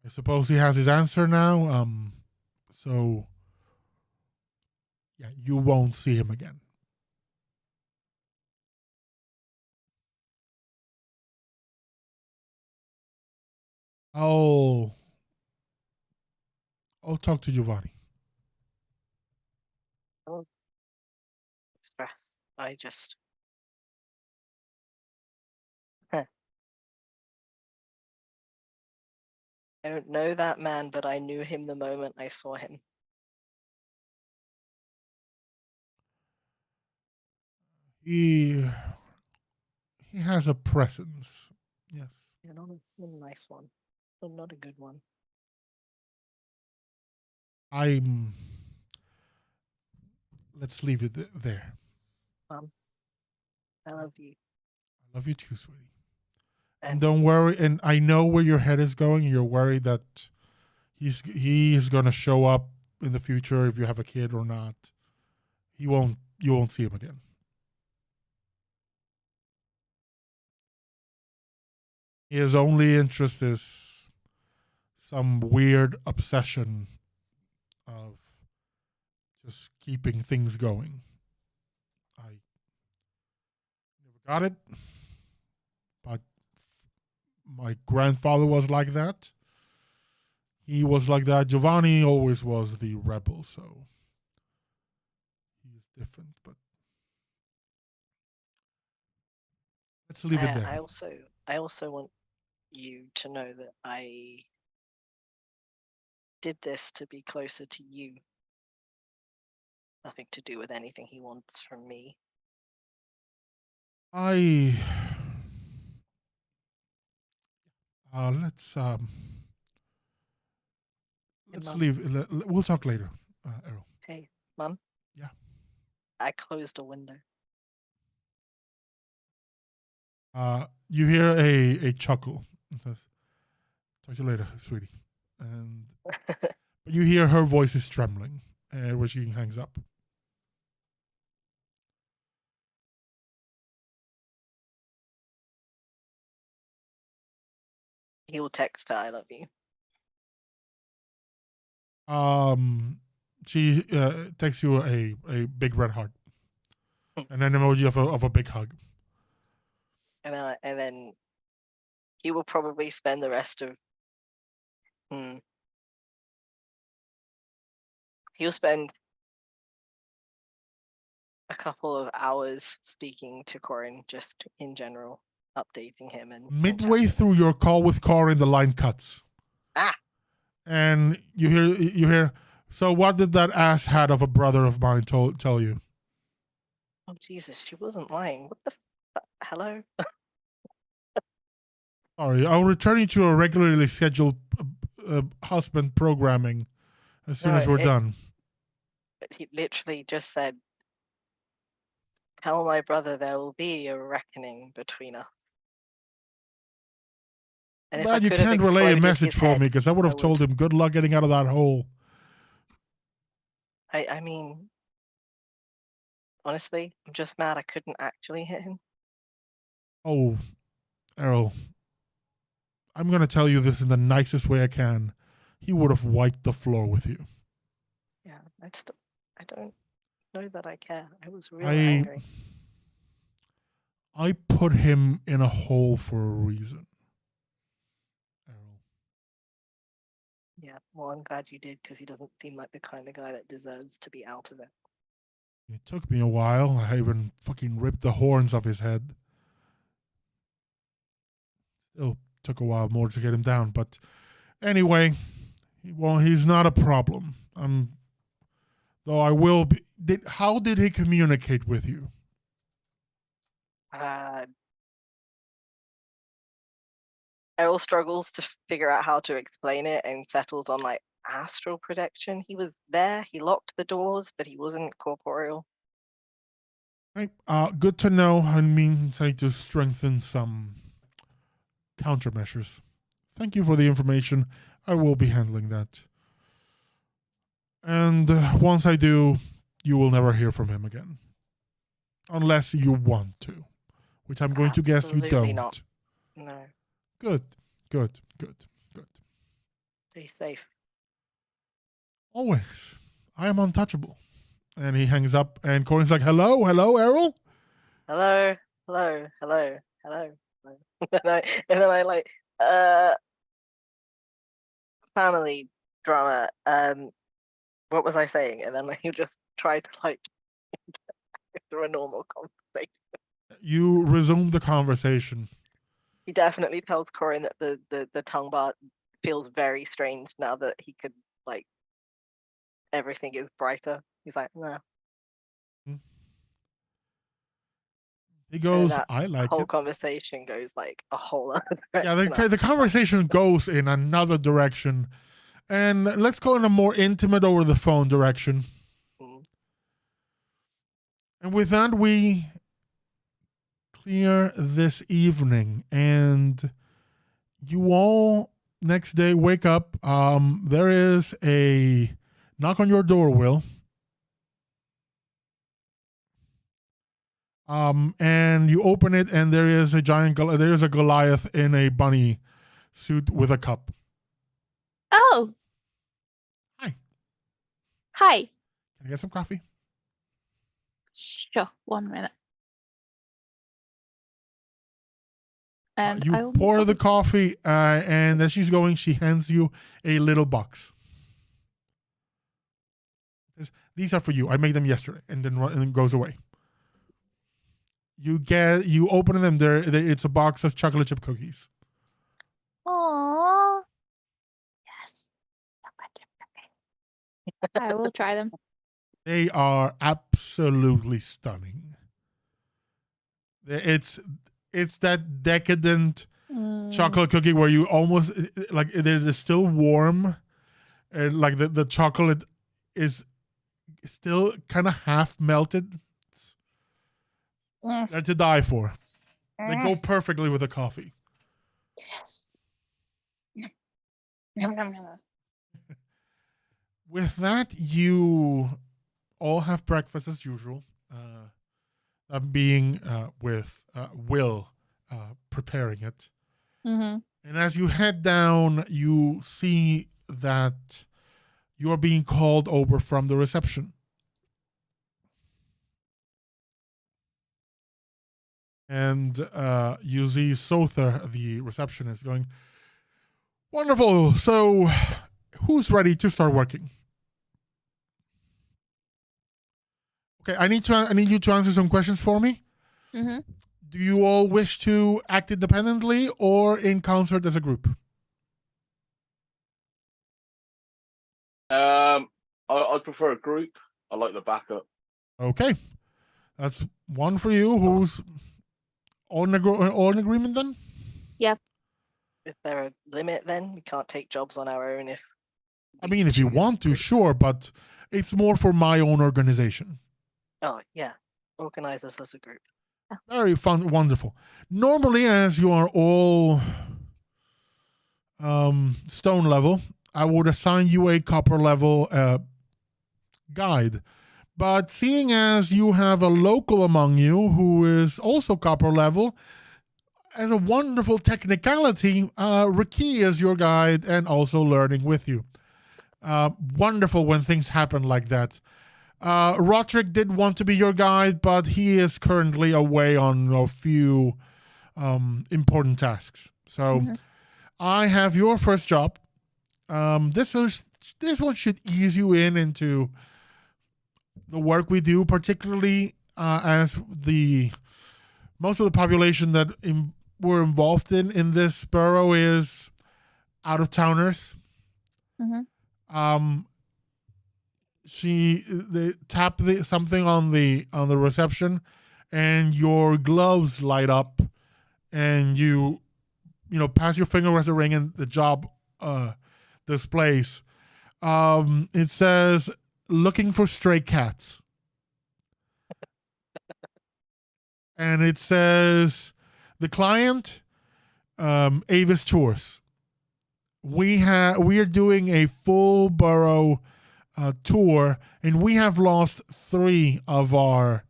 I suppose he has his answer now. So, yeah, you won't see him again. I'll talk to Giovanni. Stress. I just I don't know that man, but I knew him the moment I saw him. He has a presence. Yes. Yeah, not a nice one, but not a good one. Let's leave it there. I love you. I love you too, sweetie. And don't worry. And I know where your head is going. You're worried that he's going to show up in the future if you have a kid or not. You won't see him again. His only interest is some weird obsession of just keeping things going. I never got it, but my grandfather was like that. He was like that. Giovanni always was the rebel, so he's different. But let's leave it there. I also want you to know that I did this to be closer to you. Nothing to do with anything he wants from me. Let's leave. We'll talk later, Errol. Hey, Mum? Yeah? I closed a window. You hear a chuckle. It says, "Talk to you later, sweetie." And but you hear her voice is trembling, where she hangs up. he will text her, "I love you." She texts you a big red heart and an emoji of a big hug. And then he will probably spend the rest of he'll spend a couple of hours speaking to Corin, just in general, updating him and Midway chatting. through your call with Corin, the line cuts. Ah! And you hear. So what did that asshat of a brother of mine tell you? Oh Jesus, she wasn't lying. What the hello? Sorry, I'll return you to a regularly scheduled husband programming as soon as we're done. But he literally just said, "Tell my brother there will be a reckoning between us." And if I Glad you could have can't relay a exploded message his for head, me, because I would have told him, good luck getting out of that hole. I mean, honestly, I'm just mad I couldn't actually hit him. Oh, Errol, I'm going to tell you this in the nicest way I can. He would have wiped the floor with you. Yeah, I don't know that I care. I was really angry. I put him in a hole for a reason. Errol. Yeah, well, I'm glad you did, because he doesn't seem like the kind of guy that deserves to be out of it. It took me a while. I even fucking ripped the horns off his head. Still took a while more to get him down, but anyway, well, he's not a problem. Though I will be. How did he communicate with you? Errol struggles to figure out how to explain it and settles on like astral projection. He was there, he locked the doors, but he wasn't corporeal. Okay, good to know. I mean, I need to strengthen some countermeasures. Thank you for the information. I will be handling that. And once I do, you will never hear from him again. Unless you want to, which I'm going to guess you don't. Not. No. Good. Stay safe. Always. I am untouchable. And he hangs up, and Corin's like, hello, Errol? Hello. and then I like, family drama. What was I saying? And then like, you just try to like through a normal conversation. You resume the conversation. He definitely tells Corin that the tongue bar feels very strange now that he could like everything is brighter. He's like, nah. He goes, I like whole it. Conversation goes like a whole other direction. Yeah, the conversation goes in another direction. And let's go in a more intimate over the phone direction. And with that, we clear this evening. And you all next day wake up. There is a knock on your door, Will. And you open it, and there is a Goliath in a bunny suit with a cup. Oh. Hi. Can I get some coffee? Sure. 1 minute. And you pour the coffee, and as she's going, she hands you a little box. These are for you. I made them yesterday, and then goes away. You open them. It's a box of chocolate chip cookies. Aww. Yes. Chocolate chip cookies. I will try them. They are absolutely stunning. It's that decadent chocolate cookie where you almost like they're still warm, and like the chocolate is still kind of half melted. Yes. They're to die for. They go perfectly with the coffee. Yes. Yum, yum, yum. With that, you all have breakfast as usual. Being with Will preparing it. Mm-hmm. And as you head down, you see that you are being called over from the reception. And you see Sother, the receptionist, going, "Wonderful. So, who's ready to start working?" Okay, I need you to answer some questions for me. Mm-hmm. Do you all wish to act independently or in concert as a group? I prefer a group. I like the backup. Okay, that's one for you. Who's all in agreement then? Is there a limit then? We can't take jobs on our own if I we mean, if you choose want to, group. sure, but it's more for my own organization. Oh, yeah. Organize us as a group. Very fun, wonderful. Normally, as you are all stone level, I would assign you a copper level guide. But seeing as you have a local among you who is also copper level, as a wonderful technicality, RaQui is your guide and also learning with you. Wonderful when things happen like that. Roderick did want to be your guide, but he is currently away on a few important tasks. So I have your first job. This one should ease you into the work we do, particularly as the most of the population that we're involved in this borough is out of towners. Mm-hmm. They tap something on the reception, and your gloves light up, and you pass your finger with the ring, and the job displays. It says looking for stray cats, and it says the client, Avis Tours. We are doing a full borough tour, and we have lost 3 of our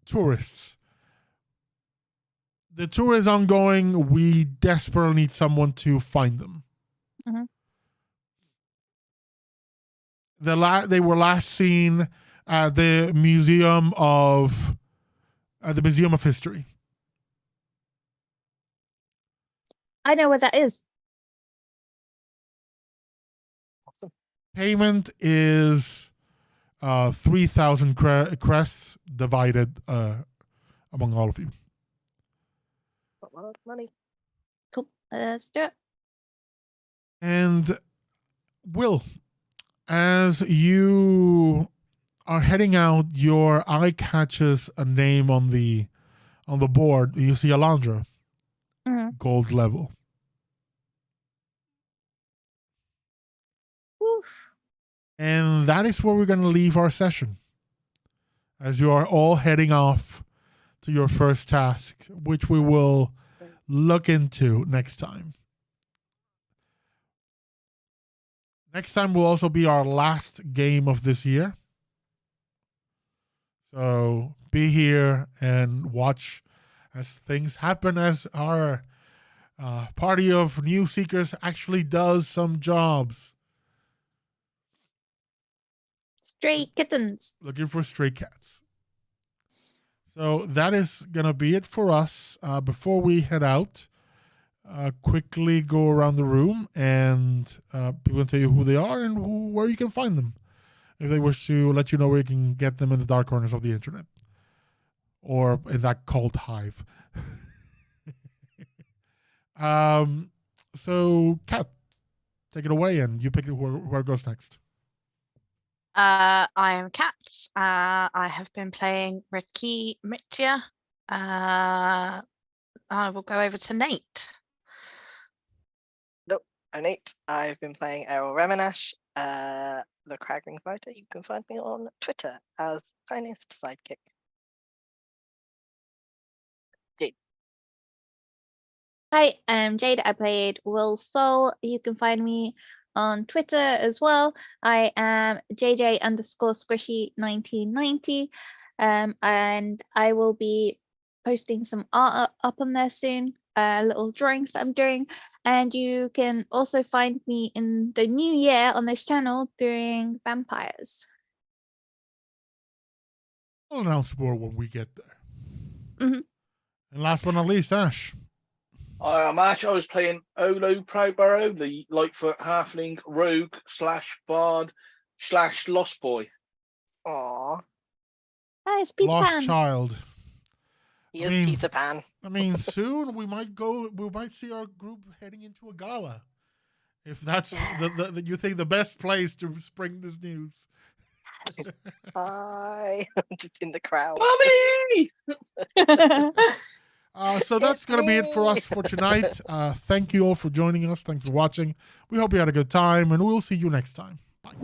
tourists. The tour is ongoing. We desperately need someone to find them. Mhm. They were last seen at the Museum of History. I know what that is. Awesome. Payment is 3,000 crests divided among all of you. Got a lot of money. Cool. Let's do it. And Will, as you are heading out, your eye catches a name on the board. You see Alondra, Mhm. gold level. Woof. And that is where we're going to leave our session, as you are all heading off to your first task, which we will look into next time. Next time will also be our last game of this year. So be here and watch as things happen, as our party of new seekers actually does some jobs. Stray kittens. Looking for stray cats. So that is going to be it for us. Before we head out, quickly go around the room and people can tell you who they are and where you can find them, if they wish to let you know where you can get them in the dark corners of the internet or in that cult hive. So Kat, take it away, and you pick where goes next. I am Kat. I have been playing RaQui MriTtyur. I will go over to Nate. I'm Nate. I've been playing Errol Reminash, the Cragring Fighter. You can find me on Twitter as Finest Sidekick. Hi, I'm Jade. I played Will Soul. You can find me on Twitter as well. I am JJ_squishy1990. And I will be posting some art up on there soon, little drawings that I'm doing. And you can also find me in the new year on this channel doing vampires. We'll announce more when we get there. Mhm. And last but not least, Ash. I'm Ash. I was playing Olo Proudburrow, the Lightfoot halfling rogue / bard / lost boy. Aw, It's Peter Lost Pan. child. he I is mean- Peter Pan. I mean, soon we might see our group heading into a gala. If that's the you think the best place to spring this news. Hi, I'm just in the crowd. Mommy! So that's going to be it for us for tonight. Thank you all for joining us. Thanks for watching. We hope you had a good time, and we'll see you next time. Bye.